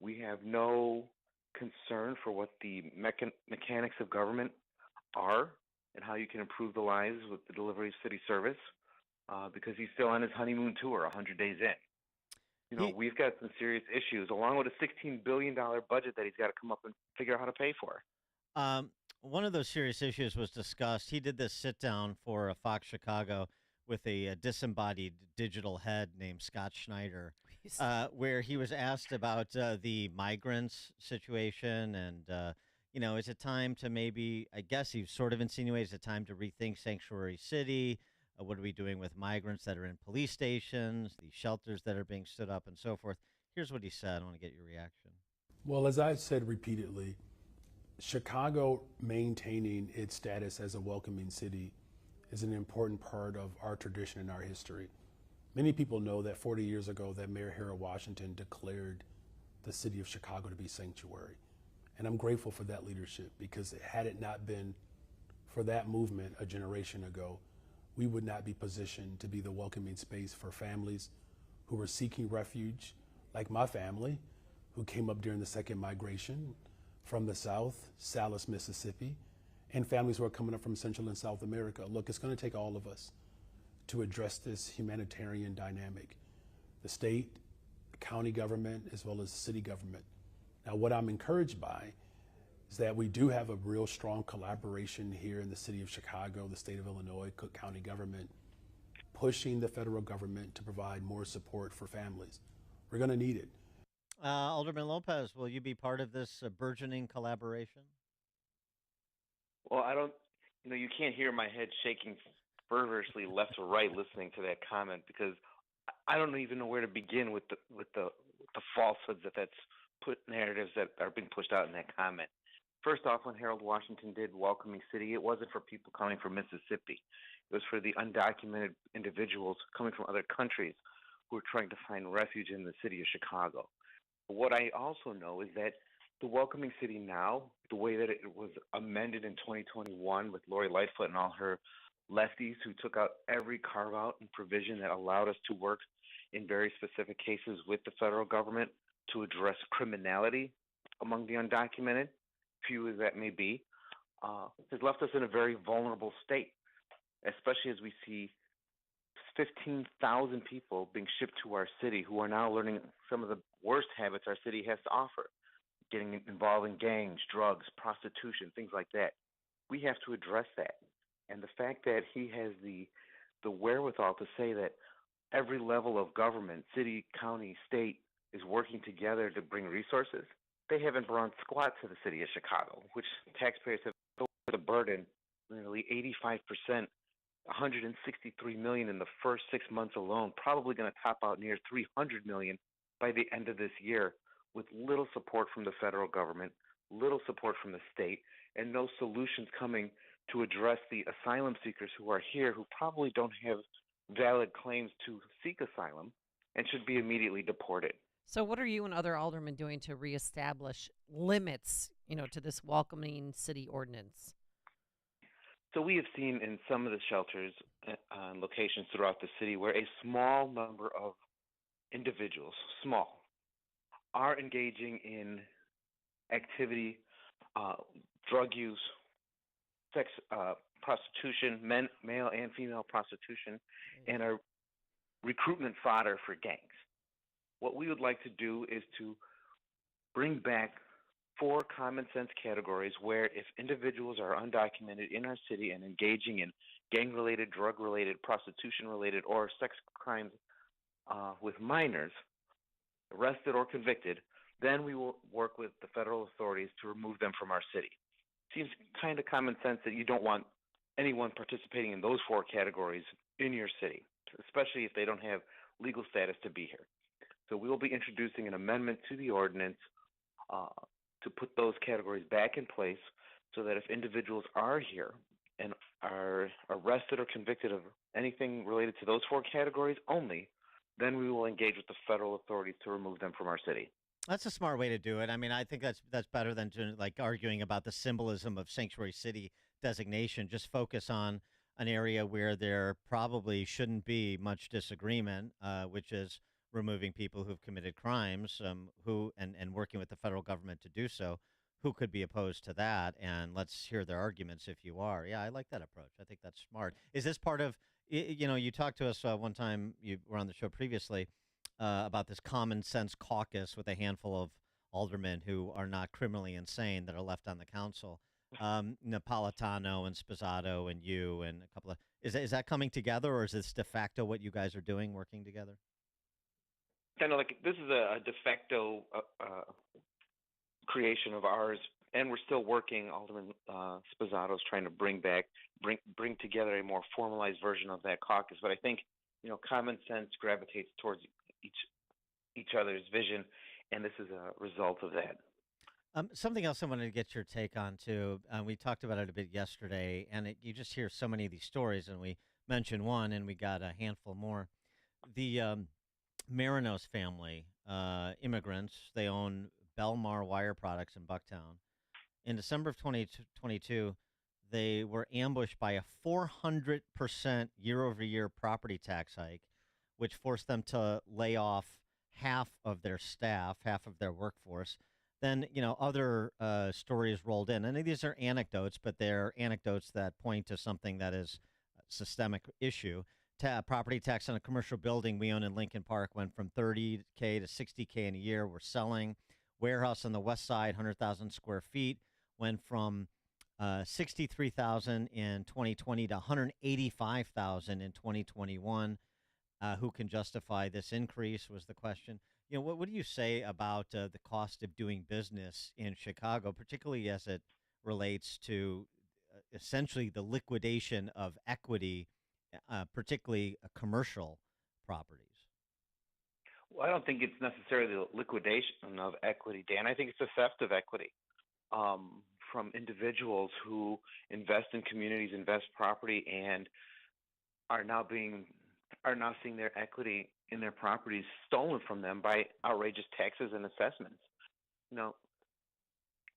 We have no concern for what the mechanics of government are and how you can improve the lives with the delivery of city service, because he's still on his honeymoon tour 100 days in. We've got some serious issues, along with a $16 billion budget that he's got to come up and figure out how to pay for. One of those serious issues was discussed. He did this sit-down for Fox Chicago with a disembodied digital head named Scott Schneider, where he was asked about the migrants situation and, is it time to maybe, I guess he sort of insinuates, it's time to rethink Sanctuary City. What are we doing with migrants that are in police stations, the shelters that are being stood up, and so forth? Here's what he said. I want to get your reaction. Well, as I've said repeatedly, Chicago maintaining its status as a welcoming city is an important part of our tradition and our history. Many people know that 40 years ago that Mayor Harold Washington declared the city of Chicago to be sanctuary. And I'm grateful for that leadership, because had it not been for that movement a generation ago, we would not be positioned to be the welcoming space for families who were seeking refuge, like my family, who came up during the second migration from the South, Salis, Mississippi, and families who are coming up from Central and South America. Look, it's going to take all of us to address this humanitarian dynamic, the state, the county government, as well as the city government. Now, what I'm encouraged by is that we do have a real strong collaboration here in the city of Chicago, the state of Illinois, Cook County government, pushing the federal government to provide more support for families. We're going to need it. Alderman Lopez, will you be part of this burgeoning collaboration? Well, I don't, you can't hear my head shaking fervorously left to right listening to that comment because I don't even know where to begin with the falsehoods that's put narratives that are being pushed out in that comment. First off, when Harold Washington did Welcoming City, it wasn't for people coming from Mississippi. It was for the undocumented individuals coming from other countries who were trying to find refuge in the city of Chicago. What I also know is that the Welcoming City now, the way that it was amended in 2021 with Lori Lightfoot and all her lefties who took out every carve out and provision that allowed us to work in very specific cases with the federal government to address criminality among the undocumented, few as that may be, has left us in a very vulnerable state, especially as we see 15,000 people being shipped to our city who are now learning some of the worst habits our city has to offer, getting involved in gangs, drugs, prostitution, things like that. We have to address that. And the fact that he has the wherewithal to say that every level of government, city, county, state, is working together to bring resources, they haven't brought squat to the city of Chicago, which taxpayers have the burden, nearly 85%, $163 million in the first 6 months alone, probably going to top out near $300 million by the end of this year, with little support from the federal government, little support from the state, and no solutions coming to address the asylum seekers who are here who probably don't have valid claims to seek asylum and should be immediately deported. So what are you and other aldermen doing to reestablish limits, to this welcoming city ordinance? So we have seen in some of the shelters and locations throughout the city where a small number of individuals, small, are engaging in activity, drug use, sex, prostitution, male and female prostitution, and are recruitment fodder for gangs. What we would like to do is to bring back 4 common sense categories where if individuals are undocumented in our city and engaging in gang-related, drug-related, prostitution-related, or sex crimes with minors, arrested or convicted, then we will work with the federal authorities to remove them from our city. Seems kind of common sense that you don't want anyone participating in those 4 categories in your city, especially if they don't have legal status to be here. So we will be introducing an amendment to the ordinance to put those categories back in place so that if individuals are here and are arrested or convicted of anything related to those 4 categories only, then we will engage with the federal authorities to remove them from our city. That's a smart way to do it. I mean, I think that's better than arguing about the symbolism of sanctuary city designation. Just focus on an area where there probably shouldn't be much disagreement, which is removing people who've committed crimes, and working with the federal government to do so. Who could be opposed to that? And let's hear their arguments if you are. Yeah, I like that approach. I think that's smart. Is this part of, you talked to us one time, you were on the show previously, about this common sense caucus with a handful of aldermen who are not criminally insane that are left on the council. Napolitano and Sposato and you and a couple of, is that coming together, or is this de facto what you guys are doing, working together? Kind of like this is a de facto creation of ours, and we're still working. Alderman Sposato's trying to bring together a more formalized version of that caucus. But I think common sense gravitates towards each other's vision, and this is a result of that. Something else I wanted to get your take on too. We talked about it a bit yesterday, and you just hear so many of these stories, and we mentioned one, and we got a handful more. The Marinos family, immigrants, they own Belmar Wire Products in Bucktown. In December of 2022, they were ambushed by a 400% year-over-year property tax hike, which forced them to lay off half of their staff, half of their workforce. Then, other stories rolled in. And these are anecdotes, but they're anecdotes that point to something that is a systemic issue. Property tax on a commercial building we own in Lincoln Park went from $30K to $60K in a year. We're selling. Warehouse on the west side, 100,000 square feet, went from 63,000 in 2020 to 185,000 in 2021. Who can justify this increase was the question. What do you say about the cost of doing business in Chicago, particularly as it relates to essentially the liquidation of equity, particularly commercial properties. Well, I don't think it's necessarily the liquidation of equity, Dan. I think it's the theft of equity from individuals who invest in communities, invest property, and are now seeing their equity in their properties stolen from them by outrageous taxes and assessments.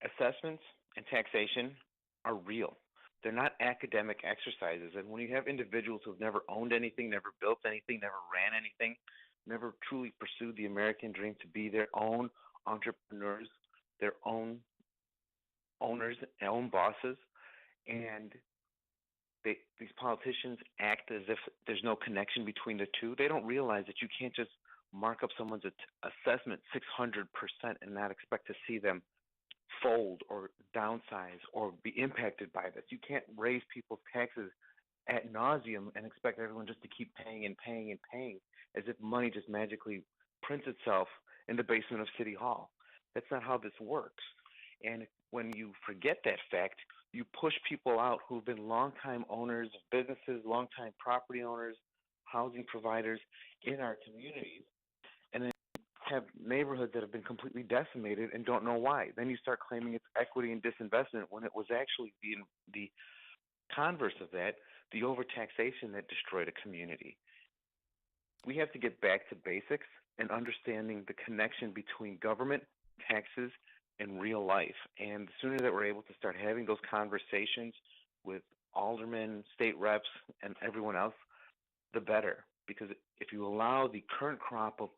Assessments and taxation are real. They're not academic exercises. And when you have individuals who've never owned anything, never built anything, never ran anything, never truly pursued the American dream to be their own entrepreneurs, their own owners, their own bosses, and these politicians act as if there's no connection between the two. They don't realize that you can't just mark up someone's assessment 600% and not expect to see them fold or downsize or be impacted by this. You can't raise people's taxes ad nauseum and expect everyone just to keep paying and paying and paying as if money just magically prints itself in the basement of City Hall. That's not how this works. And when you forget that fact, you push people out who've been longtime owners of businesses, longtime property owners, housing providers in our communities, and then have neighborhoods that have been completely decimated and don't know why. Then you start claiming it's equity and disinvestment when it was actually the converse of that, the overtaxation that destroyed a community. We have to get back to basics and understanding the connection between government, taxes, and real life. And the sooner that we're able to start having those conversations with aldermen, state reps, and everyone else, the better. Because if you allow the current crop of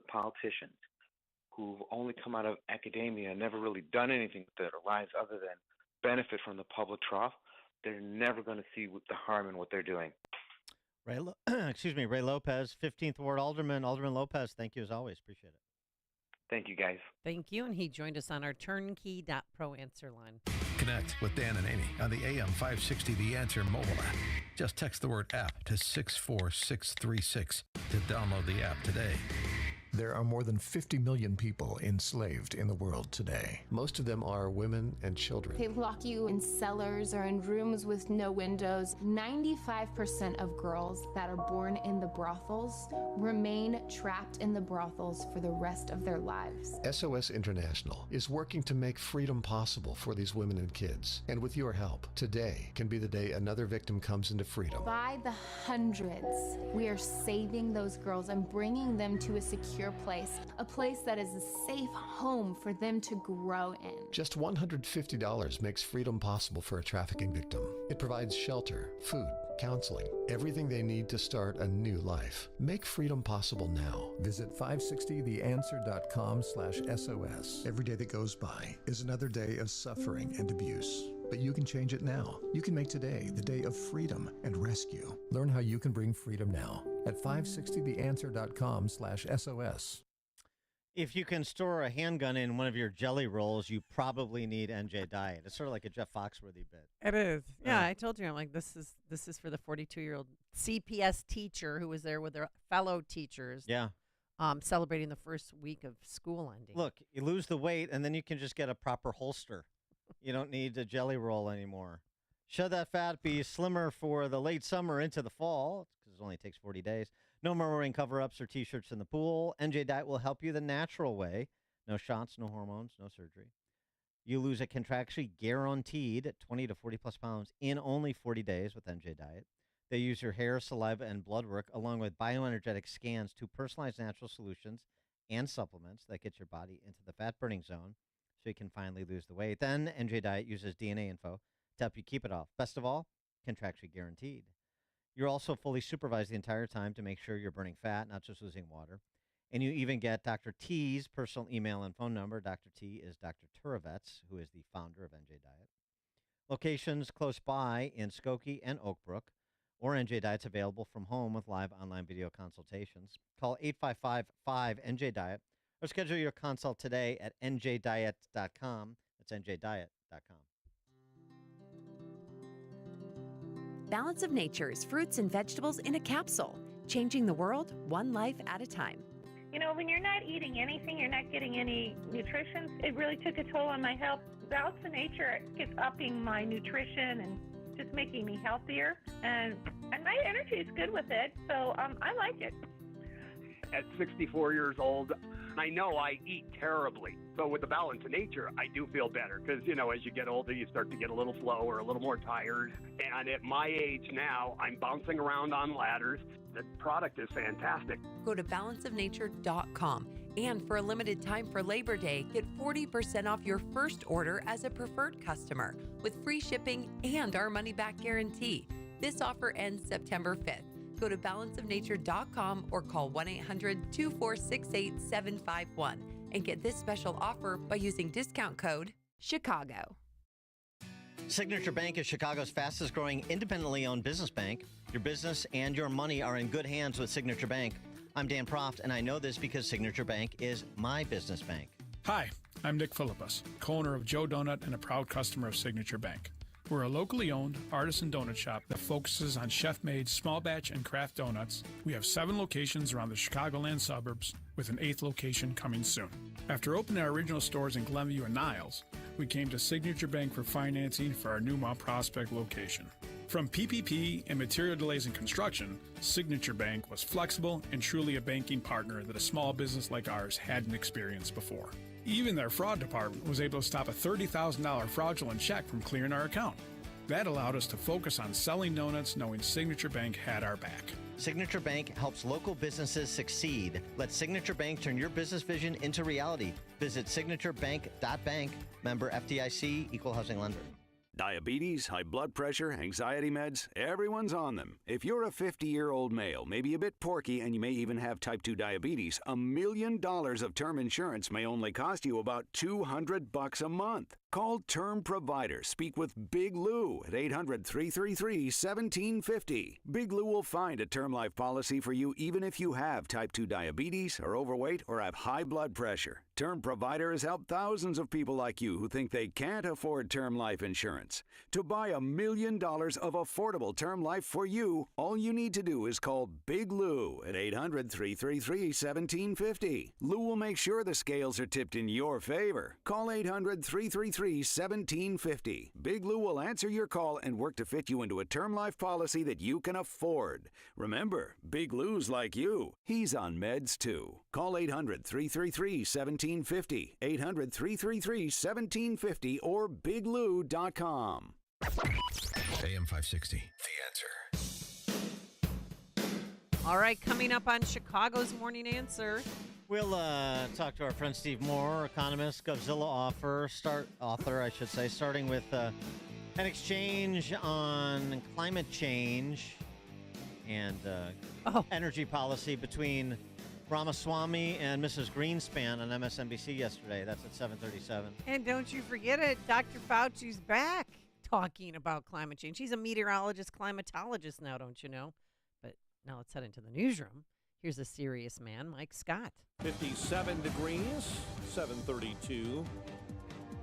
politicians who've only come out of academia and never really done anything with their lives other than benefit from the public trough, they're never going to see the harm in what they're doing. Ray Lopez, 15th Ward Alderman. Alderman Lopez, thank you as always. Appreciate it. Thank you, guys. Thank you. And he joined us on our turnkey.pro answer line. Connect with Dan and Amy on the AM 560 The Answer mobile app. Just text the word app to 64636 to download the app today. There are more than 50 million people enslaved in the world today. Most of them are women and children. They lock you in cellars or in rooms with no windows. 95% of girls that are born in the brothels remain trapped in the brothels for the rest of their lives. SOS International is working to make freedom possible for these women and kids. And with your help, today can be the day another victim comes into freedom. By the hundreds, we are saving those girls and bringing them to a secure place, a place that is a safe home for them to grow in. Just $150 makes freedom possible for a trafficking victim. It provides shelter, food, counseling, everything they need to start a new life. Make freedom possible now. Visit 560theanswer.com/SOS. Every day that goes by is another day of suffering and abuse. But you can change it now. You can make today the day of freedom and rescue. Learn how you can bring freedom now at 560theanswer.com/SOS. If you can store a handgun in one of your jelly rolls, you probably need NJ Diet. It's sort of like a Jeff Foxworthy bit. It is. Yeah, I told you. I'm like, this is for the 42-year-old CPS teacher who was there with their fellow teachers. Yeah. Celebrating the first week of school ending. Look, you lose the weight, and then you can just get a proper holster. You don't need a jelly roll anymore. Shed that fat, be slimmer for the late summer into the fall, because it only takes 40 days. No more wearing cover-ups or T-shirts in the pool. NJ Diet will help you the natural way. No shots, no hormones, no surgery. You lose a contractually guaranteed 20 to 40-plus pounds in only 40 days with NJ Diet. They use your hair, saliva, and blood work, along with bioenergetic scans to personalize natural solutions and supplements that get your body into the fat-burning zone so you can finally lose the weight. Then NJ Diet uses DNA info to help you keep it off. Best of all, contractually guaranteed. You're also fully supervised the entire time to make sure you're burning fat, not just losing water. And you even get Dr. T's personal email and phone number. Dr. T is Dr. Turovets, who is the founder of NJ Diet. Locations close by in Skokie and Oak Brook, or NJ Diet's available from home with live online video consultations. Call 855-5-NJ-DIET or schedule your consult today at njdiet.com. That's njdiet.com. Balance of Nature's fruits and vegetables in a capsule, changing the world one life at a time. You know, when you're not eating anything, you're not getting any nutrition, it really took a toll on my health. Balance of Nature is upping my nutrition and just making me healthier, and my energy is good with it, so I like it. At 64 years old, I know I eat terribly. So with the balance of nature, I do feel better because, as you get older, you start to get a little slower, a little more tired. And at my age now, I'm bouncing around on ladders. The product is fantastic. Go to balanceofnature.com. And for a limited time for Labor Day, get 40% off your first order as a preferred customer with free shipping and our money-back guarantee. This offer ends September 5th. Go to balanceofnature.com or call 1-800-246-8751 and get this special offer by using discount code CHICAGO. Signature Bank is Chicago's fastest growing independently owned business bank. Your business and your money are in good hands with Signature Bank. I'm Dan Proft, and I know this because Signature Bank is my business bank. Hi, I'm Nick Philippus, co-owner of Joe Donut and a proud customer of Signature Bank. We're a locally owned artisan donut shop that focuses on chef-made small batch and craft donuts. We have 7 locations around the Chicagoland suburbs, with an 8th location coming soon. After opening our original stores in Glenview and Niles, we came to Signature Bank for financing for our new Mount Prospect location. From PPP and material delays in construction, Signature Bank was flexible and truly a banking partner that a small business like ours hadn't experienced before. Even their fraud department was able to stop a $30,000 fraudulent check from clearing our account. That allowed us to focus on selling donuts, knowing Signature Bank had our back. Signature Bank helps local businesses succeed. Let Signature Bank turn your business vision into reality. Visit signaturebank.bank. Member FDIC, Equal Housing Lender. Diabetes, high blood pressure, anxiety meds, everyone's on them. If you're a 50-year-old male, maybe a bit porky, and you may even have type 2 diabetes, $1 million of term insurance may only cost you about $200 a month. Call Term Provider. Speak with Big Lou at 800-333-1750. Big Lou will find a term life policy for you even if you have type 2 diabetes, are overweight, or have high blood pressure. Term Provider has helped thousands of people like you who think they can't afford term life insurance. To buy $1 million of affordable term life for you, all you need to do is call Big Lou at 800-333-1750. Lou will make sure the scales are tipped in your favor. Call 800-333-1750. Big Lou will answer your call and work to fit you into a term life policy that you can afford. Remember, Big Lou's like you. He's on meds too. Call 800-333-1750. 800-333-1750 or biglou.com. AM 560, The Answer. All right, coming up on Chicago's Morning Answer. We'll talk to our friend Steve Moore, economist, Godzilla author, starting with an exchange on climate change and energy policy between Ramaswamy and Mrs. Greenspan on MSNBC yesterday. That's at 7:37. And don't you forget it, Dr. Fauci's back talking about climate change. He's a meteorologist, climatologist now, don't you know? But now let's head into the newsroom. Here's a serious man, Mike Scott. 57 degrees, 732.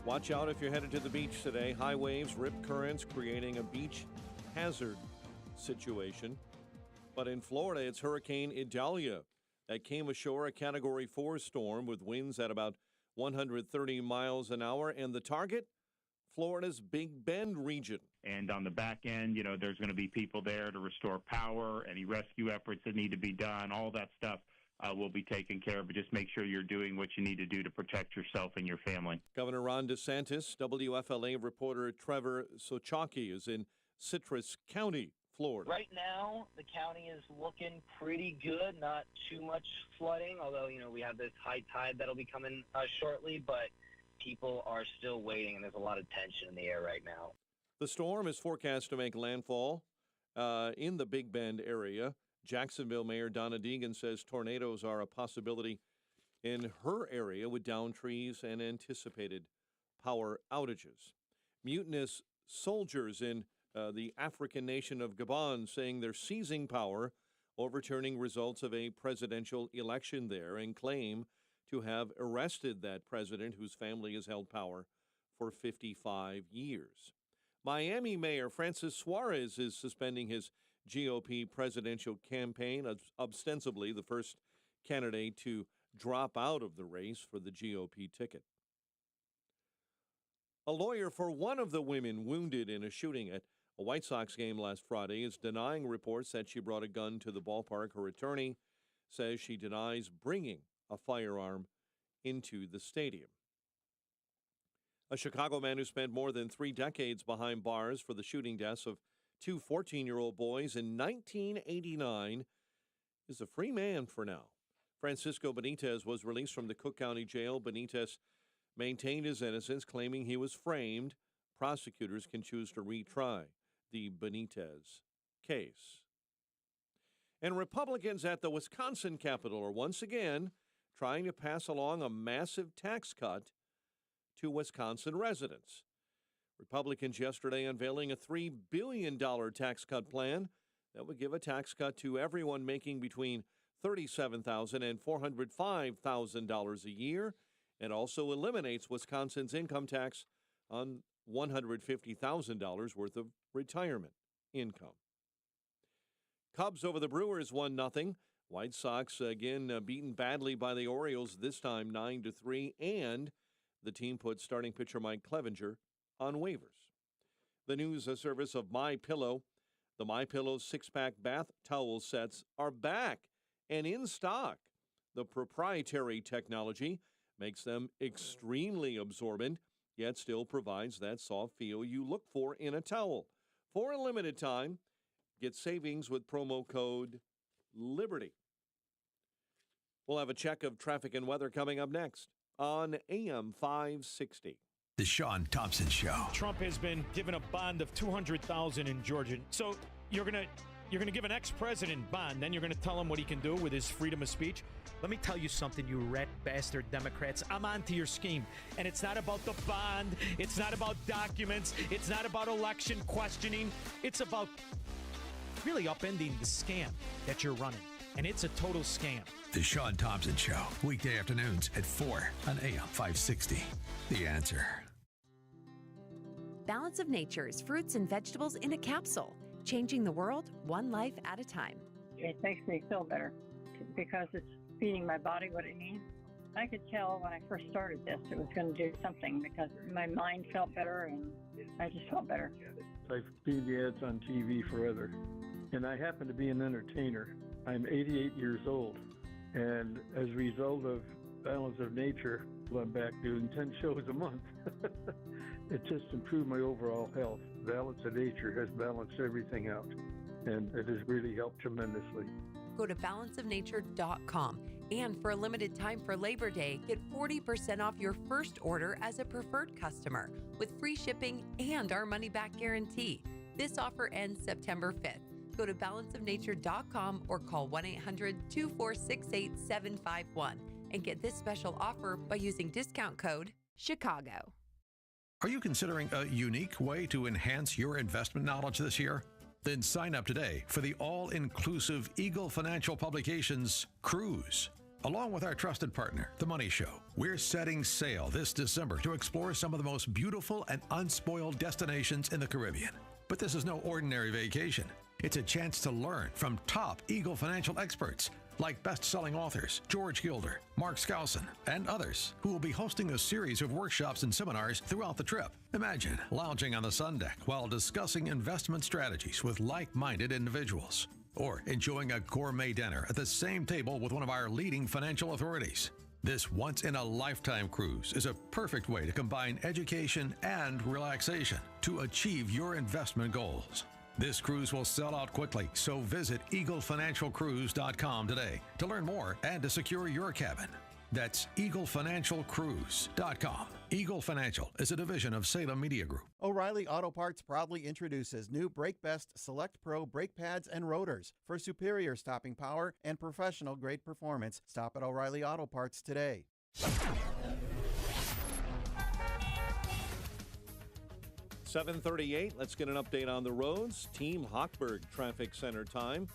Watch out if you're headed to the beach today. High waves, rip currents, creating a beach hazard situation. But in Florida, it's Hurricane Idalia that came ashore, a Category 4 storm with winds at about 130 miles an hour. And the target, Florida's Big Bend region. And on the back end, there's going to be people there to restore power, any rescue efforts that need to be done, all that stuff will be taken care of. But just make sure you're doing what you need to do to protect yourself and your family. Governor Ron DeSantis, WFLA reporter Trevor Sochaki is in Citrus County, Florida. Right now, the county is looking pretty good. Not too much flooding, although, we have this high tide that'll be coming shortly, but people are still waiting, and there's a lot of tension in the air right now. The storm is forecast to make landfall in the Big Bend area. Jacksonville Mayor Donna Deegan says tornadoes are a possibility in her area with downed trees and anticipated power outages. Mutinous soldiers in the African nation of Gabon saying they're seizing power, overturning results of a presidential election there, and claim to have arrested that president whose family has held power for 55 years. Miami Mayor Francis Suarez is suspending his GOP presidential campaign, ostensibly the first candidate to drop out of the race for the GOP ticket. A lawyer for one of the women wounded in a shooting at a White Sox game last Friday, is denying reports that she brought a gun to the ballpark. Her attorney says she denies bringing a firearm into the stadium. A Chicago man who spent more than 3 decades behind bars for the shooting deaths of 2 14-year-old boys in 1989 is a free man for now. Francisco Benitez was released from the Cook County Jail. Benitez maintained his innocence, claiming he was framed. Prosecutors can choose to retry the Benitez case. And Republicans at the Wisconsin Capitol are once again trying to pass along a massive tax cut to Wisconsin residents. Republicans yesterday unveiling a $3 billion tax cut plan that would give a tax cut to everyone making between $37,000 and $405,000 a year, and also eliminates Wisconsin's income tax on $150,000 worth of retirement income. Cubs over the Brewers 1-0. White Sox again beaten badly by the Orioles, this time 9-3, and the team put starting pitcher Mike Clevenger on waivers. The news service of MyPillow. The MyPillow 6-pack bath towel sets are back and in stock. The proprietary technology makes them extremely absorbent, yet still provides that soft feel you look for in a towel. For a limited time, get savings with promo code LIBERTY. We'll have a check of traffic and weather coming up next on AM 560. The Sean Thompson Show. Trump has been given a bond of $200,000 in Georgia. So you're gonna give an ex-president bond, then you're gonna tell him what he can do with his freedom of speech. Let me tell you something, you rat bastard Democrats. I'm onto your scheme. And it's not about the bond. It's not about documents. It's not about election questioning. It's about really upending the scam that you're running. And it's a total scam. The Sean Thompson Show. Weekday afternoons at 4 on AM 560. The Answer. Balance of Nature's fruits and vegetables in a capsule. Changing the world one life at a time. It makes me feel better because it's feeding my body what it needs. I could tell when I first started this it was going to do something because my mind felt better and I just felt better. I've seen the ads on TV forever, and I happen to be an entertainer. I'm 88 years old, and as a result of Balance of Nature, I'm back doing 10 shows a month. It just improved my overall health. Balance of Nature has balanced everything out, and it has really helped tremendously. Go to balanceofnature.com, and for a limited time for Labor Day, get 40% off your first order as a preferred customer with free shipping and our money-back guarantee. This offer ends September 5th. Go to balanceofnature.com or call 1-800-246-8751 and get this special offer by using discount code CHICAGO. Are you considering a unique way to enhance your investment knowledge this year? Then sign up today for the all-inclusive Eagle Financial Publications Cruise. Along with our trusted partner, The Money Show, we're setting sail this December to explore some of the most beautiful and unspoiled destinations in the Caribbean. But this is no ordinary vacation. It's a chance to learn from top Eagle Financial experts like best-selling authors George Gilder, Mark Skousen, and others who will be hosting a series of workshops and seminars throughout the trip. Imagine lounging on the sun deck while discussing investment strategies with like-minded individuals, or enjoying a gourmet dinner at the same table with one of our leading financial authorities. This once-in-a-lifetime cruise is a perfect way to combine education and relaxation to achieve your investment goals. This cruise will sell out quickly, so visit EagleFinancialCruise.com today to learn more and to secure your cabin. That's EagleFinancialCruise.com. Eagle Financial is a division of Salem Media Group. O'Reilly Auto Parts proudly introduces new Brake Best Select Pro brake pads and rotors for superior stopping power and professional-grade performance. Stop at O'Reilly Auto Parts today. 7:38. Let's get an update on the roads. Team Hochberg Traffic Center time.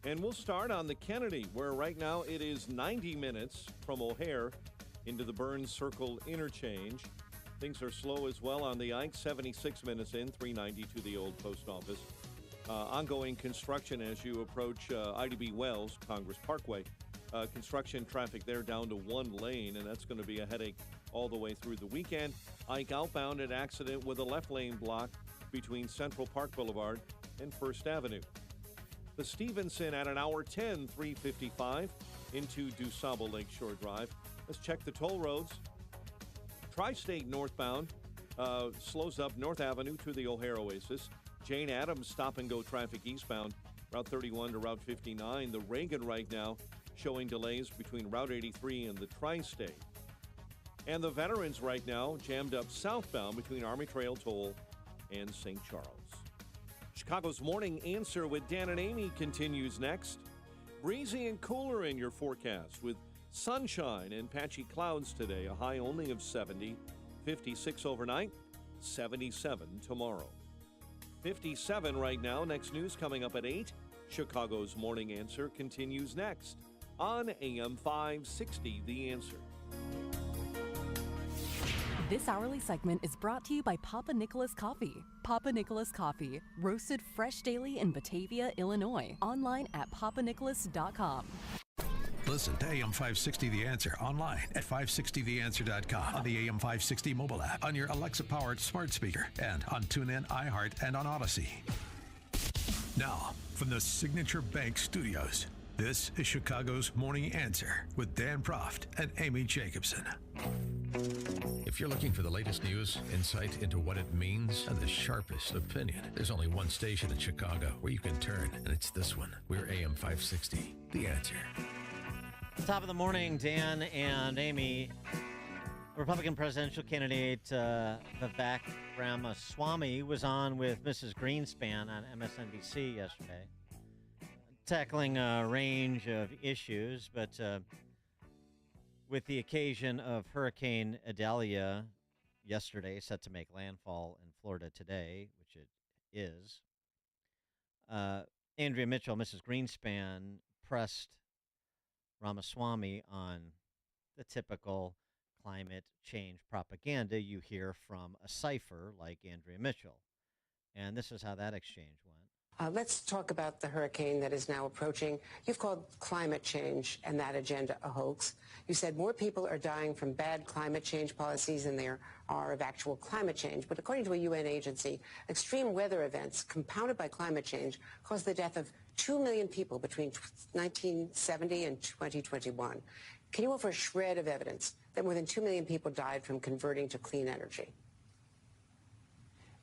And we'll start on the Kennedy, where right now it is 90 minutes from O'Hare into the Burns Circle interchange. Things are slow as well on the Ike, 76 minutes in, 390 to the old post office. Ongoing construction as you approach IDB Wells, Congress Parkway. Construction traffic there down to one lane, and that's going to be a headache all the way through the weekend. Ike outbound, an accident with a left lane block between Central Park Boulevard and First Avenue. The Stevenson at an hour 10, 355 into DuSable Lakeshore Drive. Let's check the toll roads. Tri-State northbound slows up North Avenue to the O'Hare Oasis. Jane Addams stop-and-go traffic eastbound, Route 31 to Route 59. The Reagan right now showing delays between Route 83 and the Tri-State. And the Veterans right now jammed up southbound between Army Trail Toll and St. Charles. Chicago's Morning Answer with Dan and Amy continues next. Breezy and cooler in your forecast with sunshine and patchy clouds today. A high only of 70, 56 overnight, 77 tomorrow. 57 right now. Next news coming up at 8. Chicago's Morning Answer continues next on AM 560, The Answer. This hourly segment is brought to you by Papa Nicholas Coffee. Papa Nicholas Coffee, roasted fresh daily in Batavia, Illinois. Online at papanicholas.com. Listen to AM 560 The Answer online at 560theanswer.com, on the AM 560 mobile app, on your Alexa-powered smart speaker, and on TuneIn, iHeart, and on Odyssey. Now, from the Signature Bank Studios, this is Chicago's Morning Answer with Dan Proft and Amy Jacobson. If you're looking for the latest news, insight into what it means, and the sharpest opinion, there's only one station in Chicago where you can turn, and it's this one. We're AM 560, The Answer. Top of the morning, Dan and Amy. Republican presidential candidate Vivek Ramaswamy was on with Mrs. Greenspan on MSNBC yesterday, tackling a range of issues, but with the occasion of Hurricane Idalia yesterday, set to make landfall in Florida today, which it is, Andrea Mitchell, Mrs. Greenspan, pressed Ramaswamy on the typical climate change propaganda you hear from a cipher like Andrea Mitchell. And this is how that exchange went. Let's talk about the hurricane that is now approaching. You've called climate change and that agenda a hoax. You said more people are dying from bad climate change policies than there are of actual climate change. But according to a UN agency, extreme weather events compounded by climate change caused the death of 2 million people between 1970 and 2021. Can you offer a shred of evidence that more than 2 million people died from converting to clean energy?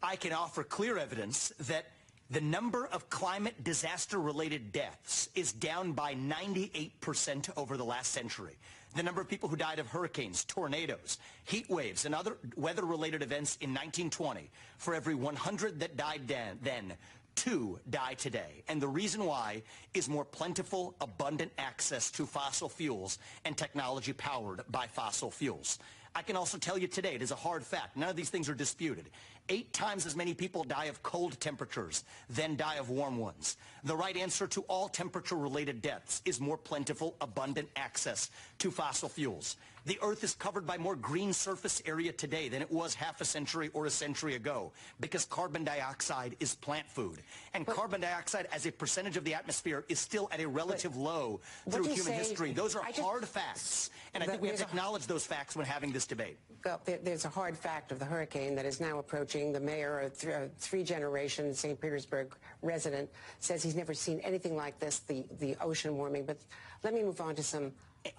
I can offer clear evidence that the number of climate disaster-related deaths is down by 98% over the last century. The number of people who died of hurricanes, tornadoes, heat waves, and other weather-related events in 1920, for every 100 that died then, 2 die today. And the reason why is more plentiful, abundant access to fossil fuels and technology powered by fossil fuels. I can also tell you today, it is a hard fact, none of these things are disputed. 8 times as many people die of cold temperatures than die of warm ones. The right answer to all temperature-related deaths is more plentiful, abundant access to fossil fuels. The Earth is covered by more green surface area today than it was half a century or a century ago because carbon dioxide is plant food. And carbon dioxide as a percentage of the atmosphere is still at a relative low through human history. Those are hard facts, and I think we have to acknowledge those facts when having this debate. Well, there's a hard fact of the hurricane that is now approaching. The mayor of 3-generation St. Petersburg resident says he's never seen anything like this, the ocean warming. But let me move on to some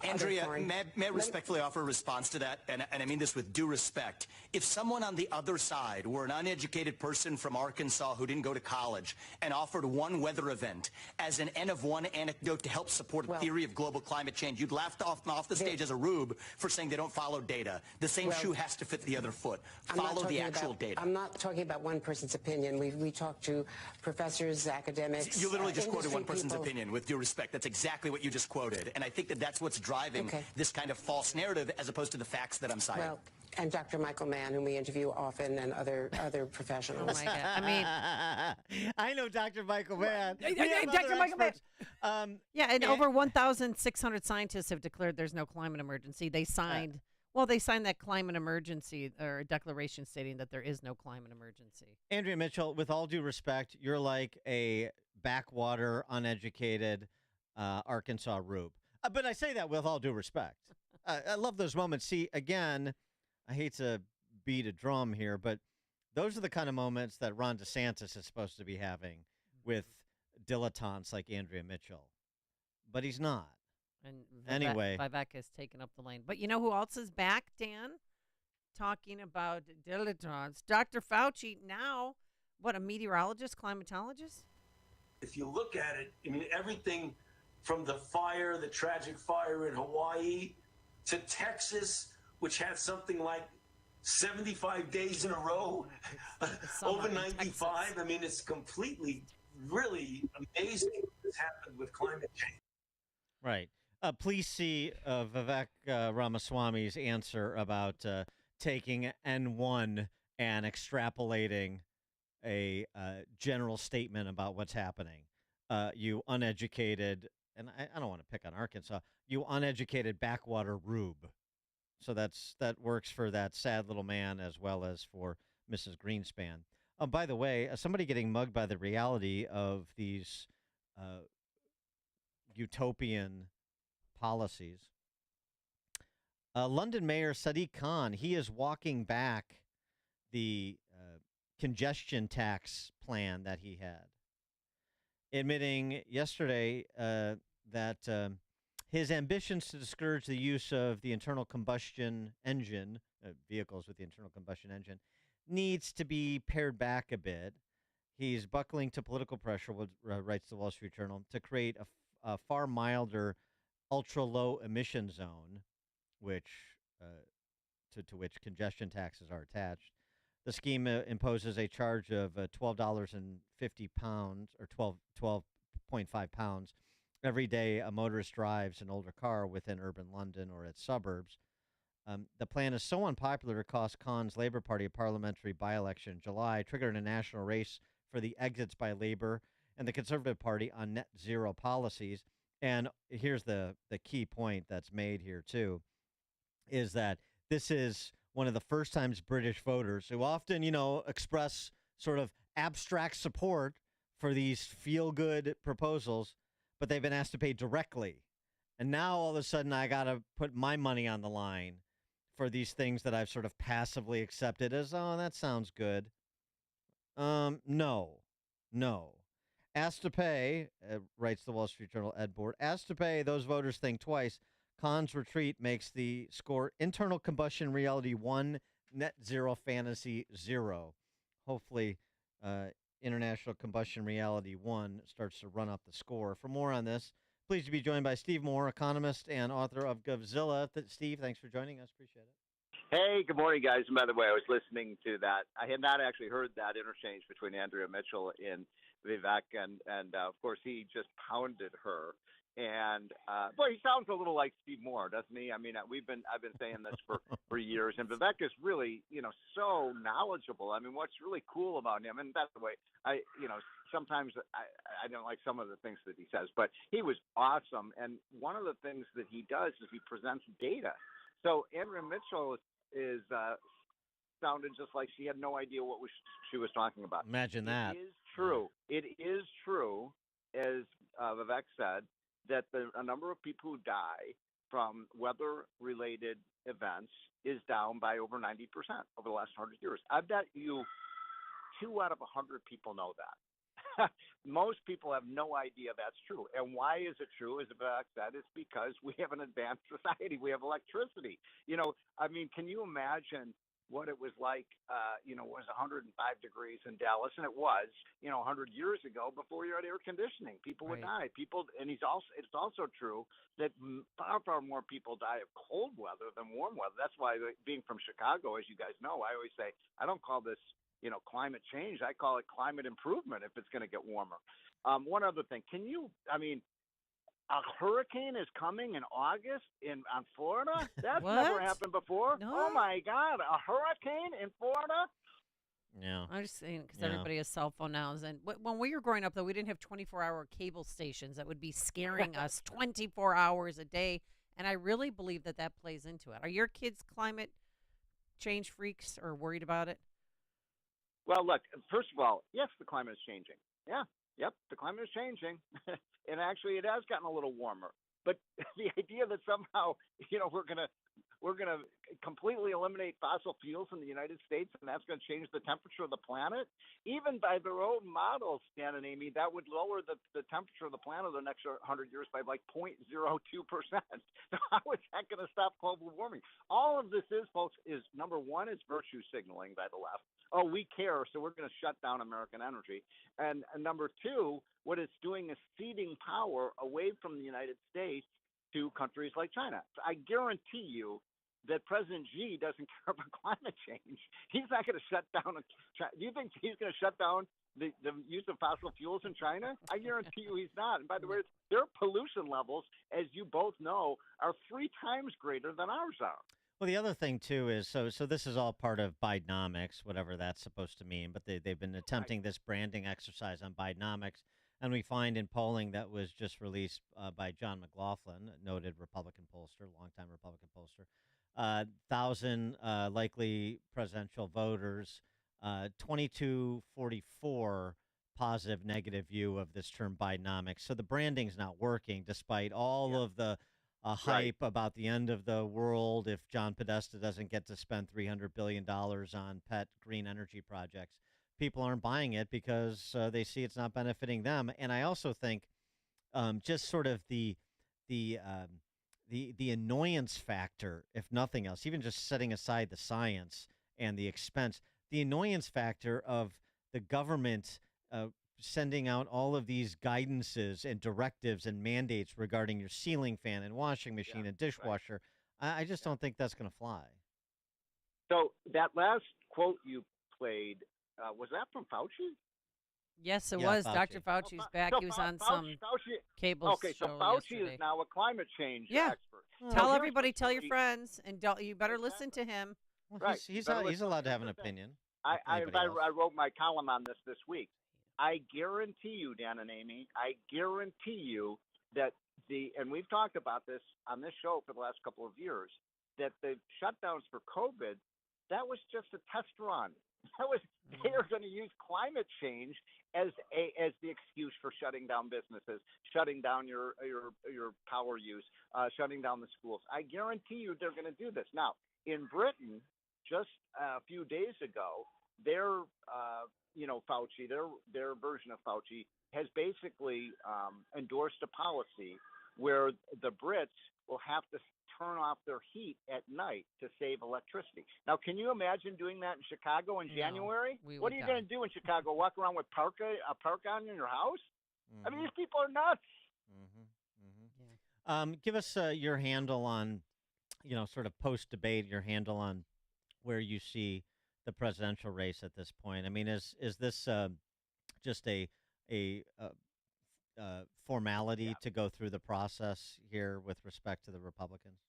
Andrea, may I respectfully offer a response to that? And I mean this with due respect. If someone on the other side were an uneducated person from Arkansas who didn't go to college and offered one weather event as an N of 1 anecdote to help support a theory of global climate change, you'd laugh off the stage as a rube for saying they don't follow data. The same shoe has to fit the other foot. Follow the actual data. I'm not talking about one person's opinion. We talked to professors, academics. You literally just quoted one person's opinion, with due respect. That's exactly what you just quoted. And I think that that's what's driving this kind of false narrative as opposed to the facts that I'm citing. Well, and Dr. Michael Mann, whom we interview often, and other professionals. Oh my God! I mean, I know Dr. Michael Mann. Dr. Michael Mann. Yeah, and over 1,600 scientists have declared there's no climate emergency. They signed. They signed that climate emergency or declaration stating that there is no climate emergency. Andrea Mitchell, with all due respect, you're like a backwater, uneducated Arkansas rube. But I say that with all due respect. I love those moments. See, again, I hate to beat a drum here, but Those are the kind of moments that Ron DeSantis is supposed to be having with dilettantes like Andrea Mitchell, but he's not. And Anyway. Vivek has taken up the lane. But you know who else is back, Dan? Talking about dilettantes. Dr. Fauci, now, what, a meteorologist, climatologist? If you look at it, I mean, everything from the fire, the tragic fire in Hawaii, to Texas, which had something like 75 days in a row, over 95. I mean, it's completely, really amazing what's happened with climate change. Right. Please see Vivek Ramaswamy's answer about taking N1 and extrapolating a general statement about what's happening. You uneducated, and I don't want to pick on Arkansas, you uneducated backwater rube. So that works for that sad little man as well as for Mrs. Greenspan. By the way, somebody getting mugged by the reality of these utopian policies. London Mayor Sadiq Khan, he is walking back the congestion tax plan that he had, admitting yesterday that his ambitions to discourage the use of the internal combustion engine, vehicles with the internal combustion engine, needs to be pared back a bit. He's buckling to political pressure, writes the Wall Street Journal, to create a far milder ultra-low emission zone, which to which congestion taxes are attached. The scheme imposes a charge of $12.50 or 12.5 pounds every day a motorist drives an older car within urban London or its suburbs. The plan is so unpopular it cost Khan's Labour Party a parliamentary by-election in July, triggered a national race for the exits by Labour and the Conservative Party on net zero policies. And here's the key point that's made here, too, is that this is one of the first times British voters who often, express sort of abstract support for these feel-good proposals, but they've been asked to pay directly. And now all of a sudden I got to put my money on the line for these things that I've sort of passively accepted as, oh, that sounds good. No. Asked to pay, writes the Wall Street Journal Ed Board, asked to pay, those voters think twice. Khan's retreat makes the score internal combustion reality 1, net zero fantasy 0. Hopefully, international combustion reality 1 starts to run up the score. For more on this, pleased to be joined by Steve Moore, economist and author of Govzilla. Steve, thanks for joining us. Appreciate it. Hey, good morning, guys. And by the way, I was listening to that. I had not actually heard that interchange between Andrea Mitchell and Vivek, and of course, he just pounded her. And boy, he sounds a little like Steve Moore, doesn't he? I mean, I've been saying this for years, and Vivek is really, so knowledgeable. I mean, what's really cool about him, and by the way, sometimes I don't like some of the things that he says, but he was awesome. And one of the things that he does is he presents data. So Andrea Mitchell is sounded just like she had no idea what she was talking about. Imagine that. It is true, as Vivek said, that a number of people who die from weather-related events is down by over 90% over the last 100 years. I bet you 2 out of 100 people know that. Most people have no idea that's true. And why is it true? As Vivek said, it's because we have an advanced society. We have electricity. Can you imagine what it was like, it was 105 degrees in Dallas, and it was, 100 years ago before you had air conditioning. People would die. It's also true that far, far more people die of cold weather than warm weather. That's why, being from Chicago, as you guys know, I always say, I don't call this, climate change. I call it climate improvement if it's going to get warmer. One other thing, a hurricane is coming in August on Florida? That's never happened before. No. Oh, my God. A hurricane in Florida? Yeah. I'm just saying because everybody has cell phone now. And when we were growing up, though, we didn't have 24-hour cable stations that would be scaring us 24 hours a day. And I really believe that plays into it. Are your kids climate change freaks or worried about it? Well, look, first of all, yes, the climate is changing. Yeah. Yep, the climate is changing, and actually it has gotten a little warmer. But the idea that somehow, we're we're going to completely eliminate fossil fuels in the United States, and that's going to change the temperature of the planet. Even by their own models, Dan and Amy, that would lower the temperature of the planet the next 100 years by like 0.02%. So how is that going to stop global warming? All of this is, folks, is number one, is virtue signaling by the left. Oh, we care, so we're going to shut down American energy. And number two, what it's doing is ceding power away from the United States to countries like China. I guarantee you that President Xi doesn't care about climate change. He's not going to shut down. Do you think he's going to shut down the use of fossil fuels in China? I guarantee you he's not. And by the way, their pollution levels, as you both know, are 3 times greater than ours are. Well, the other thing too is so this is all part of Bidenomics, whatever that's supposed to mean. But they've been attempting this branding exercise on Bidenomics, and we find in polling that was just released by John McLaughlin, a noted Republican pollster, longtime Republican pollster, 1,000 likely presidential voters, 2244 positive negative view of this term Bidenomics. So the branding's not working, despite all of the hype about the end of the world if John Podesta doesn't get to spend $300 billion on pet green energy projects. People aren't buying it because they see it's not benefiting them. And I also think just sort of the annoyance factor, if nothing else, even just setting aside the science and the expense, the annoyance factor of the government sending out all of these guidances and directives and mandates regarding your ceiling fan and washing machine and dishwasher. I just don't think that's going to fly. So that last quote you played, was that from Fauci? Yes, it was. Fauci. Dr. Fauci's back. He was on some cable Okay, so show Fauci yesterday. is now a climate change expert. Tell everybody, tell your friends, and you better listen to him. Well, he's allowed to have an opinion. I wrote my column on this week. I guarantee you, Dan and Amy, I guarantee you that and we've talked about this on this show for the last couple of years, that the shutdowns for COVID, that was just a test run. They are going to use climate change as the excuse for shutting down businesses, shutting down your power use, shutting down the schools. I guarantee you they're going to do this. Now, in Britain, just a few days ago, their Fauci, their version of Fauci has basically endorsed a policy where the Brits will have to turn off their heat at night to save electricity. Now, can you imagine doing that in Chicago in January? What are you going to do in Chicago? Walk around with a parka on in your house? I mean, these people are nuts. Give us your handle on, sort of post-debate, your handle on where you see the presidential race at this point. I mean, is this just a formality to go through the process here with respect to the Republicans?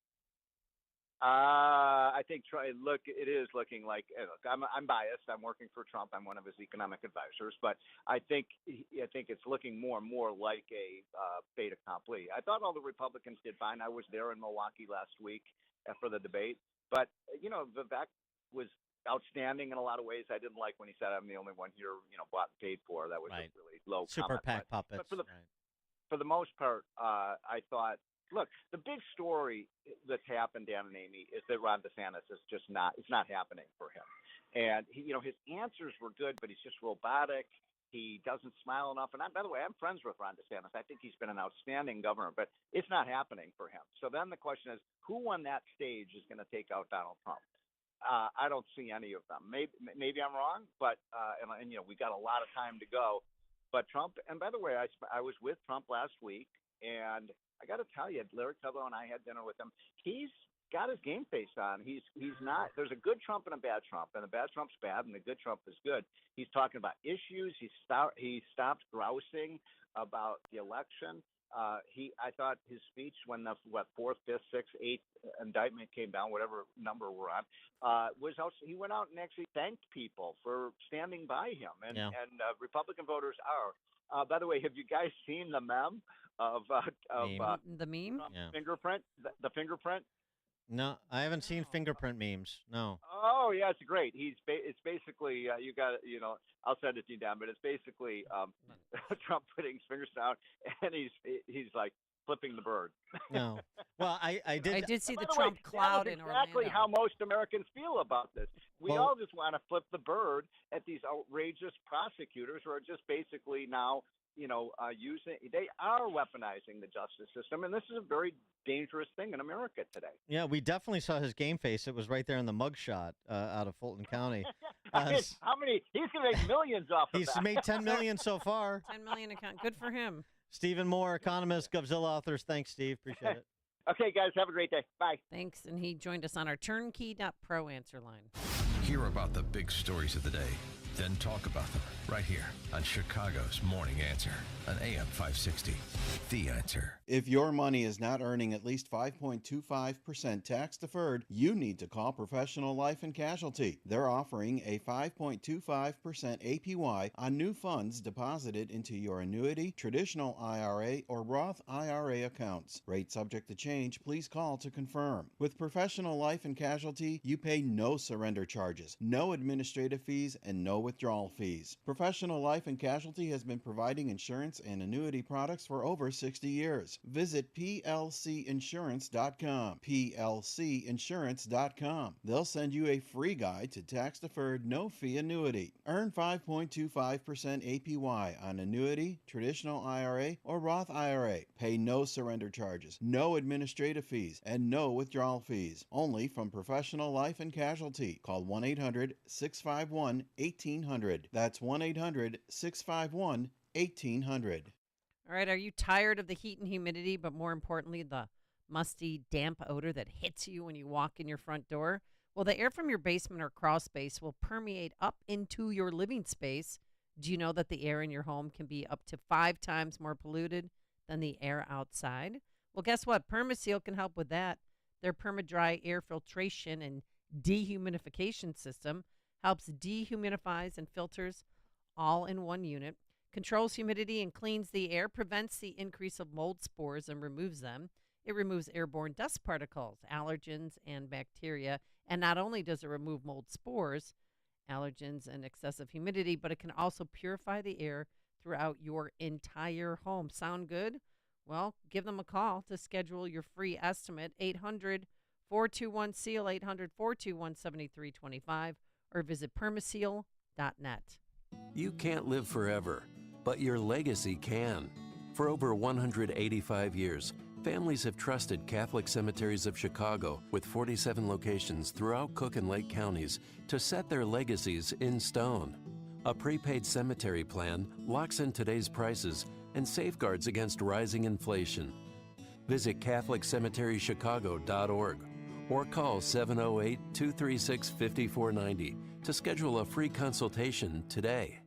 I think it is looking like. Look, I'm biased. I'm working for Trump. I'm one of his economic advisors, but I think it's looking more and more like a fait accompli. I thought all the Republicans did fine. I was there in Milwaukee last week for the debate, but Vivek was outstanding in a lot of ways. I didn't like when he said, "I'm the only one here, bought and paid for." That was a really low Super comment. PAC puppets. But for the most part, I thought, look, the big story that's happened, Dan and Amy, is that Ron DeSantis is just it's not happening for him. And his answers were good, but he's just robotic. He doesn't smile enough. And by the way, I'm friends with Ron DeSantis. I think he's been an outstanding governor, but it's not happening for him. So then the question is, who on that stage is going to take out Donald Trump? I don't see any of them. Maybe I'm wrong, but we got a lot of time to go. But Trump, and by the way, I was with Trump last week, and I got to tell you, Larry Kudlow and I had dinner with him. He's got his game face on. He's not. There's a good Trump and a bad Trump, and the bad Trump's bad, and the good Trump is good. He's talking about issues. He stopped grousing about the election. I thought his speech when the 4th, 5th, 6th, 8th indictment came down, whatever number we're on, was out. He went out and actually thanked people for standing by him, and Republican voters are. By the way, have you guys seen the meme of the meme fingerprint? The fingerprint. No, I haven't seen fingerprint memes. No. Oh yeah, it's great. It's basically you got I'll send it to you, Dan. But it's basically Trump putting his fingers down, and he's like, flipping the bird. No. Well, I did. I did see By the way, Trump cloud that is in exactly Orlando. how most Americans feel about this. We Well- all just want to flip the bird at these outrageous prosecutors who are just basically now, they are weaponizing the justice system, and this is a very dangerous thing in America today. Yeah, we definitely saw his game face. It was right there in the mugshot out of Fulton County. How many? He's going to make millions off of He's that. made $10 million so far. 10 million account. Good for him. Stephen Moore, economist, Govzilla authors. Thanks, Steve. Appreciate it. Okay, guys, have a great day. Bye. Thanks. And he joined us on our turnkey.pro answer line. Hear about the big stories of the day, then talk about them right here on Chicago's Morning Answer on AM 560. The Answer. If your money is not earning at least 5.25% tax deferred, you need to call Professional Life and Casualty. They're offering a 5.25% APY on new funds deposited into your annuity, traditional IRA, or Roth IRA accounts. Rate subject to change. Please call to confirm. With Professional Life and Casualty, you pay no surrender charges, no administrative fees, and no withdrawal fees. Professional Life and Casualty has been providing insurance and annuity products for over 60 years. Visit plcinsurance.com. plcinsurance.com. They'll send you a free guide to tax-deferred, no-fee annuity. Earn 5.25% APY on annuity, traditional IRA, or Roth IRA. Pay no surrender charges, no administrative fees, and no withdrawal fees. Only from Professional Life and Casualty. Call 1-800-651-1800. That's 1-800-651-1800. All right. Are you tired of the heat and humidity, but more importantly, the musty, damp odor that hits you when you walk in your front door? Well, the air from your basement or crawl space will permeate up into your living space. Do you know that the air in your home can be up to 5 times more polluted than the air outside? Well, guess what? Permaseal can help with that. Their PermaDry air filtration and dehumidification system helps dehumidifies and filters all in one unit, controls humidity and cleans the air, prevents the increase of mold spores and removes them. It removes airborne dust particles, allergens, and bacteria. And not only does it remove mold spores, allergens, and excessive humidity, but it can also purify the air throughout your entire home. Sound good? Well, give them a call to schedule your free estimate, 800-421-SEAL, 800-421-7325, or visit permaseal.net. You can't live forever, but your legacy can. For over 185 years, families have trusted Catholic Cemeteries of Chicago, with 47 locations throughout Cook and Lake counties, to set their legacies in stone. A prepaid cemetery plan locks in today's prices and safeguards against rising inflation. Visit CatholicCemeteryChicago.org or call 708-236-5490 to schedule a free consultation today.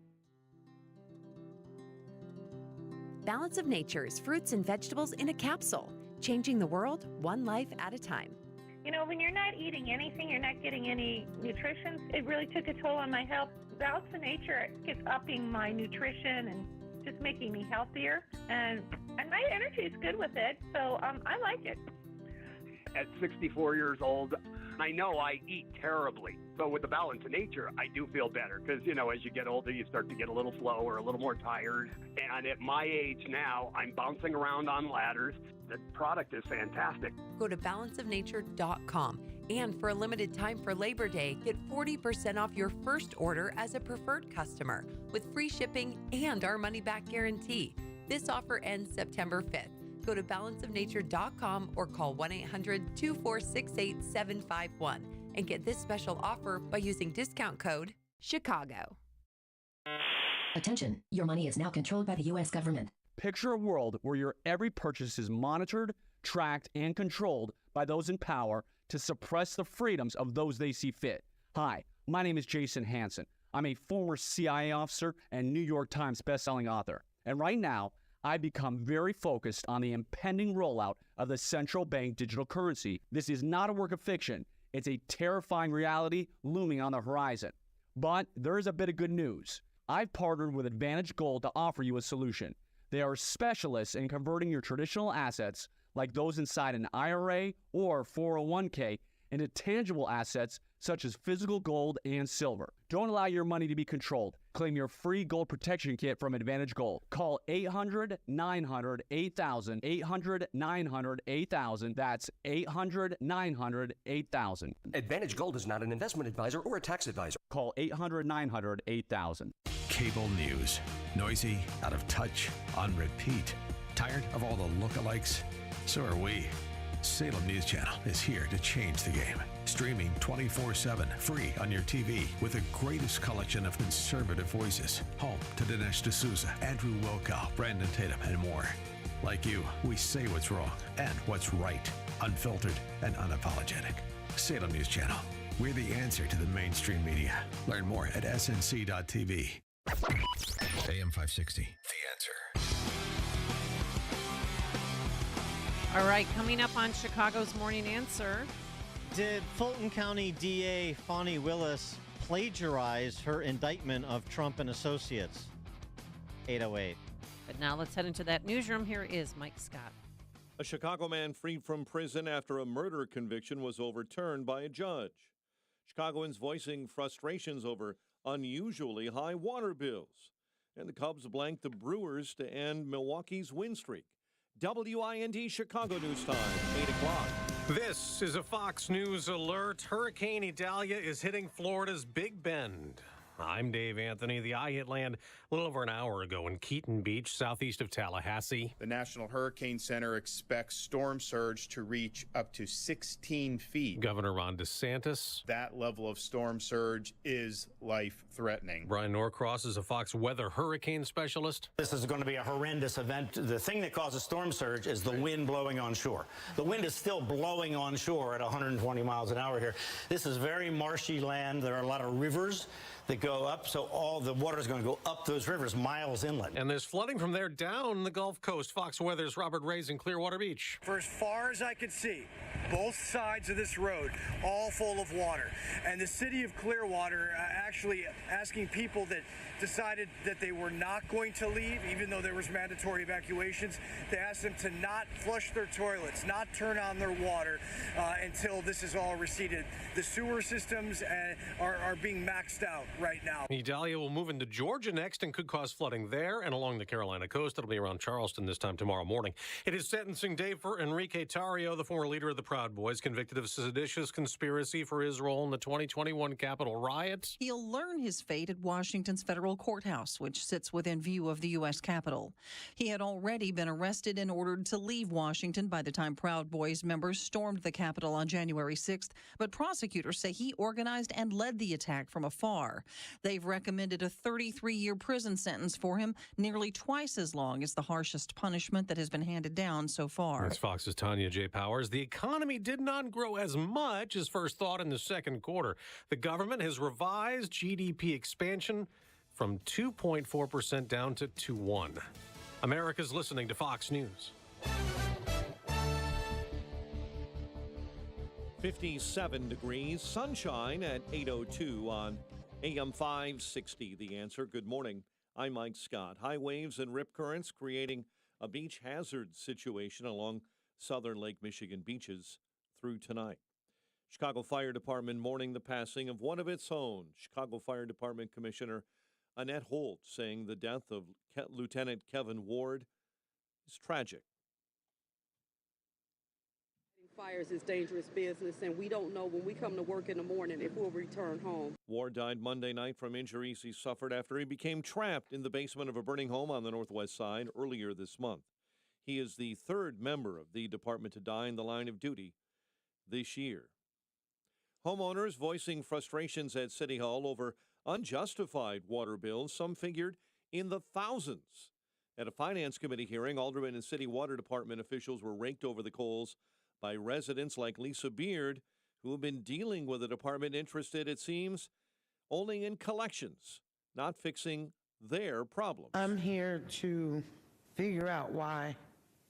Balance of Nature's fruits and vegetables in a capsule, changing the world one life at a time. You know, when you're not eating anything, you're not getting any nutrition, it really took a toll on my health. Balance of Nature is upping my nutrition and just making me healthier. And my energy is good with it, so I like it. At 64 years old, I know I eat terribly. So with the Balance of Nature, I do feel better because, you know, as you get older, you start to get a little slower, a little more tired. And at my age now, I'm bouncing around on ladders. The product is fantastic. Go to balanceofnature.com. And for a limited time for Labor Day, get 40% off your first order as a preferred customer with free shipping and our money-back guarantee. This offer ends September 5th. Go to balanceofnature.com or call 1-800-246-8751 and get this special offer by using discount code CHICAGO. Attention, your money is now controlled by the U.S. government. Picture a world where your every purchase is monitored, tracked, and controlled by those in power to suppress the freedoms of those they see fit. Hi, my name is Jason Hansen. I'm a former CIA officer and New York Times bestselling author. And right now, I've become very focused on the impending rollout of the central bank digital currency. This is not a work of fiction. It's a terrifying reality looming on the horizon. But there is a bit of good news. I've partnered with Advantage Gold to offer you a solution. They are specialists in converting your traditional assets, like those inside an IRA or 401k, into tangible assets such as physical gold and silver. Don't allow your money to be controlled. Claim your free gold protection kit from Advantage Gold. Call 800-900-8000, 800-900-8000. That's 800-900-8000. Advantage Gold is not an investment advisor or a tax advisor. Call 800-900-8000. Cable news. Noisy, out of touch, on repeat. Tired of all the lookalikes? So are we. Salem News Channel is here to change the game. Streaming 24/7, free on your TV with the greatest collection of conservative voices. Home to Dinesh D'Souza, Andrew Wilkow, Brandon Tatum, and more. Like you, we say what's wrong and what's right. Unfiltered and unapologetic. Salem News Channel. We're the answer to the mainstream media. Learn more at snc.tv. AM 560, The Answer. All right, coming up on Chicago's Morning Answer. Did Fulton County DA Fani Willis plagiarize her indictment of Trump and Associates? 808. But now let's head into that newsroom. Here is Mike Scott. A Chicago man freed from prison after a murder conviction was overturned by a judge. Chicagoans voicing frustrations over unusually high water bills. And the Cubs blanked the Brewers to end Milwaukee's win streak. WIND Chicago News Time, 8 o'clock. This is a Fox News alert. Hurricane Idalia is hitting Florida's Big Bend. I'm Dave Anthony. The eye hit land a little over an hour ago in Keaton Beach, southeast of Tallahassee. The National Hurricane Center expects storm surge to reach up to 16 feet. Governor Ron DeSantis. That level of storm surge is life-threatening. Brian Norcross is a Fox weather hurricane specialist. This is going to be a horrendous event. The thing that causes storm surge is the wind blowing onshore. The wind is still blowing onshore at 120 miles an hour here. This is very marshy land. There are a lot of rivers that go up, so all the water is going to go up those rivers miles inland. And there's flooding from there down the Gulf Coast. Fox Weather's Robert Ray's in Clearwater Beach. For as far as I could see, both sides of this road all full of water. And the city of Clearwater actually asking people that decided that they were not going to leave, even though there was mandatory evacuations, they asked them to not flush their toilets, not turn on their water until this is all receded. The sewer systems are being maxed out right now. Idalia will move into Georgia next and could cause flooding there and along the Carolina coast. It'll be around Charleston this time tomorrow morning. It is sentencing day for Enrique Tarrio, the former leader of the Proud Boys, convicted of seditious conspiracy for his role in the 2021 Capitol riots. He'll learn his fate at Washington's federal courthouse, which sits within view of the U.S. Capitol. He had already been arrested and ordered to leave Washington by the time Proud Boys members stormed the Capitol on January 6th, but prosecutors say he organized and led the attack from afar. They've recommended a 33-year prison sentence for him, nearly twice as long as the harshest punishment that has been handed down so far. That's Fox's Tanya J. Powers. The economy did not grow as much as first thought in the second quarter. The government has revised GDP expansion from 2.4% down to 2.1%. America's listening to Fox News. 57 degrees, sunshine at 8:02 on AM 560, The Answer. Good morning. I'm Mike Scott. High waves and rip currents creating a beach hazard situation along southern Lake Michigan beaches through tonight. Chicago Fire Department mourning the passing of one of its own. Chicago Fire Department Commissioner Annette Holt saying the death of Lieutenant Kevin Ward is tragic. Fires is dangerous business, and we don't know when we come to work in the morning if we'll return home. Ward died Monday night from injuries he suffered after he became trapped in the basement of a burning home on the Northwest Side earlier this month. He is the third member of the department to die in the line of duty this year. Homeowners voicing frustrations at City Hall over unjustified water bills, some figured in the thousands. At a Finance Committee hearing, Alderman and City Water Department officials were raked over the coals by residents like Lisa Beard, who have been dealing with a department interested, it seems, only in collections, not fixing their problems. I'm here to figure out why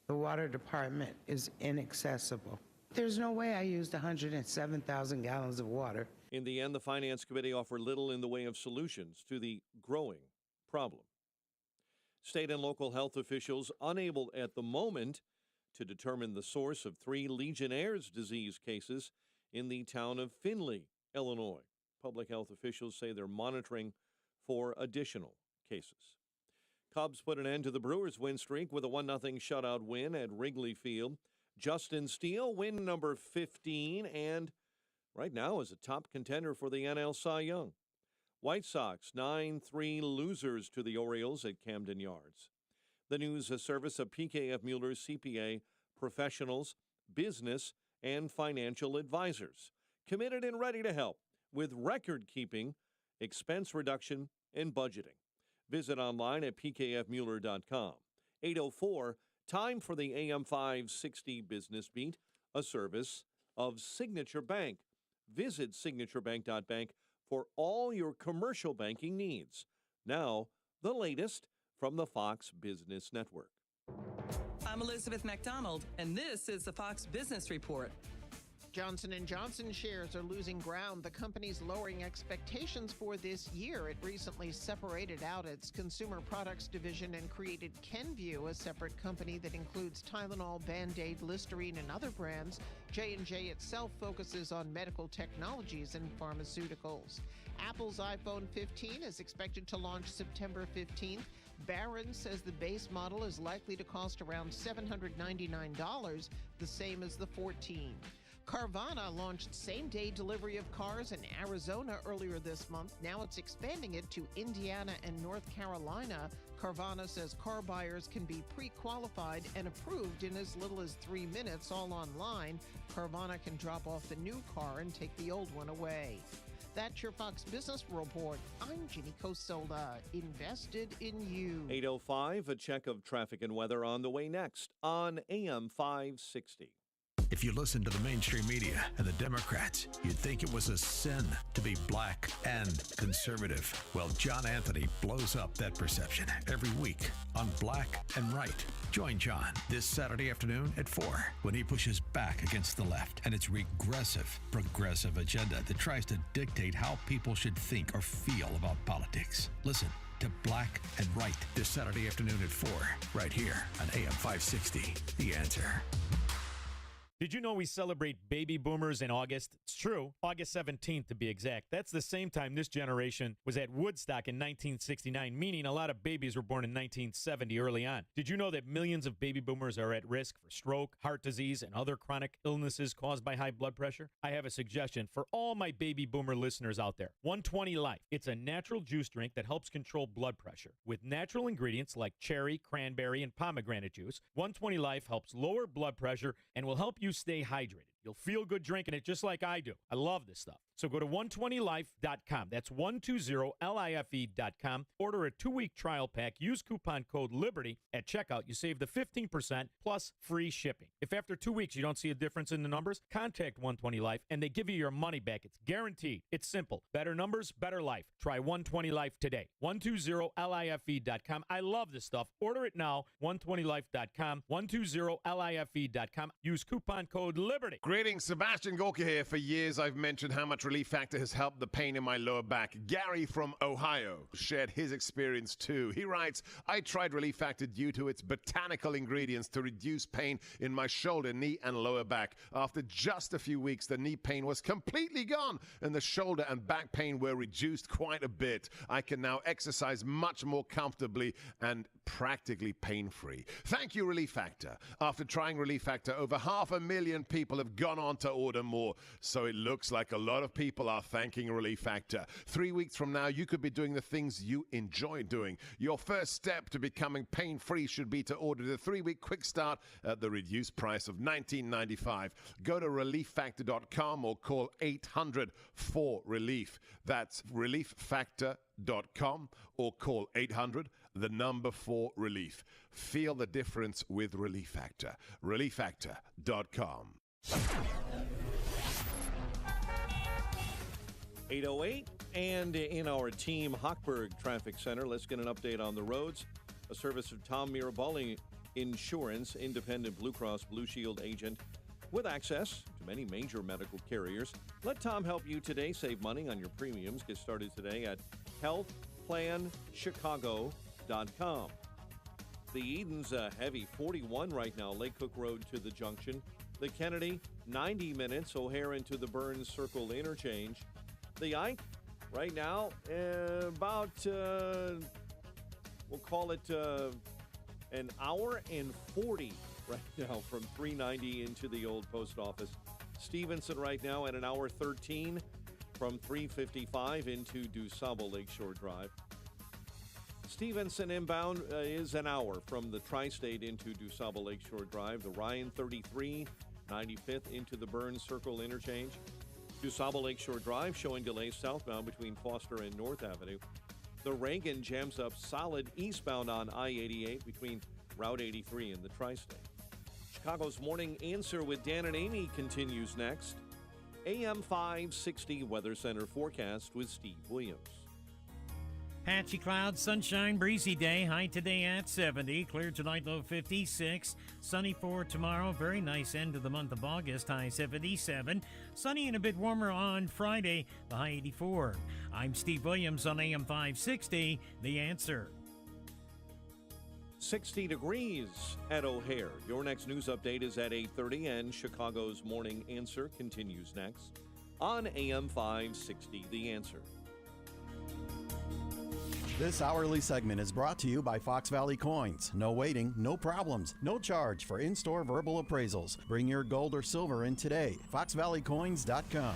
the water department is inaccessible. There's no way I used 107,000 gallons of water. In the end, the Finance Committee offered little in the way of solutions to the growing problem. State and local health officials unable at the moment to determine the source of 3 Legionnaire's disease cases in the town of Findlay Illinois. Public health officials say they're monitoring for additional cases. Cubs put an end to the Brewers' win streak with a 1-0 shutout win at Wrigley Field. Justin Steele, win number 15, and right now is a top contender for the NL Cy Young. White Sox 9-3 losers to the Orioles at Camden Yards. The news a service of PKF Mueller CPA professionals, business, and financial advisors. Committed and ready to help with record-keeping, expense reduction, and budgeting. Visit online at pkfmueller.com. 8:04, time for the AM 560 Business Beat, a service of Signature Bank. Visit signaturebank.bank for all your commercial banking needs. Now, the latest from the Fox Business Network. I'm Elizabeth McDonald, and this is the Fox Business Report. Johnson & Johnson shares are losing ground. The company's lowering expectations for this year. It recently separated out its consumer products division and created Kenvue, a separate company that includes Tylenol, Band-Aid, Listerine, and other brands. J&J itself focuses on medical technologies and pharmaceuticals. Apple's iPhone 15 is expected to launch September 15th. Barron says the base model is likely to cost around $799, the same as the 14. Carvana launched same-day delivery of cars in Arizona earlier this month. Now it's expanding it to Indiana and North Carolina. Carvana says car buyers can be pre-qualified and approved in as little as 3 minutes, all online. Carvana can drop off the new car and take the old one away. That's your Fox Business Report. I'm Ginny Cosola, invested in you. 8:05, a check of traffic and weather on the way next on AM 560. If you listen to the mainstream media and the Democrats, you'd think it was a sin to be black and conservative. Well, John Anthony blows up that perception every week on Black and Right. Join John this Saturday afternoon at 4 when he pushes back against the left and its regressive, progressive agenda that tries to dictate how people should think or feel about politics. Listen to Black and Right this Saturday afternoon at 4 right here on AM 560. The Answer. Did you know we celebrate baby boomers in August? It's true, August 17th to be exact. That's the same time this generation was at Woodstock in 1969, meaning a lot of babies were born in 1970 early on. Did you know that millions of baby boomers are at risk for stroke, heart disease, and other chronic illnesses caused by high blood pressure? I have a suggestion for all my baby boomer listeners out there. 120 Life. It's a natural juice drink that helps control blood pressure. With natural ingredients like cherry, cranberry, and pomegranate juice, 120 Life helps lower blood pressure and will help you stay hydrated. You'll feel good drinking it just like I do. I love this stuff. So go to 120life.com. That's 120life.com. Order a 2-week trial pack. Use coupon code LIBERTY at checkout. You save the 15% plus free shipping. If after 2 weeks you don't see a difference in the numbers, contact 120 Life and they give you your money back. It's guaranteed. It's simple. Better numbers, better life. Try 120 Life today. 120life.com. I love this stuff. Order it now. 120life.com. 120life.com. Use coupon code LIBERTY. Greetings, Sebastian Gorka here. For years I've mentioned how much Relief Factor has helped the pain in my lower back. Gary from Ohio shared his experience too. He writes, I tried Relief Factor due to its botanical ingredients to reduce pain in my shoulder, knee, and lower back. After just a few weeks, the knee pain was completely gone and the shoulder and back pain were reduced quite a bit. I can now exercise much more comfortably and practically pain-free. Thank you, Relief Factor. After trying Relief Factor, over 500,000 people have gone on to order more. So it looks like a lot of people are thanking Relief Factor. 3 weeks from now, you could be doing the things you enjoy doing. Your first step to becoming pain-free should be to order the 3-week quick start at the reduced price of $19.95. Go to relieffactor.com or call 800-4RELIEF. That's relieffactor.com or call 800-4RELIEF. Feel the difference with Relief Factor. relieffactor.com. 8:08, and in our Team Hochberg Traffic Center, let's get an update on the roads. A service of Tom Miraboli Insurance, independent Blue Cross Blue Shield agent with access to many major medical carriers. Let Tom help you today save money on your premiums. Get started today at healthplanchicago.com. The Eden's a heavy 41 right now, Lake Cook Road to the junction. The Kennedy, 90 minutes, O'Hare into the Burns Circle interchange. The Ike, right now, about, we'll call it an hour and 40 right now from 390 into the old post office. Stevenson right now at an hour 13 from 355 into DuSable Lakeshore Drive. Stevenson inbound is an hour from the Tri-State into DuSable Lakeshore Drive. The Ryan 33, 95th into the Burns Circle interchange. DuSable Lakeshore Drive showing delays southbound between Foster and North Avenue. The Reagan jams up solid eastbound on I-88 between Route 83 and the Tri-State. Chicago's Morning Answer with Dan and Amy continues next. AM 560 Weather Center forecast with Steve Williams. Patchy clouds, sunshine, breezy day. High today at 70. Clear tonight, low 56. Sunny for tomorrow. Very nice end of the month of August. High 77. Sunny and a bit warmer on Friday. The high 84. I'm Steve Williams on AM 560. The Answer. 60 degrees at O'Hare. Your next news update is at 8:30, and Chicago's Morning Answer continues next on AM 560. The Answer. This hourly segment is brought to you by Fox Valley Coins. No waiting, no problems, no charge for in-store verbal appraisals. Bring your gold or silver in today. FoxValleyCoins.com.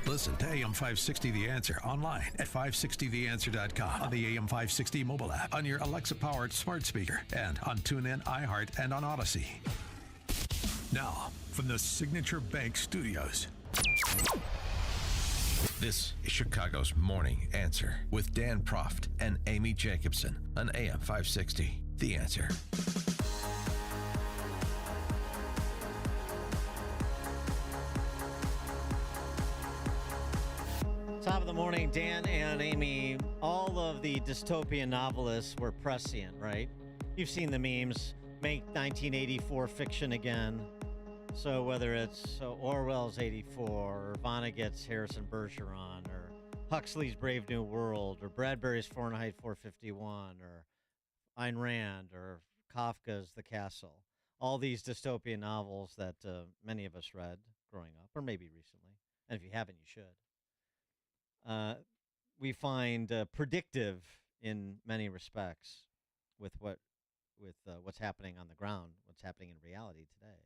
Listen to AM 560 The Answer online at 560theanswer.com, on the AM 560 mobile app, on your Alexa-powered smart speaker, and on TuneIn, iHeart, and on Odyssey. Now, from the Signature Bank Studios. This is Chicago's Morning Answer with Dan Proft and Amy Jacobson on AM 560. The Answer. Top of the morning, Dan and Amy. All of the dystopian novelists were prescient, right? You've seen the memes. Make 1984 fiction again. So whether it's Orwell's 84, or Vonnegut's Harrison Bergeron, or Huxley's Brave New World, or Bradbury's Fahrenheit 451, or Ayn Rand, or Kafka's The Castle. All these dystopian novels that many of us read growing up, or maybe recently. And if you haven't, you should. We find predictive in many respects with what's happening on the ground, what's happening in reality today.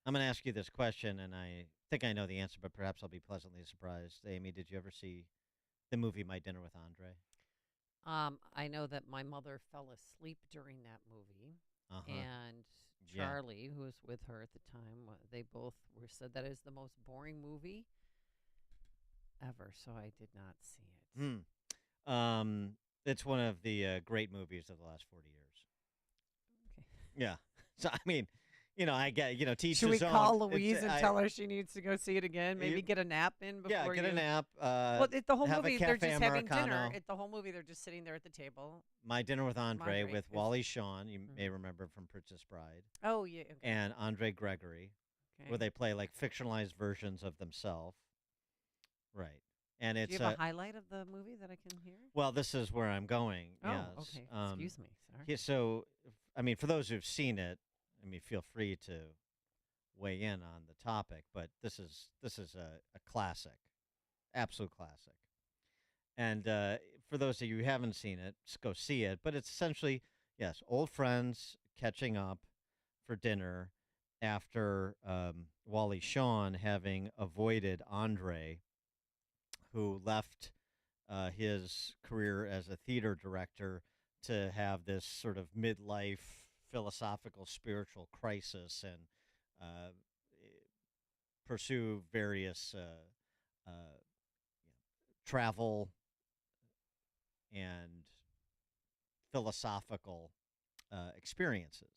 I'm going to ask you this question, and I think I know the answer, but perhaps I'll be pleasantly surprised. Amy, did you ever see the movie My Dinner with Andre? I know that my mother fell asleep during that movie, and Charlie, who was with her at the time, they both said that is the most boring movie ever, so I did not see it. It's one of the great movies of the last 40 years. Okay. Yeah. So, I mean, I get, teach Should we his own. call Louise and tell her she needs to go see it again? Maybe get a nap in before Yeah, get a nap. Well, the whole have movie, a they're cafe just having dinner. Americano. The whole movie, they're just sitting there at the table. My Dinner with Andre Andre, with Wally Shawn, you may remember from Princess Bride. Oh, yeah. Okay. And Andre Gregory, where they play like fictionalized versions of themselves. Right. And Do it's you have a highlight of the movie that I can hear? Well, this is where I'm going. Oh, yes. okay. Excuse me. Sorry. Yeah, so, I mean, for those who've seen it, I mean, feel free to weigh in on the topic, but this is a classic, absolute classic. And for those of you who haven't seen it, just go see it. But it's essentially, yes, old friends catching up for dinner after Wally Shawn having avoided Andre, who left his career as a theater director to have this sort of midlife philosophical spiritual crisis and pursue various travel and philosophical experiences.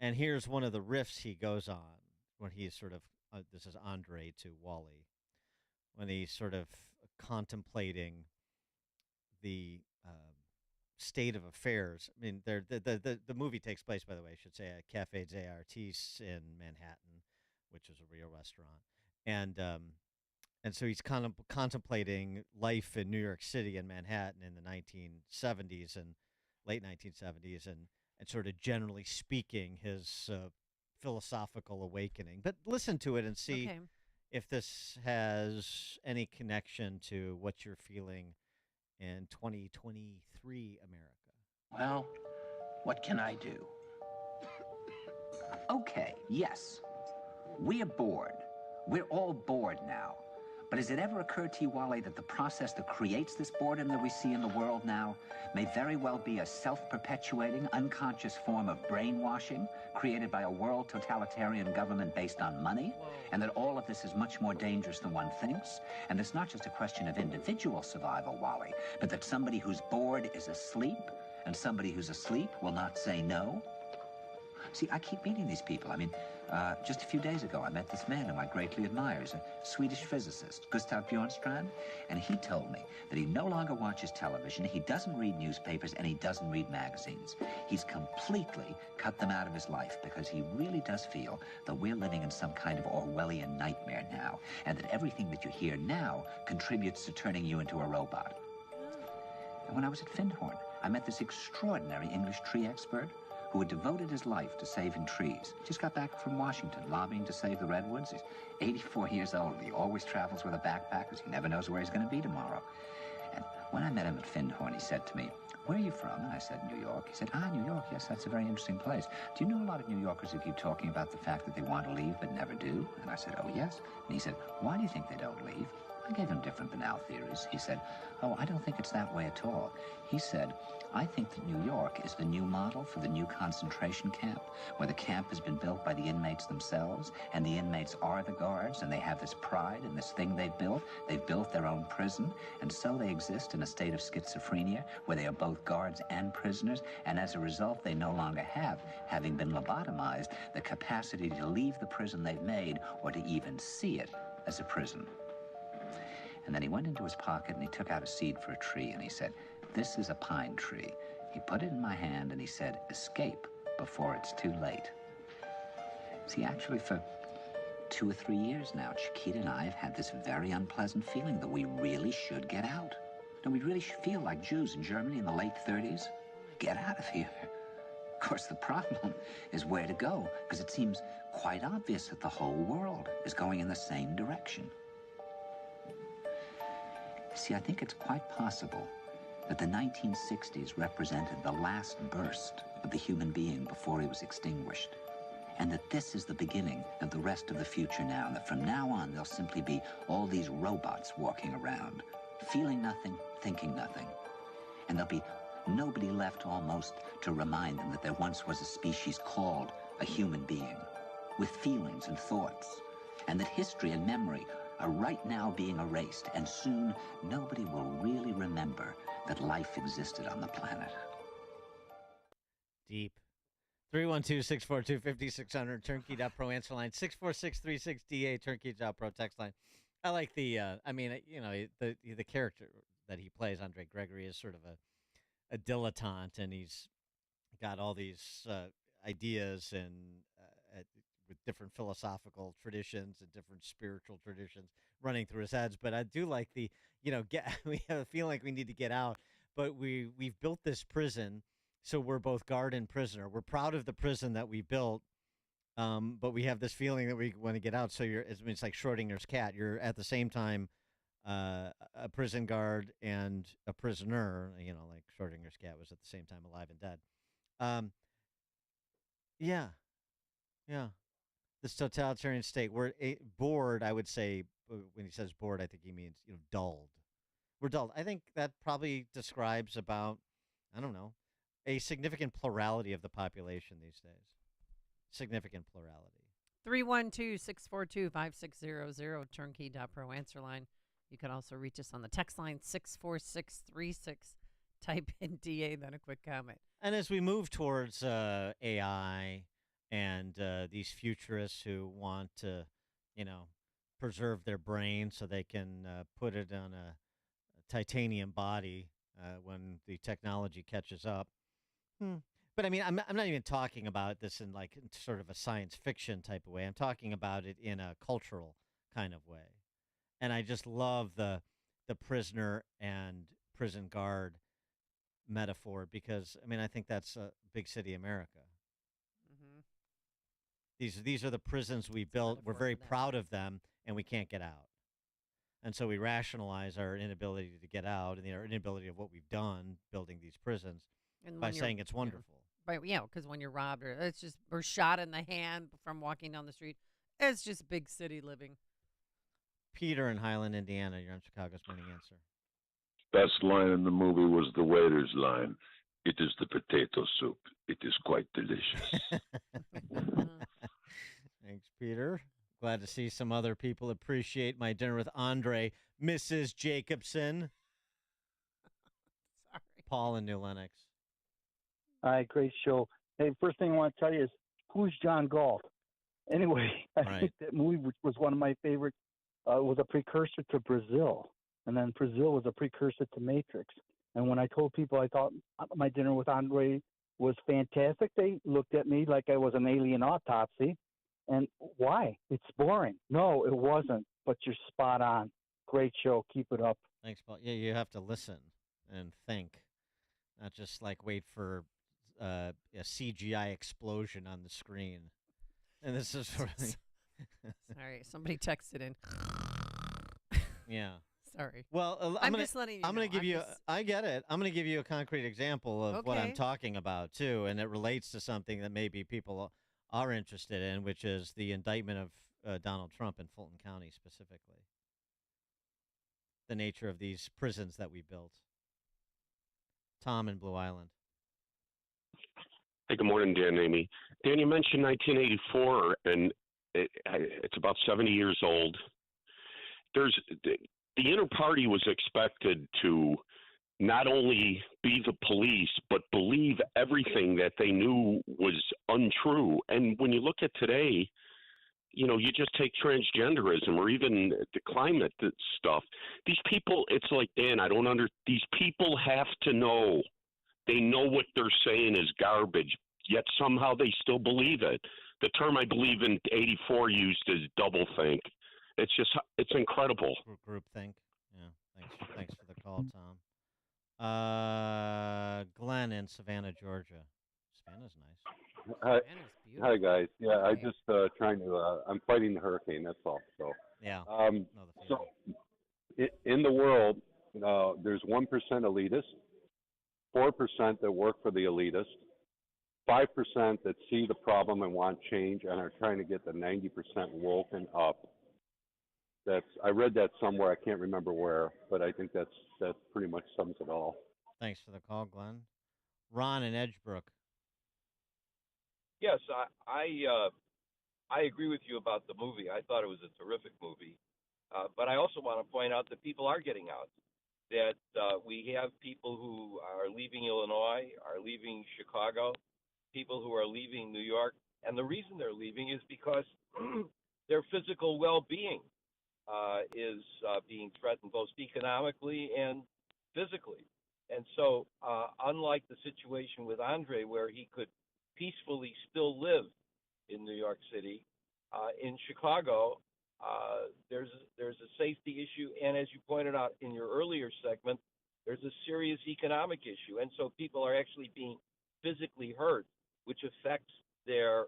And here's one of the riffs he goes on when he's sort of, this is Andre to Wally, when he's sort of contemplating the state of affairs. I mean, the movie takes place, by the way, I should say, at Café des Artistes in Manhattan, which is a real restaurant. And so he's kind of contemplating life in New York City and Manhattan in the 1970s and late 1970s and sort of generally speaking his philosophical awakening. But listen to it and see if this has any connection to what you're feeling in 2023 America. Well, what can I do? Okay, yes. We're bored. We're all bored now. But has it ever occurred to you, Wally, that the process that creates this boredom that we see in the world now may very well be a self-perpetuating, unconscious form of brainwashing created by a world totalitarian government based on money? And that all of this is much more dangerous than one thinks? And it's not just a question of individual survival, Wally, but that somebody who's bored is asleep, and somebody who's asleep will not say no? See, I keep meeting these people. I mean, just a few days ago, I met this man whom I greatly admire. He's a Swedish physicist, Gustav Bjornstrand, and he told me that he no longer watches television, he doesn't read newspapers, and he doesn't read magazines. He's completely cut them out of his life because he really does feel that we're living in some kind of Orwellian nightmare now, and that everything that you hear now contributes to turning you into a robot. And when I was at Findhorn, I met this extraordinary English tree expert who had devoted his life to saving trees. Just got back from Washington, lobbying to save the redwoods. He's 84 years old. He always travels with a backpack because he never knows where he's going to be tomorrow. And when I met him at Findhorn, he said to me, "Where are you from?" And I said, "New York." He said, "New York, yes, that's a very interesting place. Do you know a lot of New Yorkers who keep talking about the fact that they want to leave but never do?" And I said, "Oh, yes." And he said, "Why do you think they don't leave?" I gave him different banal theories. He said, "Oh, I don't think it's that way at all." He said, "I think that New York is the new model for the new concentration camp, where the camp has been built by the inmates themselves, and the inmates are the guards, and they have this pride in this thing they've built. They've built their own prison, and so they exist in a state of schizophrenia, where they are both guards and prisoners, and as a result, they no longer have, having been lobotomized, the capacity to leave the prison they've made, or to even see it as a prison." And then he went into his pocket and he took out a seed for a tree and he said, "This is a pine tree." He put it in my hand and he said, "Escape before it's too late." See, actually for 2 or 3 years now, Chiquita and I have had this very unpleasant feeling that we really should get out. And we really should feel like Jews in Germany in the late 30s. Get out of here. Of course, the problem is where to go, because it seems quite obvious that the whole world is going in the same direction. See, I think it's quite possible that the 1960s represented the last burst of the human being before he was extinguished, and that this is the beginning of the rest of the future now, and that from now on there'll simply be all these robots walking around, feeling nothing, thinking nothing, and there'll be nobody left almost to remind them that there once was a species called a human being, with feelings and thoughts, and that history and memory are right now being erased, and soon nobody will really remember that life existed on the planet. Deep. 312-642-5600, turnkey.pro answer line, 64636DA, turnkey.pro text line. I like the, the character that he plays, Andre Gregory, is sort of a dilettante, and he's got all these ideas and with different philosophical traditions and different spiritual traditions running through his heads. But I do like the, we have a feeling like we need to get out, but we've built this prison, so we're both guard and prisoner. We're proud of the prison that we built, but we have this feeling that we want to get out. So it's like Schrodinger's cat. You're at the same time a prison guard and a prisoner, like Schrodinger's cat was at the same time alive and dead. Yeah. This totalitarian state. We're bored, I would say. When he says bored, I think he means, dulled. We're dulled. I think that probably describes about, I don't know, a significant plurality of the population these days. Significant plurality. 312-642-5600, turnkey.pro answer line. You can also reach us on the text line 64636. Type in DA, then a quick comment. And as we move towards AI and these futurists who want to, preserve their brain so they can put it on a titanium body when the technology catches up. But I mean, I'm not even talking about this in like sort of a science fiction type of way. I'm talking about it in a cultural kind of way. And I just love the prisoner and prison guard metaphor because, I mean, I think that's big city America. These are the prisons we built. We're very proud of them, and we can't get out. And so we rationalize our inability to get out and our inability of what we've done building these prisons And by when you're- saying it's wonderful. Right, yeah, because when you're robbed or shot in the hand from walking down the street, it's just big city living. Peter in Highland, Indiana, you're on Chicago's Morning Answer. Best line in the movie was the waiter's line. It is the potato soup. It is quite delicious. Thanks, Peter. Glad to see some other people appreciate my dinner with Andre, Mrs. Jacobson. Sorry. Paul in New Lenox. All right, great show. Hey, first thing I want to tell you is who's John Galt? Anyway, I think that movie was one of my favorite. It was a precursor to Brazil, and then Brazil was a precursor to Matrix. And when I told people I thought my dinner with Andre was fantastic, they looked at me like I was an alien autopsy. And why? It's boring. No, it wasn't. But you're spot on. Great show. Keep it up. Thanks, Paul. Yeah, you have to listen and think, not just like wait for a CGI explosion on the screen. And this is really Sorry, somebody texted in. yeah. Sorry. Well, I'm just letting you I'm going know. to give you. I get it. I'm going to give you a concrete example of what I'm Okay. talking about too, and it relates to something that maybe people are interested in, which is the indictment of Donald Trump in Fulton County specifically. The nature of these prisons that we built. Tom in Blue Island. Hey, good morning, Dan and Amy. Dan, you mentioned 1984, and it's about 70 years old. The inner party was expected to not only be the police, but believe everything that they knew was untrue. And when you look at today, you know, you just take transgenderism or even the climate stuff. These people, it's like, Dan, these people have to know. They know what they're saying is garbage, yet somehow they still believe it. The term I believe in 84 used is doublethink. It's incredible. Group think. Yeah. Thanks for the call, Tom. Glenn in Savannah, Georgia. Savannah's nice. Hi guys. Yeah, I just trying to. I'm fighting the hurricane. That's all. So. Yeah. So, in the world, there's 1% elitist, 4% that work for the elitist, 5% that see the problem and want change and are trying to get the 90% woken up. I read that somewhere. I can't remember where, but I think that pretty much sums it all. Thanks for the call, Glenn. Ron in Edgebrook. Yes, I agree with you about the movie. I thought it was a terrific movie. But I also want to point out that people are getting out, that we have people who are leaving Illinois, are leaving Chicago, people who are leaving New York. And the reason they're leaving is because their physical well-being is being threatened both economically and physically. And so unlike the situation with Andre, where he could peacefully still live in New York City, in Chicago, there's a safety issue, and as you pointed out in your earlier segment, there's a serious economic issue, and so people are actually being physically hurt, which affects their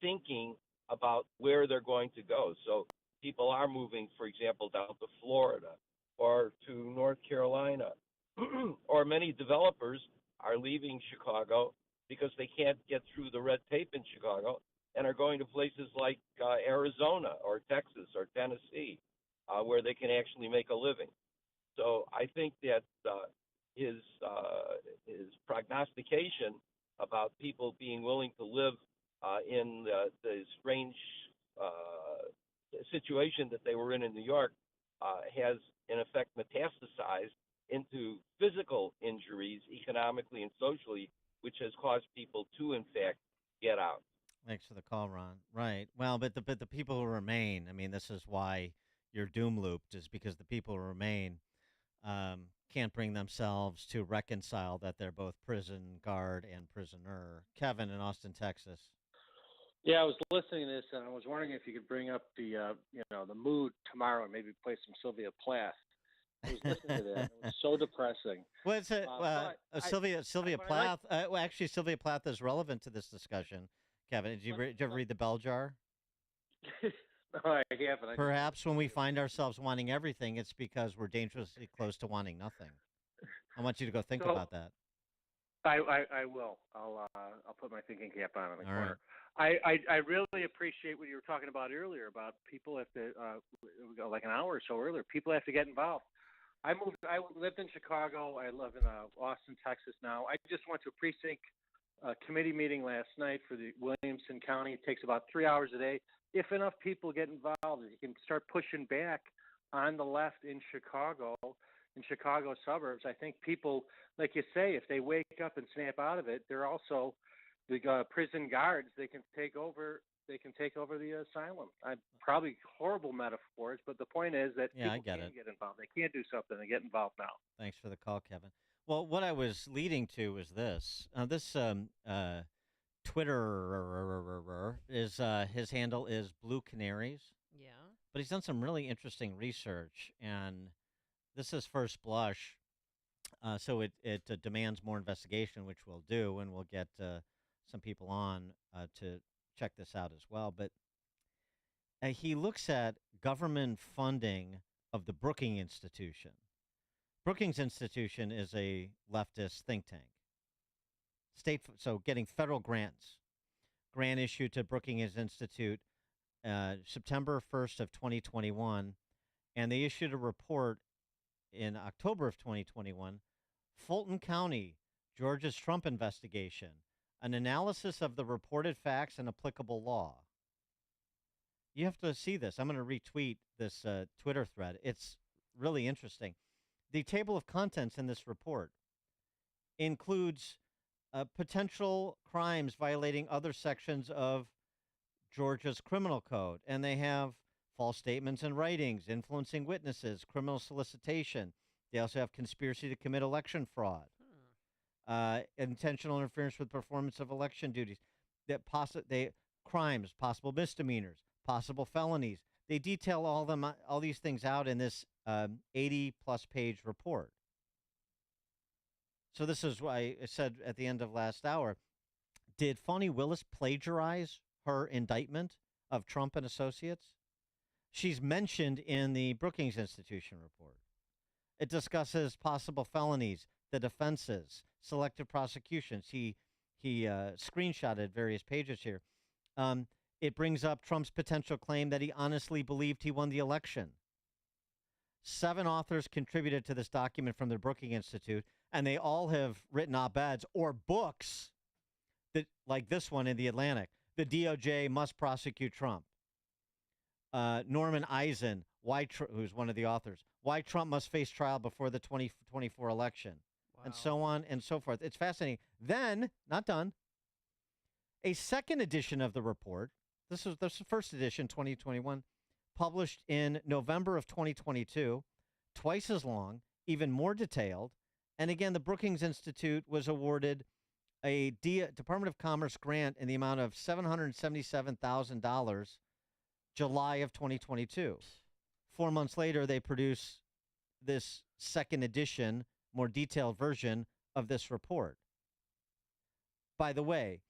thinking about where they're going to go. So people are moving, for example, down to Florida or to North Carolina, or many developers are leaving Chicago because they can't get through the red tape in Chicago and are going to places like Arizona or Texas or Tennessee, where they can actually make a living. So I think that his prognostication about people being willing to live in the strange situation that they were in New York has, in effect, metastasized into physical injuries economically and socially, which has caused people to, in fact, get out. Thanks for the call, Ron. Right. Well, but the people who remain, I mean, this is why you're doom looped, is because the people who remain can't bring themselves to reconcile that they're both prison guard and prisoner. Kevin in Austin, Texas. Yeah, I was listening to this, and I was wondering if you could bring up the the mood tomorrow and maybe play some Sylvia Plath. I was listening to that. And it was so depressing. What's it? Sylvia Plath. Well, actually, Sylvia Plath is relevant to this discussion. Kevin, did you ever read The Bell Jar? I haven't. Perhaps when we find ourselves wanting everything, it's because we're dangerously close to wanting nothing. I want you to go think about that. I will. I'll put my thinking cap on in the All corner. I really appreciate what you were talking about earlier about people have to like an hour or so earlier. People have to get involved. I lived in Chicago. I live in Austin, Texas now. I just went to a precinct committee meeting last night for the Williamson County. It takes about 3 hours a day. If enough people get involved, you can start pushing back on the left in Chicago suburbs. I think people, like you say, if they wake up and snap out of it, they're also the prison guards. They can take over. They can take over the asylum. Probably horrible metaphors, but the point is that people can get involved. They can't do something. They get involved now. Thanks for the call, Kevin. Well, what I was leading to was this. Twitter is his handle is Blue Canaries. Yeah. But he's done some really interesting research, and this is first blush. So it demands more investigation, which we'll do, and we'll get some people on to check this out as well. But he looks at government funding of the Brookings Institution. Brookings Institution is a leftist think tank. So getting federal grants. Grant issued to Brookings Institute September 1st of 2021, and they issued a report in October of 2021, Fulton County, Georgia's Trump investigation, an analysis of the reported facts and applicable law. You have to see this. I'm going to retweet this Twitter thread. It's really interesting. The table of contents in this report includes potential crimes violating other sections of Georgia's criminal code, and they have false statements and writings, influencing witnesses, criminal solicitation. They also have conspiracy to commit election fraud, intentional interference with performance of election duties, crimes, possible misdemeanors, possible felonies. They detail all these things out in this 80-plus page report. So this is why I said at the end of last hour, did Fani Willis plagiarize her indictment of Trump and associates? She's mentioned in the Brookings Institution report. It discusses possible felonies, the defenses, selective prosecutions. He screenshotted various pages here. It brings up Trump's potential claim that he honestly believed he won the election. 7 authors contributed to this document from the Brookings Institute, and they all have written op-eds or books that, like this one in The Atlantic, The DOJ Must Prosecute Trump. Norman Eisen, who's one of the authors, Why Trump Must Face Trial Before the 2024 Election, and so on and so forth. It's fascinating. Then, not done, a second edition of the report, this is the first edition, 2021, published in November of 2022, twice as long, even more detailed. And again, the Brookings Institute was awarded a Department of Commerce grant in the amount of $777,000 July of 2022. 4 months later, they produce this second edition, more detailed version of this report. By the way,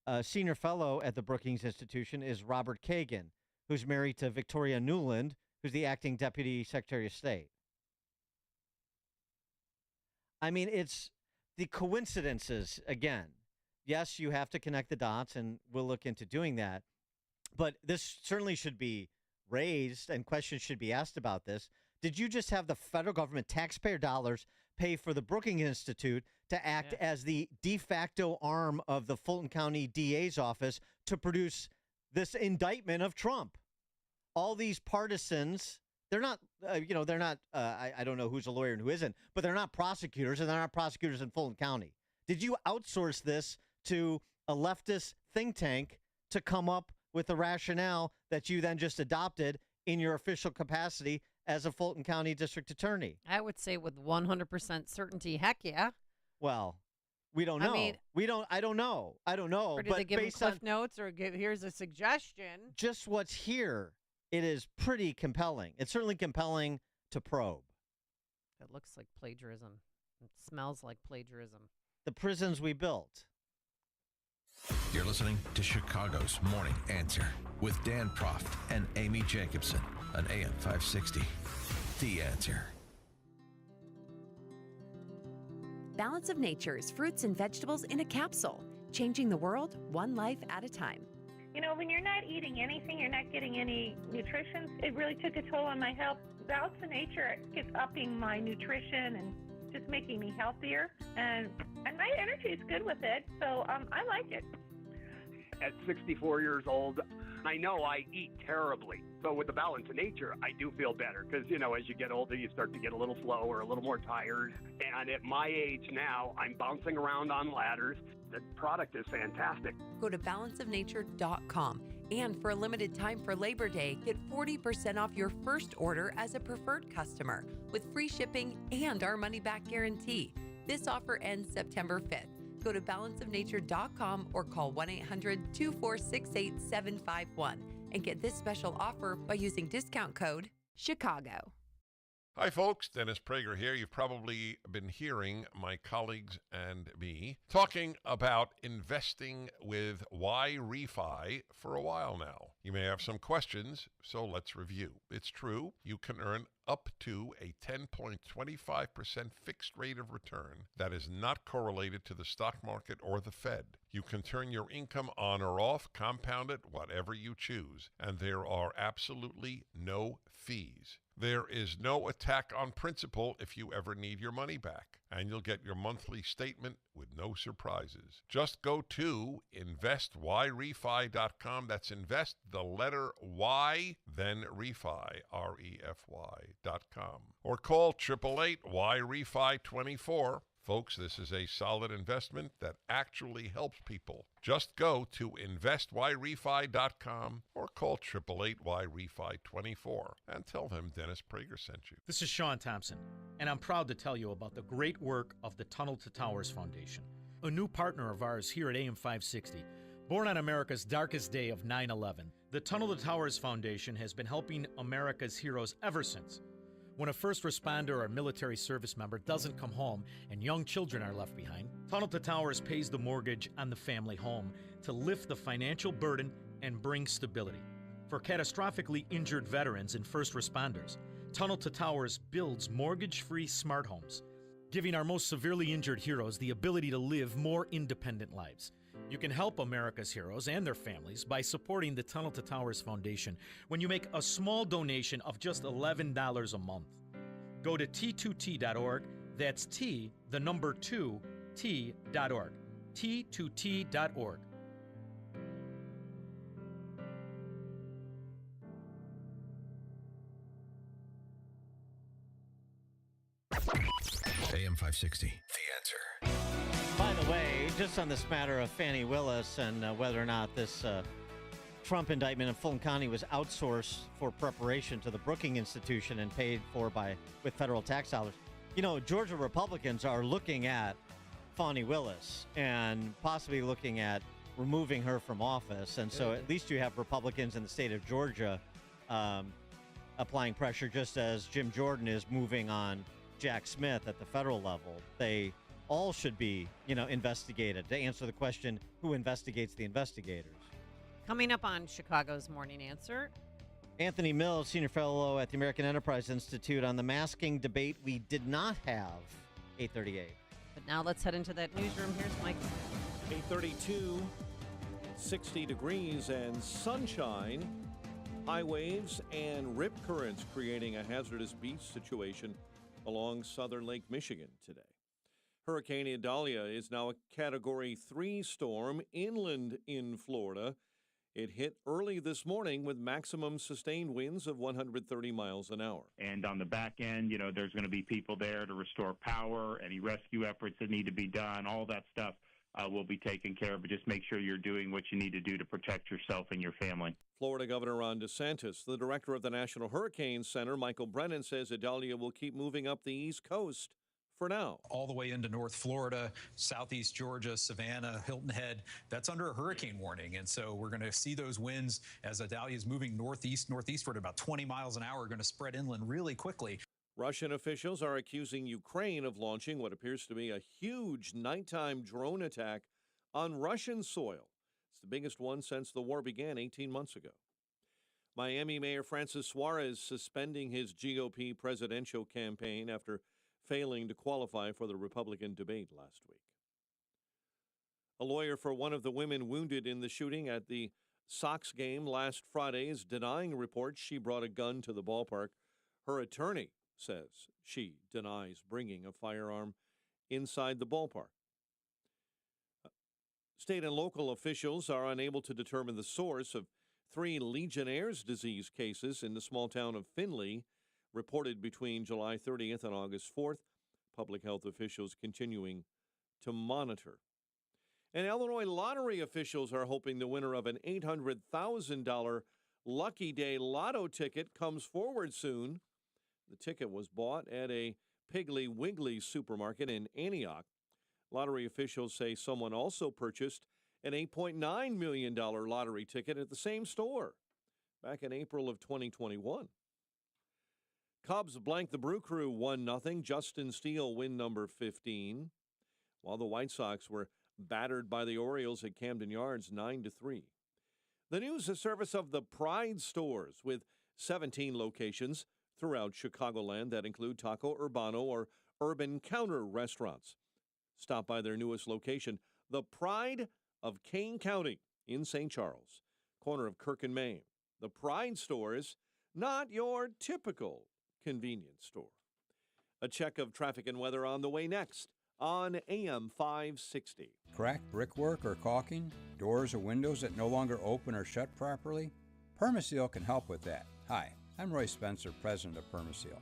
a senior fellow at the Brookings Institution is Robert Kagan, who's married to Victoria Nuland, who's the acting Deputy Secretary of State. I mean, it's the coincidences, again. Yes, you have to connect the dots, and we'll look into doing that. But this certainly should be raised, and questions should be asked about this. Did you just have the federal government, taxpayer dollars, pay for the Brookings Institute to act as the de facto arm of the Fulton County DA's office to produce this indictment of Trump? All these partisans, they're not, I don't know who's a lawyer and who isn't, but they're not prosecutors, and they're not prosecutors in Fulton County. Did you outsource this to a leftist think tank to come up with the rationale that you then just adopted in your official capacity as a Fulton County District Attorney? I would say with 100% certainty, heck yeah. Well, we don't know. I don't know. Or did they give him cliff notes or here's a suggestion? Just what's here, it is pretty compelling. It's certainly compelling to probe. It looks like plagiarism. It smells like plagiarism. The prisons we built. You're listening to Chicago's Morning Answer with Dan Proft and Amy Jacobson on AM 560. The Answer. Balance of Nature's fruits and vegetables in a capsule, changing the world one life at a time. You know, when you're not eating anything, you're not getting any nutrition, it really took a toll on my health. Balance of Nature is upping my nutrition and just making me healthier. And my energy is good with it, so I like it. At 64 years old, I know I eat terribly. So with the Balance of Nature, I do feel better because, you know, as you get older, you start to get a little slower, a little more tired. And at my age now, I'm bouncing around on ladders. The product is fantastic. Go to balanceofnature.com. And for a limited time for Labor Day, get 40% off your first order as a preferred customer with free shipping and our money-back guarantee. This offer ends September 5th. Go to balanceofnature.com or call 1-800-246-8751 and get this special offer by using discount code CHICAGO. Hi, folks. Dennis Prager here. You've probably been hearing my colleagues and me talking about investing with Y-Refi for a while now. You may have some questions, so let's review. It's true. You can earn up to a 10.25% fixed rate of return that is not correlated to the stock market or the Fed. You can turn your income on or off, compound it, whatever you choose, and there are absolutely no fees. There is no attack on principal if you ever need your money back, and you'll get your monthly statement with no surprises. Just go to investyrefi.com. That's invest, the letter Y, then refi, REFY.com. Or call 888-YREFI24. Folks, this is a solid investment that actually helps people. Just go to investyrefi.com or call 888-YREFI24 and tell them Dennis Prager sent you. This is Sean Thompson, and I'm proud to tell you about the great work of the Tunnel to Towers Foundation, a new partner of ours here at AM 560. Born on America's darkest day of 9/11, the Tunnel to Towers Foundation has been helping America's heroes ever since. When a first responder or military service member doesn't come home and young children are left behind, Tunnel to Towers pays the mortgage on the family home to lift the financial burden and bring stability. For catastrophically injured veterans and first responders, Tunnel to Towers builds mortgage-free smart homes, giving our most severely injured heroes the ability to live more independent lives. You can help America's heroes and their families by supporting the Tunnel to Towers Foundation when you make a small donation of just $11 a month. Go to T2T.org. That's T, the number 2, T.org. T2T.org. AM 560. The Answer. By the way, just on this matter of Fannie Willis and whether or not this Trump indictment in Fulton County was outsourced for preparation to the Brookings Institution and paid for with federal tax dollars. You know, Georgia Republicans are looking at Fannie Willis and possibly looking at removing her from office. And so at least you have Republicans in the state of Georgia applying pressure, just as Jim Jordan is moving on Jack Smith at the federal level. They all should be, investigated to answer the question, who investigates the investigators? Coming up on Chicago's Morning Answer, Anthony Mills, senior fellow at the American Enterprise Institute, on the masking debate we did not have. 8:38. but now let's head into that newsroom. Here's Mike. 8:32, 60 degrees and sunshine. High waves and rip currents creating a hazardous beach situation along southern Lake Michigan today. Hurricane Idalia is now a Category 3 storm inland in Florida. It hit early this morning with maximum sustained winds of 130 miles an hour. And on the back end, there's going to be people there to restore power, any rescue efforts that need to be done, all that stuff will be taken care of. But just make sure you're doing what you need to do to protect yourself and your family. Florida Governor Ron DeSantis, the director of the National Hurricane Center, Michael Brennan, says Idalia will keep moving up the East Coast for now. All the way into North Florida, Southeast Georgia, Savannah, Hilton Head, that's under a hurricane warning. And so we're going to see those winds as Idalia is moving northeastward about 20 miles an hour, going to spread inland really quickly. Russian officials are accusing Ukraine of launching what appears to be a huge nighttime drone attack on Russian soil. the biggest one since the war began 18 months ago. Miami Mayor Francis Suarez suspending his GOP presidential campaign after failing to qualify for the Republican debate last week. A lawyer for one of the women wounded in the shooting at the Sox game last Friday is denying reports she brought a gun to the ballpark. Her attorney says she denies bringing a firearm inside the ballpark. State and local officials are unable to determine the source of 3 Legionnaire's disease cases in the small town of Findlay, reported between July 30th and August 4th. Public health officials continuing to monitor. And Illinois lottery officials are hoping the winner of an $800,000 Lucky Day lotto ticket comes forward soon. The ticket was bought at a Piggly Wiggly supermarket in Antioch. Lottery officials say someone also purchased an $8.9 million lottery ticket at the same store back in April of 2021. Cubs blank the Brew Crew 1-0. Justin Steele win number 15, while the White Sox were battered by the Orioles at Camden Yards 9-3. The news is service of the Pride stores with 17 locations throughout Chicagoland that include Taco Urbano or Urban Counter restaurants. Stop by their newest location, the Pride of Kane County in St. Charles, corner of Kirk and Main. The Pride stores, not your typical convenience store. A check of traffic and weather on the way next on AM 560. Cracked brickwork or caulking? Doors or windows that no longer open or shut properly? Permaseal can help with that. Hi, I'm Roy Spencer, president of Permaseal.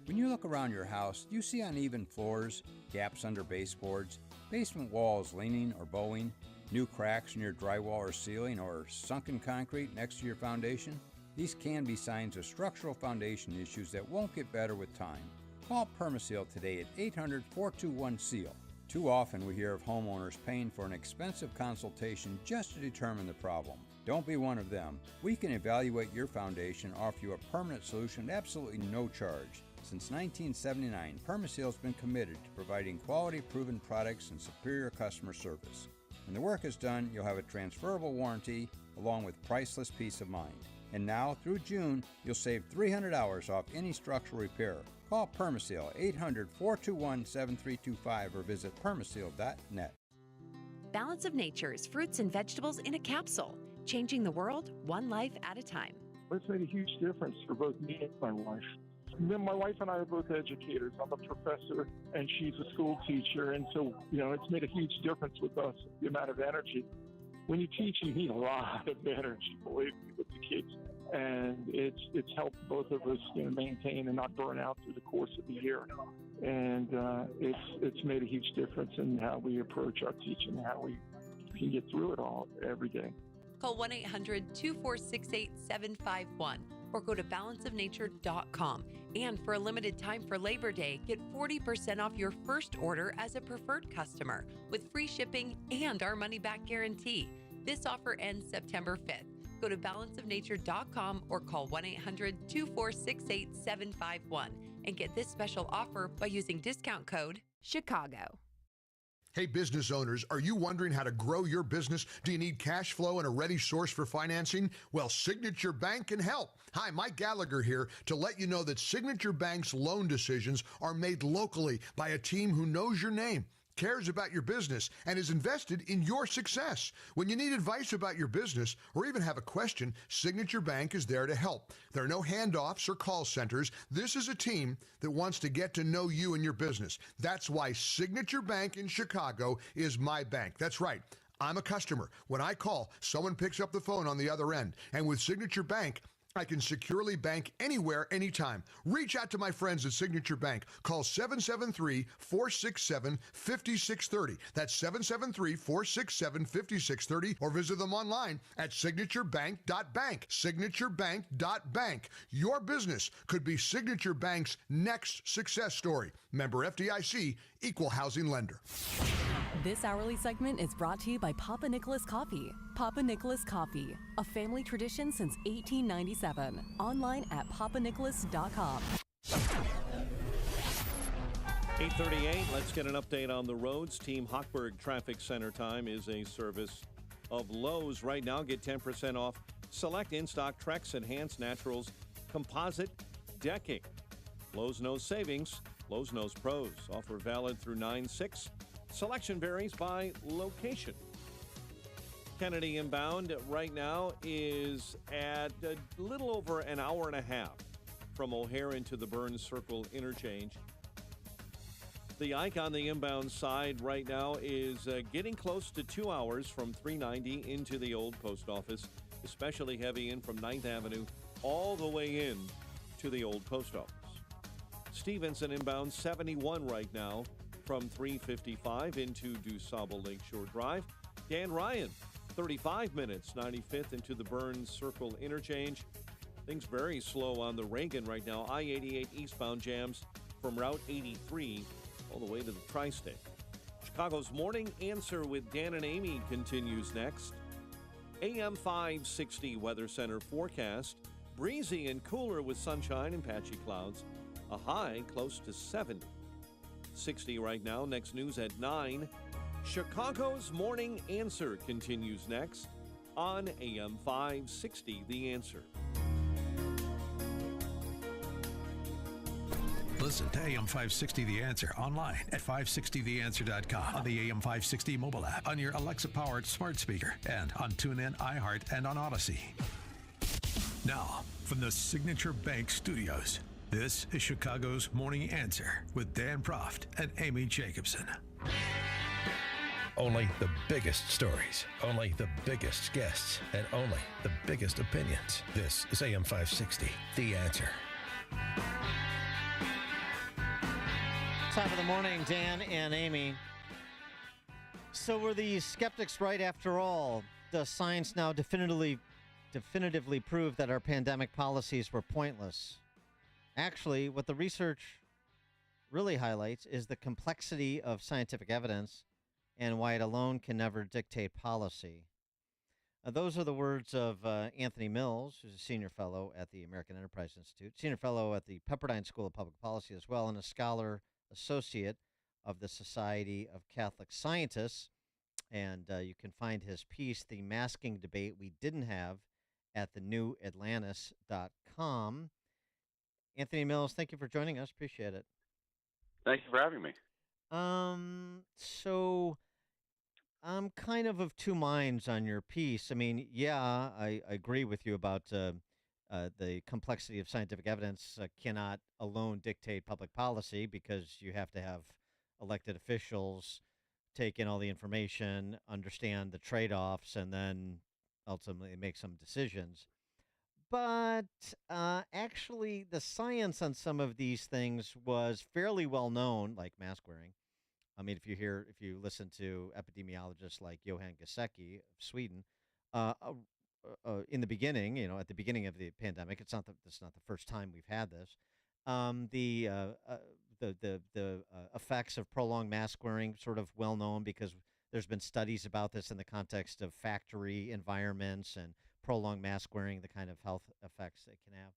When you look around your house, do you see uneven floors, gaps under baseboards, basement walls leaning or bowing, new cracks in your drywall or ceiling, or sunken concrete next to your foundation? These can be signs of structural foundation issues that won't get better with time. Call Permaseal today at 800-421-SEAL. Too often we hear of homeowners paying for an expensive consultation just to determine the problem. Don't be one of them. We can evaluate your foundation and offer you a permanent solution at absolutely no charge. Since 1979, Permaseal has been committed to providing quality proven products and superior customer service. When the work is done, you'll have a transferable warranty along with priceless peace of mind. And now, through June, you'll save $300 off any structural repair. Call Permaseal 800-421-7325 or visit permaseal.net. Balance of Nature's fruits and vegetables in a capsule, changing the world one life at a time. It's made a huge difference for both me and my wife. My wife and I are both educators. I'm a professor and she's a school teacher. And so, it's made a huge difference with us, the amount of energy. When you teach, you need a lot of energy, believe me, with the kids. And it's helped both of us maintain and not burn out through the course of the year. And it's made a huge difference in how we approach our teaching, how we can get through it all every day. Call 1-800-246-8751 or go to balanceofnature.com. And for a limited time for Labor Day, get 40% off your first order as a preferred customer with free shipping and our money-back guarantee. This offer ends September 5th. Go to balanceofnature.com or call 1-800-246-8751 and get this special offer by using discount code CHICAGO. Hey, business owners, are you wondering how to grow your business? Do you need cash flow and a ready source for financing? Well, Signature Bank can help. Hi, Mike Gallagher here to let you know that Signature Bank's loan decisions are made locally by a team who knows your name, cares about your business, and is invested in your success. When you need advice about your business or even have a question, Signature Bank is there to help. There are no handoffs or call centers. This is a team that wants to get to know you and your business. That's why Signature Bank in Chicago is my bank. That's right. I'm a customer. When I call, someone picks up the phone on the other end. And with Signature Bank, I can securely bank anywhere, anytime. Reach out to my friends at Signature Bank. Call 773-467-5630. That's 773-467-5630. Or visit them online at signaturebank.bank. Signaturebank.bank. Your business could be Signature Bank's next success story. Member FDIC, Equal Housing Lender. This hourly segment is brought to you by Papa Nicholas Coffee. Papa Nicholas Coffee, a family tradition since 1897. Online at papanicholas.com. 8:38, let's get an update on the roads. Team Hochberg Traffic Center time is a service of Lowe's right now. Get 10% off select in-stock Trex Enhanced Naturals Composite Decking. Lowe's knows savings. Lowe's knows pros. Offer valid through 9/6. Selection varies by location. Kennedy inbound right now is at a little over an hour and a half from O'Hare into the Burns Circle interchange. The Ike on the inbound side right now is getting close to 2 hours from 390 into the old post office, especially heavy in from 9th Avenue all the way in to the old post office. Stevenson inbound 71 right now from 355 into DuSable Lakeshore Drive. Dan Ryan, 35 minutes, 95th into the Burns Circle interchange. Things very slow on the Reagan right now. I-88 eastbound jams from Route 83 all the way to the Tri-State. Chicago's Morning Answer with Dan and Amy continues next. AM 560 Weather Center forecast. Breezy and cooler with sunshine and patchy clouds. A high close to 70. 60 right now. Next news at 9. Chicago's Morning Answer continues next on AM 560 The Answer. Listen to AM 560 The Answer online at 560theanswer.com, on the AM 560 mobile app, on your Alexa-powered smart speaker, and on TuneIn, iHeart, and on Odyssey. Now, from the Signature Bank Studios, this is Chicago's Morning Answer with Dan Proft and Amy Jacobson. Only the biggest stories, only the biggest guests, and only the biggest opinions. This is AM 560, The Answer. Top of the morning, Dan and Amy. So were the skeptics right after all? Does science now definitively prove that our pandemic policies were pointless? Actually, what the research really highlights is the complexity of scientific evidence and why it alone can never dictate policy. Those are the words of Anthony Mills, who's a senior fellow at the American Enterprise Institute, senior fellow at the Pepperdine School of Public Policy as well, and a scholar associate of the Society of Catholic Scientists. And you can find his piece, The Masking Debate We Didn't Have, at thenewatlantis.com. Anthony Mills, thank you for joining us. Appreciate it. Thank you for having me. So I'm kind of two minds on your piece. I mean, yeah, I agree with you about the complexity of scientific evidence cannot alone dictate public policy because you have to have elected officials take in all the information, understand the trade-offs, and then ultimately make some decisions. But actually, the science on some of these things was fairly well known, like mask wearing. I mean, if you listen to epidemiologists like Johan Gesicki of Sweden, in the beginning, at the beginning of the pandemic, it's not the first time we've had this. The effects of prolonged mask wearing sort of well known because there's been studies about this in the context of factory environments and prolonged mask wearing, the kind of health effects it can have.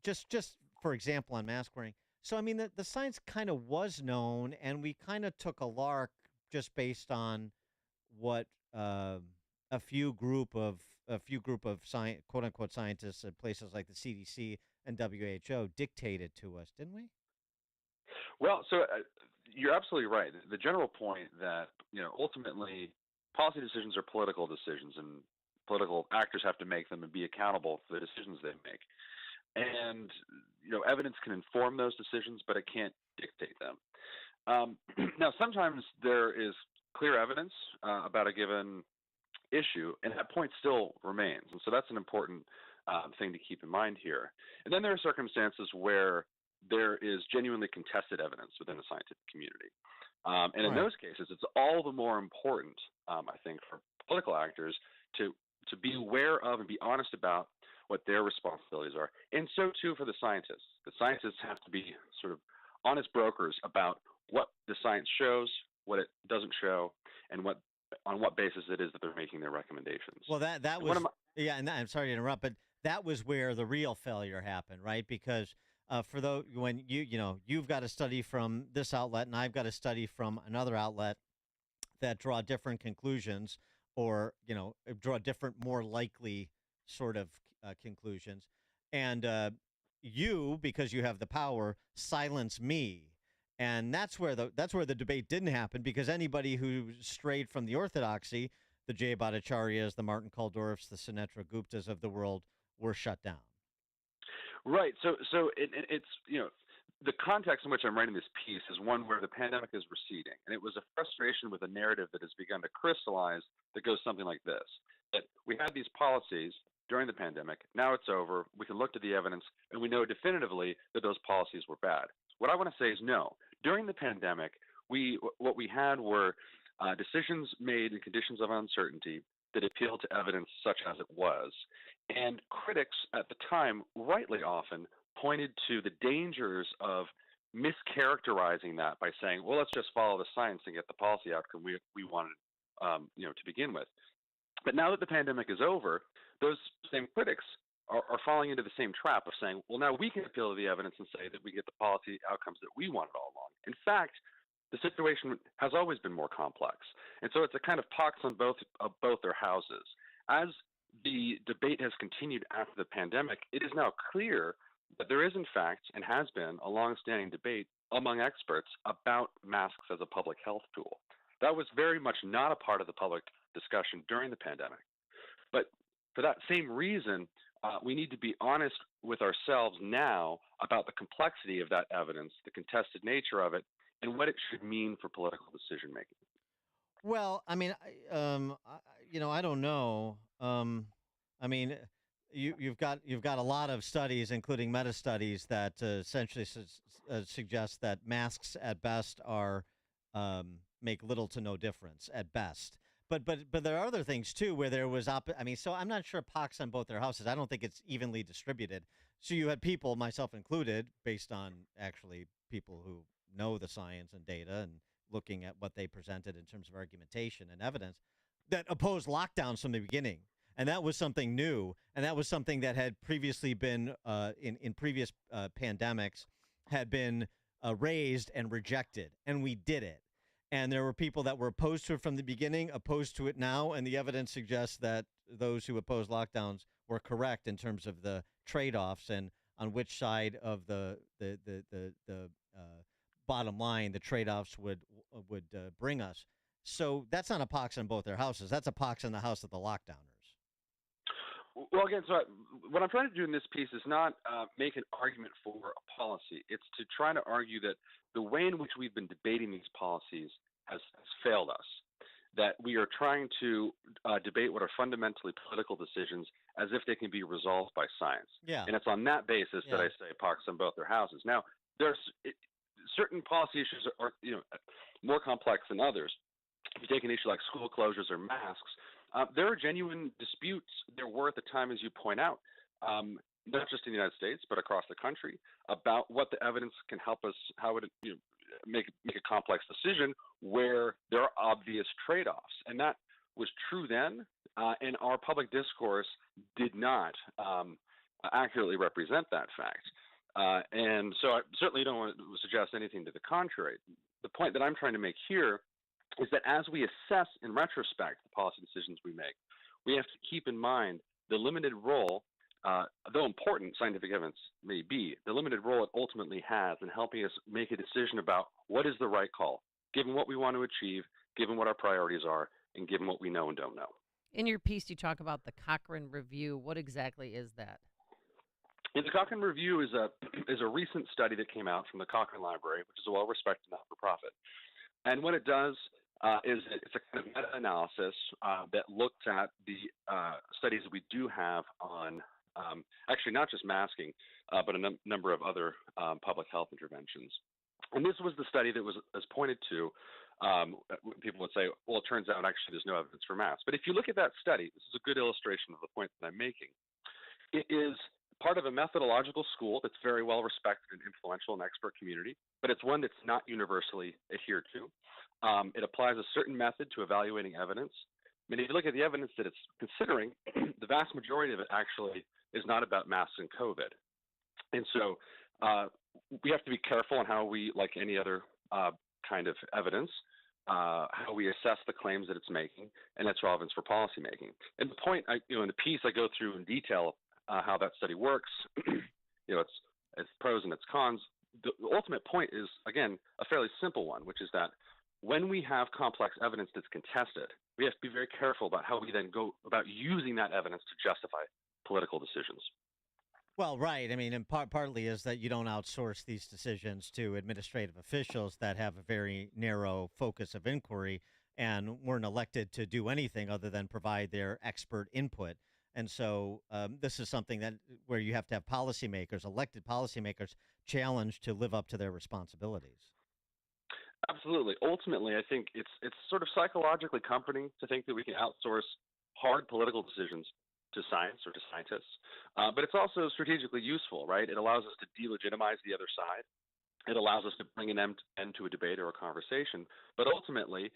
Just for example, on mask wearing. So, I mean, the science kind of was known, and we kind of took a lark just based on what a few group of quote unquote scientists at places like the CDC and WHO dictated to us, didn't we? Well, so you're absolutely right. The general point that ultimately policy decisions are political decisions, and political actors have to make them and be accountable for the decisions they make. And evidence can inform those decisions, but it can't dictate them. Now, sometimes there is clear evidence about a given issue, and that point still remains. And so that's an important thing to keep in mind here. And then there are circumstances where there is genuinely contested evidence within the scientific community. And in those cases, it's all the more important, I think, for political actors to be aware of and be honest about what their responsibilities are. And so too for the scientists. The scientists have to be sort of honest brokers about what the science shows, what it doesn't show, and on what basis it is that they're making their recommendations. Well, that was and I'm sorry to interrupt, but that was where the real failure happened, right? Because for those when you've got a study from this outlet and I've got a study from another outlet that draw different conclusions or draw different, more likely sort of conclusions, and you, because you have the power, silence me. And that's where the debate didn't happen, because anybody who strayed from the orthodoxy, the Jay Bhattacharya's, the Martin Kaldorfs, the Sunetra Guptas of the world, were shut down. Right. So it's the context in which I'm writing this piece is one where the pandemic is receding, and it was a frustration with a narrative that has begun to crystallize that goes something like this: that we had these policies during the pandemic, now it's over, we can look to the evidence, and we know definitively that those policies were bad. What I want to say is no. During the pandemic, what we had were decisions made in conditions of uncertainty that appealed to evidence such as it was. And critics at the time, rightly often, pointed to the dangers of mischaracterizing that by saying, well, let's just follow the science and get the policy outcome we wanted to begin with. But now that the pandemic is over, those same critics are falling into the same trap of saying, well, now we can appeal to the evidence and say that we get the policy outcomes that we wanted all along. In fact, the situation has always been more complex. And so it's a kind of pox on both their houses. As the debate has continued after the pandemic, it is now clear that there is, in fact, and has been, a longstanding debate among experts about masks as a public health tool. That was very much not a part of the public discussion during the pandemic. But for that same reason, we need to be honest with ourselves now about the complexity of that evidence, the contested nature of it, and what it should mean for political decision making. Well, I mean, I don't know. I mean, you've got a lot of studies, including meta studies, that essentially suggest that masks at best are make little to no difference at best. But there are other things too where there was so I'm not sure pox on both their houses. I don't think it's evenly distributed. So you had people, myself included, based on actually people who know the science and data and looking at what they presented in terms of argumentation and evidence, that opposed lockdowns from the beginning. And that was something new. And that was something that had previously been in previous pandemics had been raised and rejected. And we did it. And there were people that were opposed to it from the beginning, opposed to it now, and the evidence suggests that those who oppose lockdowns were correct in terms of the trade-offs and on which side of the bottom line the trade-offs would bring us. So that's not a pox on both their houses. That's a pox on the house of the lockdowners. Well, again, so what I'm trying to do in this piece is not make an argument for a policy. It's to try to argue that the way in which we've been debating these policies has failed us, that we are trying to debate what are fundamentally political decisions as if they can be resolved by science. Yeah. And it's on that basis that I say pox on both their houses. Now, there's certain policy issues are more complex than others. If you take an issue like school closures or masks, there are genuine disputes. There were at the time, as you point out, not just in the United States, but across the country, about what the evidence can help us, how it make a complex decision where there are obvious trade-offs. And that was true then, and our public discourse did not accurately represent that fact. And so I certainly don't want to suggest anything to the contrary. The point that I'm trying to make here is that as we assess in retrospect the policy decisions we make, we have to keep in mind the limited role, though important scientific evidence may be, the limited role it ultimately has in helping us make a decision about what is the right call, given what we want to achieve, given what our priorities are, and given what we know and don't know. In your piece, you talk about the Cochrane Review. What exactly is that? The Cochrane Review is a recent study that came out from the Cochrane Library, which is a well-respected not-for-profit. And what it does is it's a kind of meta-analysis that looks at the studies that we do have on actually not just masking, but a number of other public health interventions. And this was the study that was pointed to. People would say, well, it turns out actually there's no evidence for masks. But if you look at that study, this is a good illustration of the point that I'm making. It is part of a methodological school that's very well respected and influential in the expert community, but it's one that's not universally adhered to. It applies a certain method to evaluating evidence. I mean, if you look at the evidence that it's considering, the vast majority of it actually is not about masks and COVID. And so we have to be careful on how we, like any other kind of evidence, how we assess the claims that it's making, and its relevance for policymaking. And the point, in the piece, I go through in detail how that study works. Its pros and its cons. The ultimate point is, again, a fairly simple one, which is that when we have complex evidence that's contested, we have to be very careful about how we then go about using that evidence to justify political decisions. Well, right. I mean, and partly is that you don't outsource these decisions to administrative officials that have a very narrow focus of inquiry and weren't elected to do anything other than provide their expert input. And so this is something that where you have to have policymakers, elected policymakers, challenged to live up to their responsibilities. Absolutely. Ultimately, I think it's sort of psychologically comforting to think that we can outsource hard political decisions to science or to scientists, but it's also strategically useful, right? It allows us to delegitimize the other side. It allows us to bring an end to a debate or a conversation. But ultimately,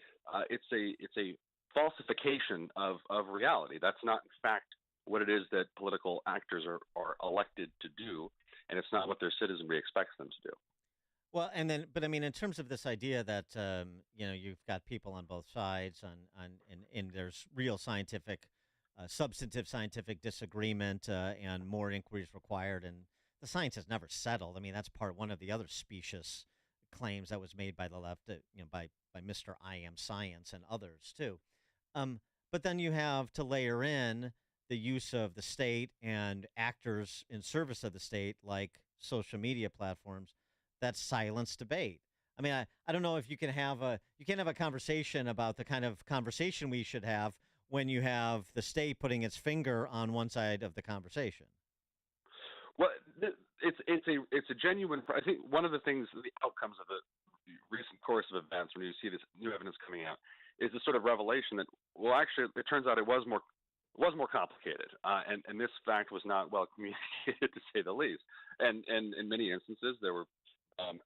it's a falsification of reality. That's not, in fact, what it is that political actors are elected to do, and it's not what their citizenry expects them to do. Well, but I mean, in terms of this idea that you've got people on both sides, and there's real scientific, substantive scientific disagreement, and more inquiries required, and the science has never settled. I mean, that's one of the other specious claims that was made by the left, by Mr. I Am Science and others too. But then you have to layer in the use of the state and actors in service of the state, like social media platforms, that silence debate. I mean, I don't know if you can have a conversation about the kind of conversation we should have when you have the state putting its finger on one side of the conversation. Well, it's a genuine. I think one of the things, the outcomes of the recent course of events, when you see this new evidence coming out, is the sort of revelation that, well, actually, it turns out it was more complicated, and this fact was not well communicated, to say the least. And in many instances, there were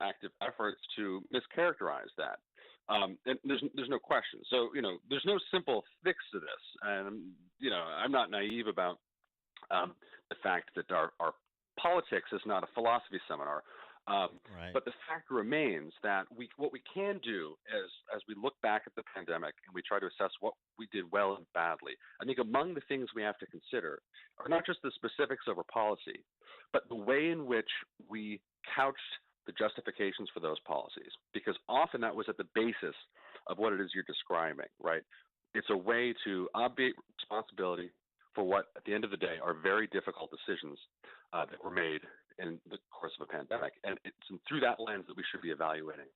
active efforts to mischaracterize that. And there's no question. So there's no simple fix to this, and I'm not naive about the fact that our politics is not a philosophy seminar. Right. But the fact remains that what we can do as we look back at the pandemic and we try to assess what we did well and badly, I think among the things we have to consider are not just the specifics over policy, but the way in which we couched the justifications for those policies, because often that was at the basis of what it is you're describing, right? It's a way to obviate responsibility for what, at the end of the day, are very difficult decisions that were made in the course of a pandemic. And it's through that lens that we should be evaluating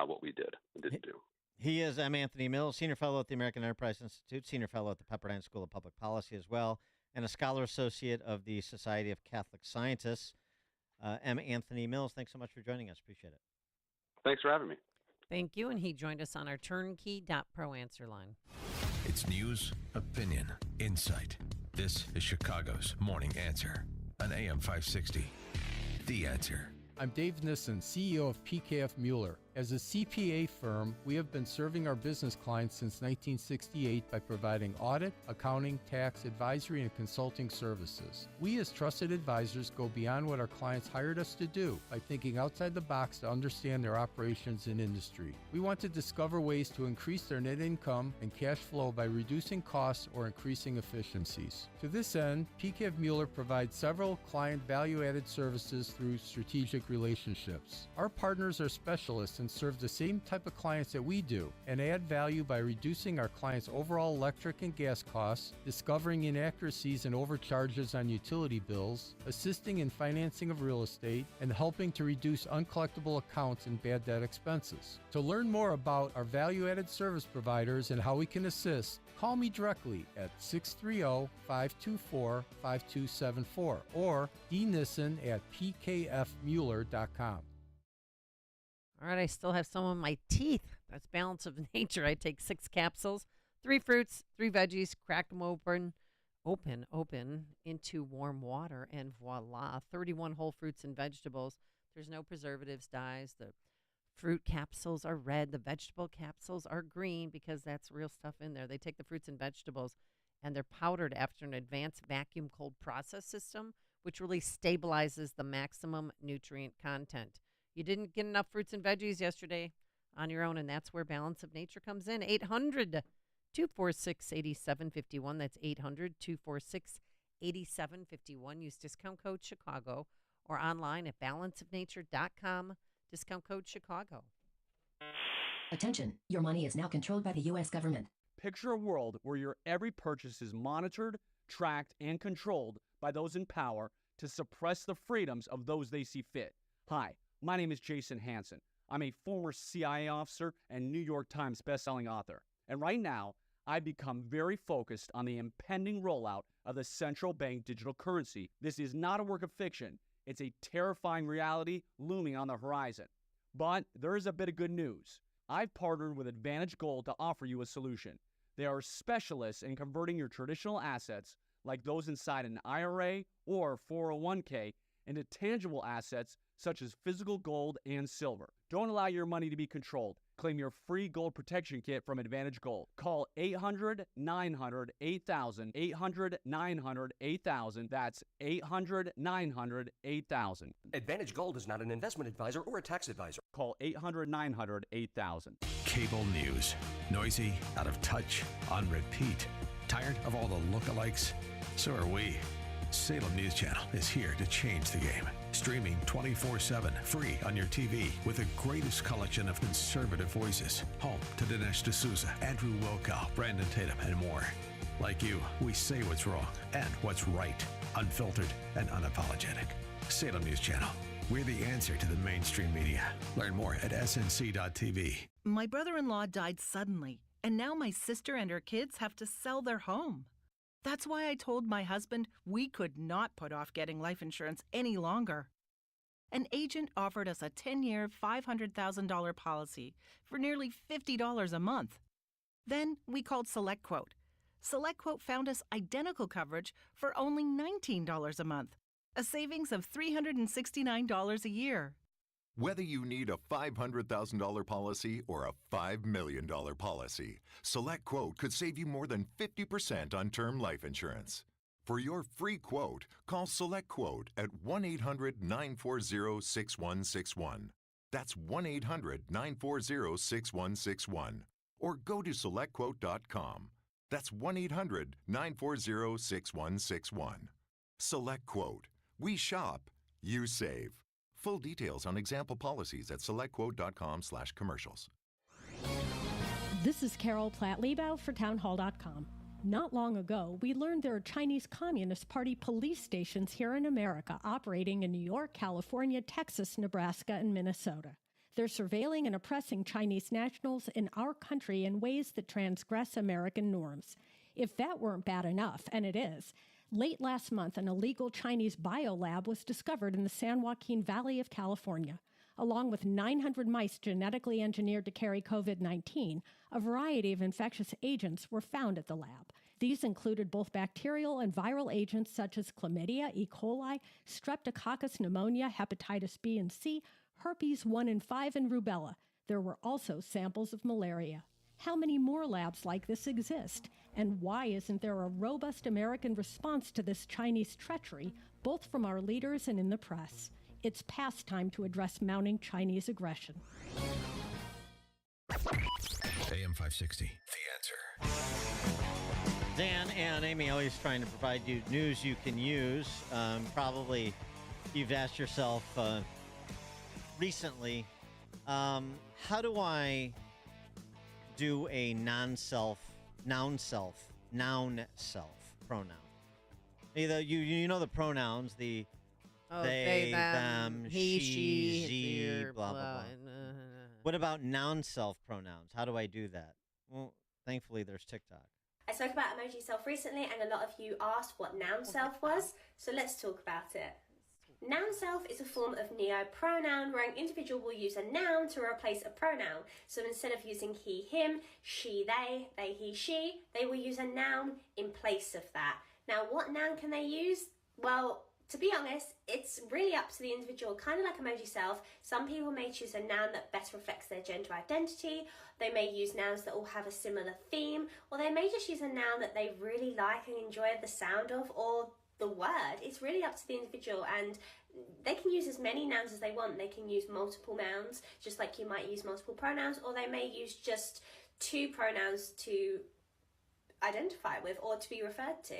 what we did and didn't do. He is Anthony Mills, Senior Fellow at the American Enterprise Institute, Senior Fellow at the Pepperdine School of Public Policy as well, and a Scholar Associate of the Society of Catholic Scientists. Anthony Mills, thanks so much for joining us. Appreciate it. Thanks for having me. Thank you. And he joined us on our turnkey.pro answer line. It's news, opinion, insight. This is Chicago's Morning Answer on AM 560. The Answer. I'm Dave Nissen, CEO of PKF Mueller. As a CPA firm, we have been serving our business clients since 1968 by providing audit, accounting, tax, advisory, and consulting services. We as trusted advisors go beyond what our clients hired us to do by thinking outside the box to understand their operations and industry. We want to discover ways to increase their net income and cash flow by reducing costs or increasing efficiencies. To this end, PKF Mueller provides several client value-added services through strategic relationships. Our partners are specialists and serve the same type of clients that we do and add value by reducing our clients' overall electric and gas costs, discovering inaccuracies and overcharges on utility bills, assisting in financing of real estate, and helping to reduce uncollectible accounts and bad debt expenses. To learn more about our value-added service providers and how we can assist, call me directly at 630-524-5274 or dnissen@pkfmueller.com. All right, I still have some on my teeth. That's balance of nature. I take 6 capsules, 3 fruits, 3 veggies, crack them open into warm water, and voila, 31 whole fruits and vegetables. There's no preservatives, dyes. The fruit capsules are red. The vegetable capsules are green because that's real stuff in there. They take the fruits and vegetables, and they're powdered after an advanced vacuum cold process system, which really stabilizes the maximum nutrient content. You didn't get enough fruits and veggies yesterday. on your own, and that's where Balance of Nature comes in. 800-246-8751. That's 800-246-8751. Use discount code Chicago or online at balanceofnature.com. Discount code Chicago. Attention, your money is now controlled by the U.S. government. Picture a world where your every purchase is monitored, tracked, and controlled by those in power to suppress the freedoms of those they see fit. Hi, my name is Jason Hansen. I'm a former CIA officer and New York Times bestselling author. And right now, I've become very focused on the impending rollout of the central bank digital currency. This is not a work of fiction. It's a terrifying reality looming on the horizon. But there is a bit of good news. I've partnered with Advantage Gold to offer you a solution. They are specialists in converting your traditional assets, like those inside an IRA or 401k, into tangible assets such as physical gold and silver. Don't allow your money to be controlled. Claim your free gold protection kit from Advantage Gold. Call 800-900-8000, 800-900-8000. That's 800-900-8000. Advantage Gold is not an investment advisor or a tax advisor. Call 800-900-8000. Cable news. Noisy, out of touch, on repeat. Tired of all the lookalikes? So are we. Salem News Channel is here to change the game. Streaming 24/7, free on your TV with the greatest collection of conservative voices. Home to Dinesh D'Souza, Andrew Wilkow, Brandon Tatum, and more. Like you, we say what's wrong and what's right. Unfiltered and unapologetic. Salem News Channel. We're the answer to the mainstream media. Learn more at snc.tv. My brother-in-law died suddenly, and now my sister and her kids have to sell their home. That's why I told my husband we could not put off getting life insurance any longer. An agent offered us a 10-year, $500,000 policy for nearly $50 a month. Then we called SelectQuote. SelectQuote found us identical coverage for only $19 a month, a savings of $369 a year. Whether you need a $500,000 policy or a $5 million policy, SelectQuote could save you more than 50% on term life insurance. For your free quote, call SelectQuote at 1-800-940-6161. That's 1-800-940-6161. Or go to SelectQuote.com. That's 1-800-940-6161. SelectQuote. We shop, you save. Full details on example policies at selectquote.com/commercials. This is Carol Platt-Liebau for townhall.com. Not long ago, we learned there are Chinese Communist Party police stations here in America operating in New York, California, Texas, Nebraska, and Minnesota. They're surveilling and oppressing Chinese nationals in our country in ways that transgress American norms. If that weren't bad enough, and it is, late last month, an illegal Chinese biolab was discovered in the San Joaquin Valley of California. Along with 900 mice genetically engineered to carry COVID-19, a variety of infectious agents were found at the lab. These included both bacterial and viral agents such as chlamydia, E. coli, streptococcus pneumonia, hepatitis B and C, herpes 1 and 5, and rubella. There were also samples of malaria. How many more labs like this exist? And why isn't there a robust American response to this Chinese treachery, both from our leaders and in the press? It's past time to address mounting Chinese aggression. AM 560, The Answer. Dan and Amy always trying to provide you news you can use. Probably you've asked yourself recently, how do I do a noun self pronoun? Either you know the pronouns, the they, them, he, she, she, blah, blah, blah. What about noun self pronouns? How do I do that? Well, thankfully there's TikTok. I spoke about emoji self recently, and a lot of you asked what noun self was, so let's talk about it. Noun self is a form of neo-pronoun where an individual will use a noun to replace a pronoun. So instead of using he, him, she, they, he, she, they will use a noun in place of that. Now, what noun can they use? Well, to be honest, it's really up to the individual, kind of like emoji self. Some people may choose a noun that better reflects their gender identity. They may use nouns that all have a similar theme, or they may just use a noun that they really like and enjoy the sound of, or the word. It's really up to the individual, and they can use as many nouns as they want. They can use multiple nouns, just like you might use multiple pronouns, or they may use just two pronouns to identify with or to be referred to.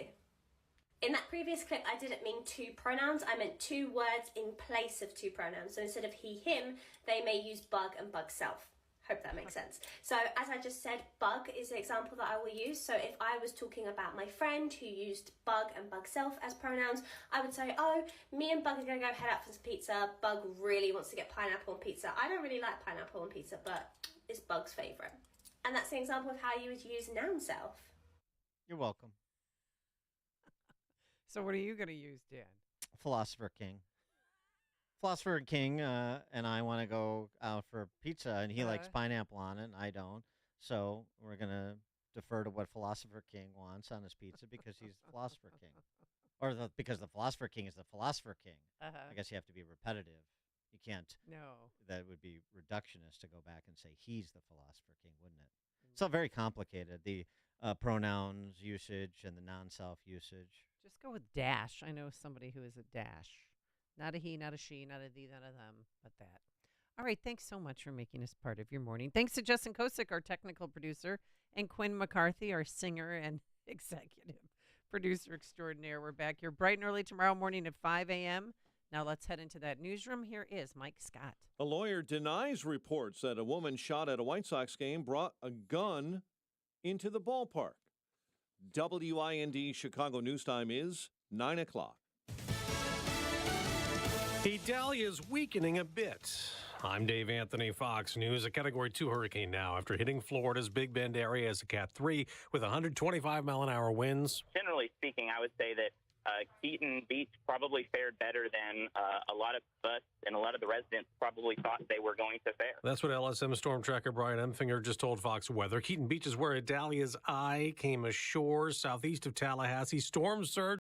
In that previous clip, I didn't mean two pronouns. I meant two words in place of two pronouns. So instead of he, him, they may use bug and bug self. Hope that makes sense. So as I just said, bug is the example that I will use. So if I was talking about my friend who used bug and bug self as pronouns, I would say, oh, me and Bug are going to go head out for some pizza. Bug really wants to get pineapple on pizza. I don't really like pineapple on pizza, but it's Bug's favourite. And that's an example of how you would use noun self. You're welcome. So what are you going to use, Dan? Philosopher King. Philosopher King and I want to go out for pizza, and he likes pineapple on it, and I don't. So we're going to defer to what Philosopher King wants on his pizza because he's the Philosopher King. Or because the Philosopher King is the Philosopher King. I guess you have to be repetitive. You can't. No. That would be reductionist to go back and say he's the Philosopher King, wouldn't it? So very complicated. The pronouns usage and the non-self usage. Just go with dash. I know somebody who is a dash. Not a he, not a she, not a thee, not a them, but that. All right, thanks so much for making us part of your morning. Thanks to Justin Kosick, our technical producer, and Quinn McCarthy, our singer and executive producer extraordinaire. We're back here bright and early tomorrow morning at 5 a.m. Now let's head into that newsroom. Here is Mike Scott. A lawyer denies reports that a woman shot at a White Sox game brought a gun into the ballpark. WIND Chicago News Time is 9 o'clock. Idalia's weakening a bit. I'm Dave Anthony, Fox News. A Category 2 hurricane now after hitting Florida's Big Bend area as a Cat 3 with 125-mile-an-hour winds. Generally speaking, I would say that Keaton Beach probably fared better than a lot of us and a lot of the residents probably thought they were going to fare. That's what LSM storm tracker Brian Empfinger just told Fox Weather. Keaton Beach is where Idalia's eye came ashore southeast of Tallahassee. Storm surge